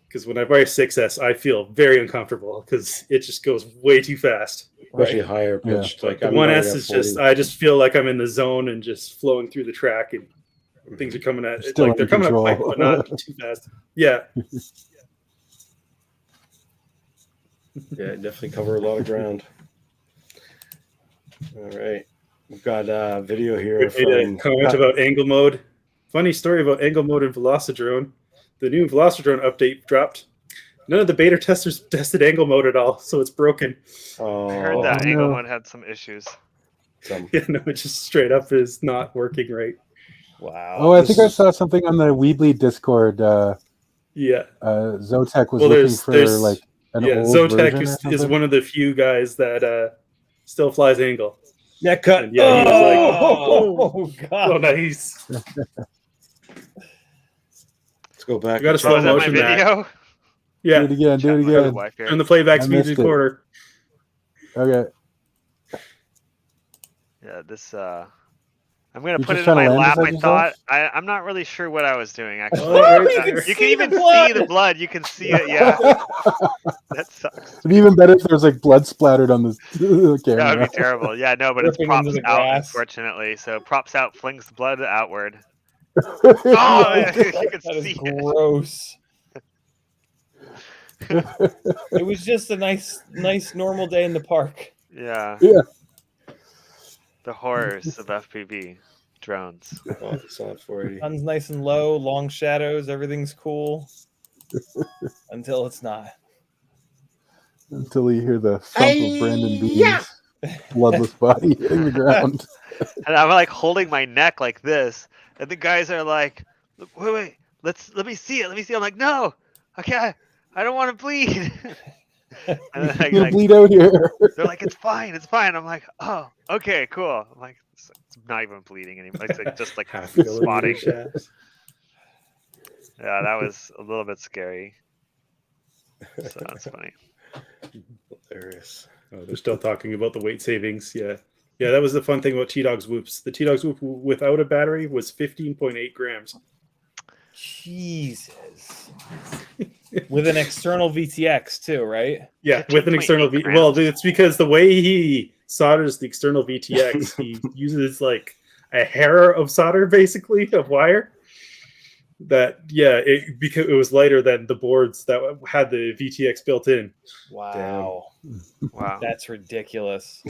Because when I buy 6S, I feel very uncomfortable because it just goes way too fast. Especially higher pitched. Like The I'm 1S is just, I just feel like I'm in the zone and just flowing through the track, and things are coming at it. Still Like they're in coming up quick, control. but not too fast. Yeah. Yeah, definitely cover a lot of ground. All right. We've got a video here We made a from comment about angle mode. Funny story about angle mode in Velocidrone. The new Velocidrone update dropped. None of the beta testers tested angle mode at all, so it's broken. Oh, I heard that angle mode had some issues. Yeah, no, it just straight up is not working right. Wow. Oh, I think I saw something on the Weebly Discord. Yeah. Zotac was Well, looking for like an old Zotac version or is something. one of the few guys that still flies angle. Yeah, cut. And yeah, he was like, Oh, God. oh, nice. Let's go back. You got a slow is that my motion back. video? Yeah. Do it again. Do it Chat with my again. wife here. Turn the playback I speed missed to it. quarter. Okay. Yeah, this I'm gonna You put just it in trying my to land lap. beside I yourself? thought I'm not really sure what I was doing actually. Oh, you can You see can even the blood. see the blood. You can see it. Yeah, that sucks. It'd be even better if there was like blood splattered on the camera. That would be terrible. Yeah, no, but it's Dripping props into the out, grass. unfortunately. So props out flings the blood outward. Oh, Oh, you can That is see it. gross. It was just a nice normal day in the park. Yeah. Yeah. The horrors of FPV drones. Oh, it's not 480. Sun's nice and low, long shadows, everything's cool. Until it's not. Until you hear the thump of Brandon Bean's bloodless body hitting the ground. And I'm like holding my neck like this, and the guys are like, "Wait, let me see it. Let me see." I'm like, "No, okay, I don't want to bleed." And then You're gonna bleed out here. they're like, "It's fine, it's fine." I'm like, "Oh, okay, cool." I'm like, "It's not even bleeding anymore. It's like, just like Half spotting." shafts. Yeah, that was a little bit scary. So that's funny. Hilarious. Oh, they're still talking about the weight savings. Yeah. Yeah, that was the fun thing about T-Dog's whoops. The T-Dog's whoop without a battery was 15.8 grams. Jesus. With an external VTX too, right? Yeah, with an external 15.8 V. Well, grams. it's because the way he solders the external VTX, he uses like a hair of solder, basically, of wire. That because it was lighter than the boards that had the VTX built in. Wow. Wow. That's ridiculous.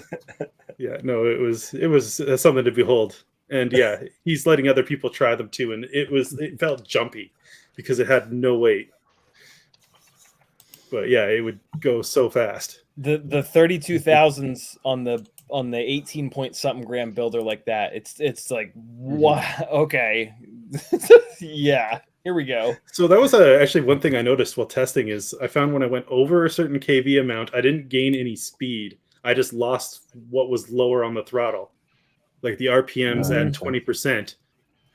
Yeah, no, it was something to behold. And yeah, he's letting other people try them too, and it felt jumpy because it had no weight. But yeah, it would go so fast. The 32,000s on the 18 point something gram builder like that. It's like, what? Okay. Yeah, here we go. So that was actually one thing I noticed while testing is I found when I went over a certain kV amount, I didn't gain any speed. I just lost what was lower on the throttle. Like the RPMs at 20%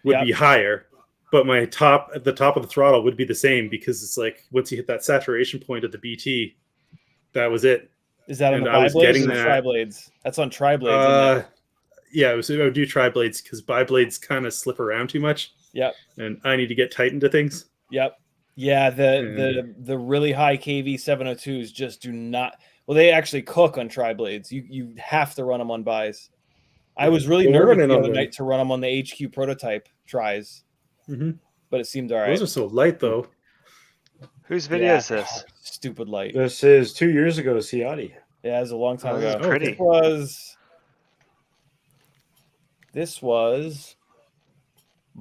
would be higher, but the top of the throttle would be the same because it's like once you hit that saturation point of the BT, that was it. Is that on And the I was bi-blades getting or the that. tri-blades? That's on tri-blades, isn't it? Yeah, I would do tri-blades because bi-blades kind of slip around too much. Yep. And I need to get tight into things. Yep. Yeah, the really high KV 702s just do not. Well, they actually cook on tri-blades. You have to run them on bis. I was really Well, we're nervous running the on other the- night to run them on the HQ prototype tries, but it seemed all right. Those are so light though. Whose video Yeah. is this? Stupid light. This is 2 years ago, Ciotti. Yeah, it was a long time Oh, this ago. is pretty. This was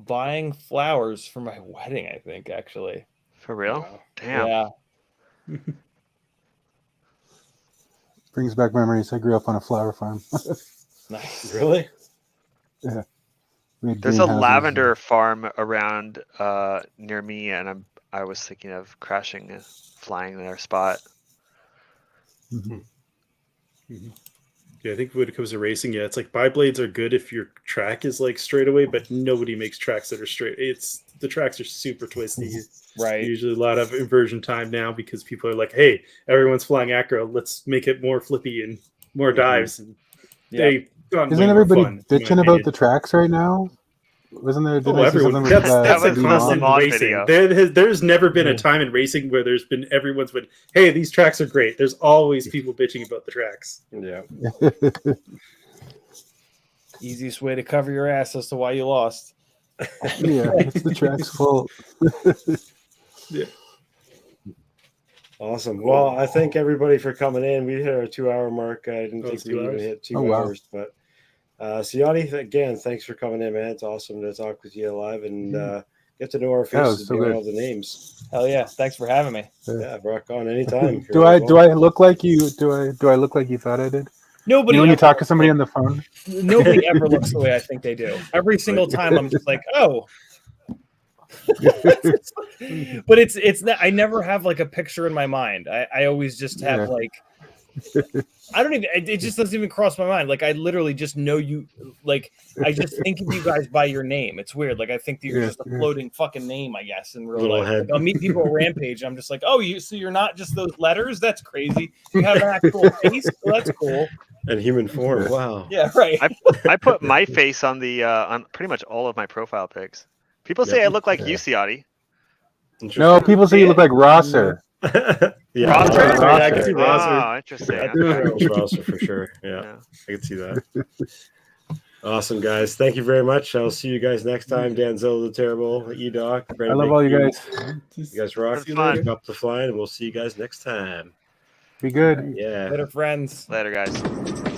buying flowers for my wedding, I think, actually. For real? Wow. Damn. Yeah. Brings back memories. I grew up on a flower farm. Nice. Really? Yeah. We had There's a greenhouses lavender farm around near me, and I was thinking of crashing, flying their spot. and- Yeah, I think when it comes to racing, yeah, it's like biblades are good if your track is like straight away, but nobody makes tracks that are straight. It's the tracks are super twisty. Right. Usually a lot of inversion time now because people are like, hey, everyone's flying acro, let's make it more flippy and more dives. And they got Isn't way more everybody fun, in my bitching about opinion. the tracks right now? Wasn't there? Did Oh, I see everyone. something with That's a That was the constant mod racing. video. There's never been a time in racing where there's been everyone's been, hey, these tracks are great. There's always people bitching about the tracks. Yeah. Easiest way to cover your ass as to why you lost. Yeah, it's the track's fault. Yeah. Awesome. Well, I thank everybody for coming in. We hit our 2-hour mark. I didn't Oh, think it's we 2 even hours? hit 2 Oh, wow. hours, but Ciotti, again, thanks for coming in, man. It's awesome to talk with you live and get to know our That was faces so beyond good. all the names. Hell yeah. Thanks for having me. Yeah, rock on anytime. Do I look like you? Do I look like you thought I did? Nobody You know when you ever talk to looks somebody like- on the phone? Nobody ever looks the way I think they do. Every single time I'm just like, oh. But it's not, I never have like a picture in my mind. I always just have Yeah. like I don't even it just doesn't even cross my mind. Like I literally just know you, like I just think of you guys by your name. It's weird. Like I think that you're Yeah, just a yeah. floating fucking name, I guess, in real Little life. head. Like, I'll meet people at Rampage and I'm just like, oh, so you're not just those letters? That's crazy. You have an actual face? Well, that's cool. And human form. Wow. Yeah, right. I put my face on the on pretty much all of my profile pics. People say I look like you, Ciotti. No, people say you look like Rosser. Yeah, Rosser? Rosser. Yeah, I can see Rosser. Oh, interesting. Yeah, Okay. Rosser for sure. Yeah, Yeah. I can see that. Awesome, guys. Thank you very much. I'll see you guys next time. Danzel the Terrible, E-Doc, I love all you guys. You guys rock. Had fun. Keep up the flying, and we'll see you guys next time. Be good. Yeah. Later, friends. Later, guys.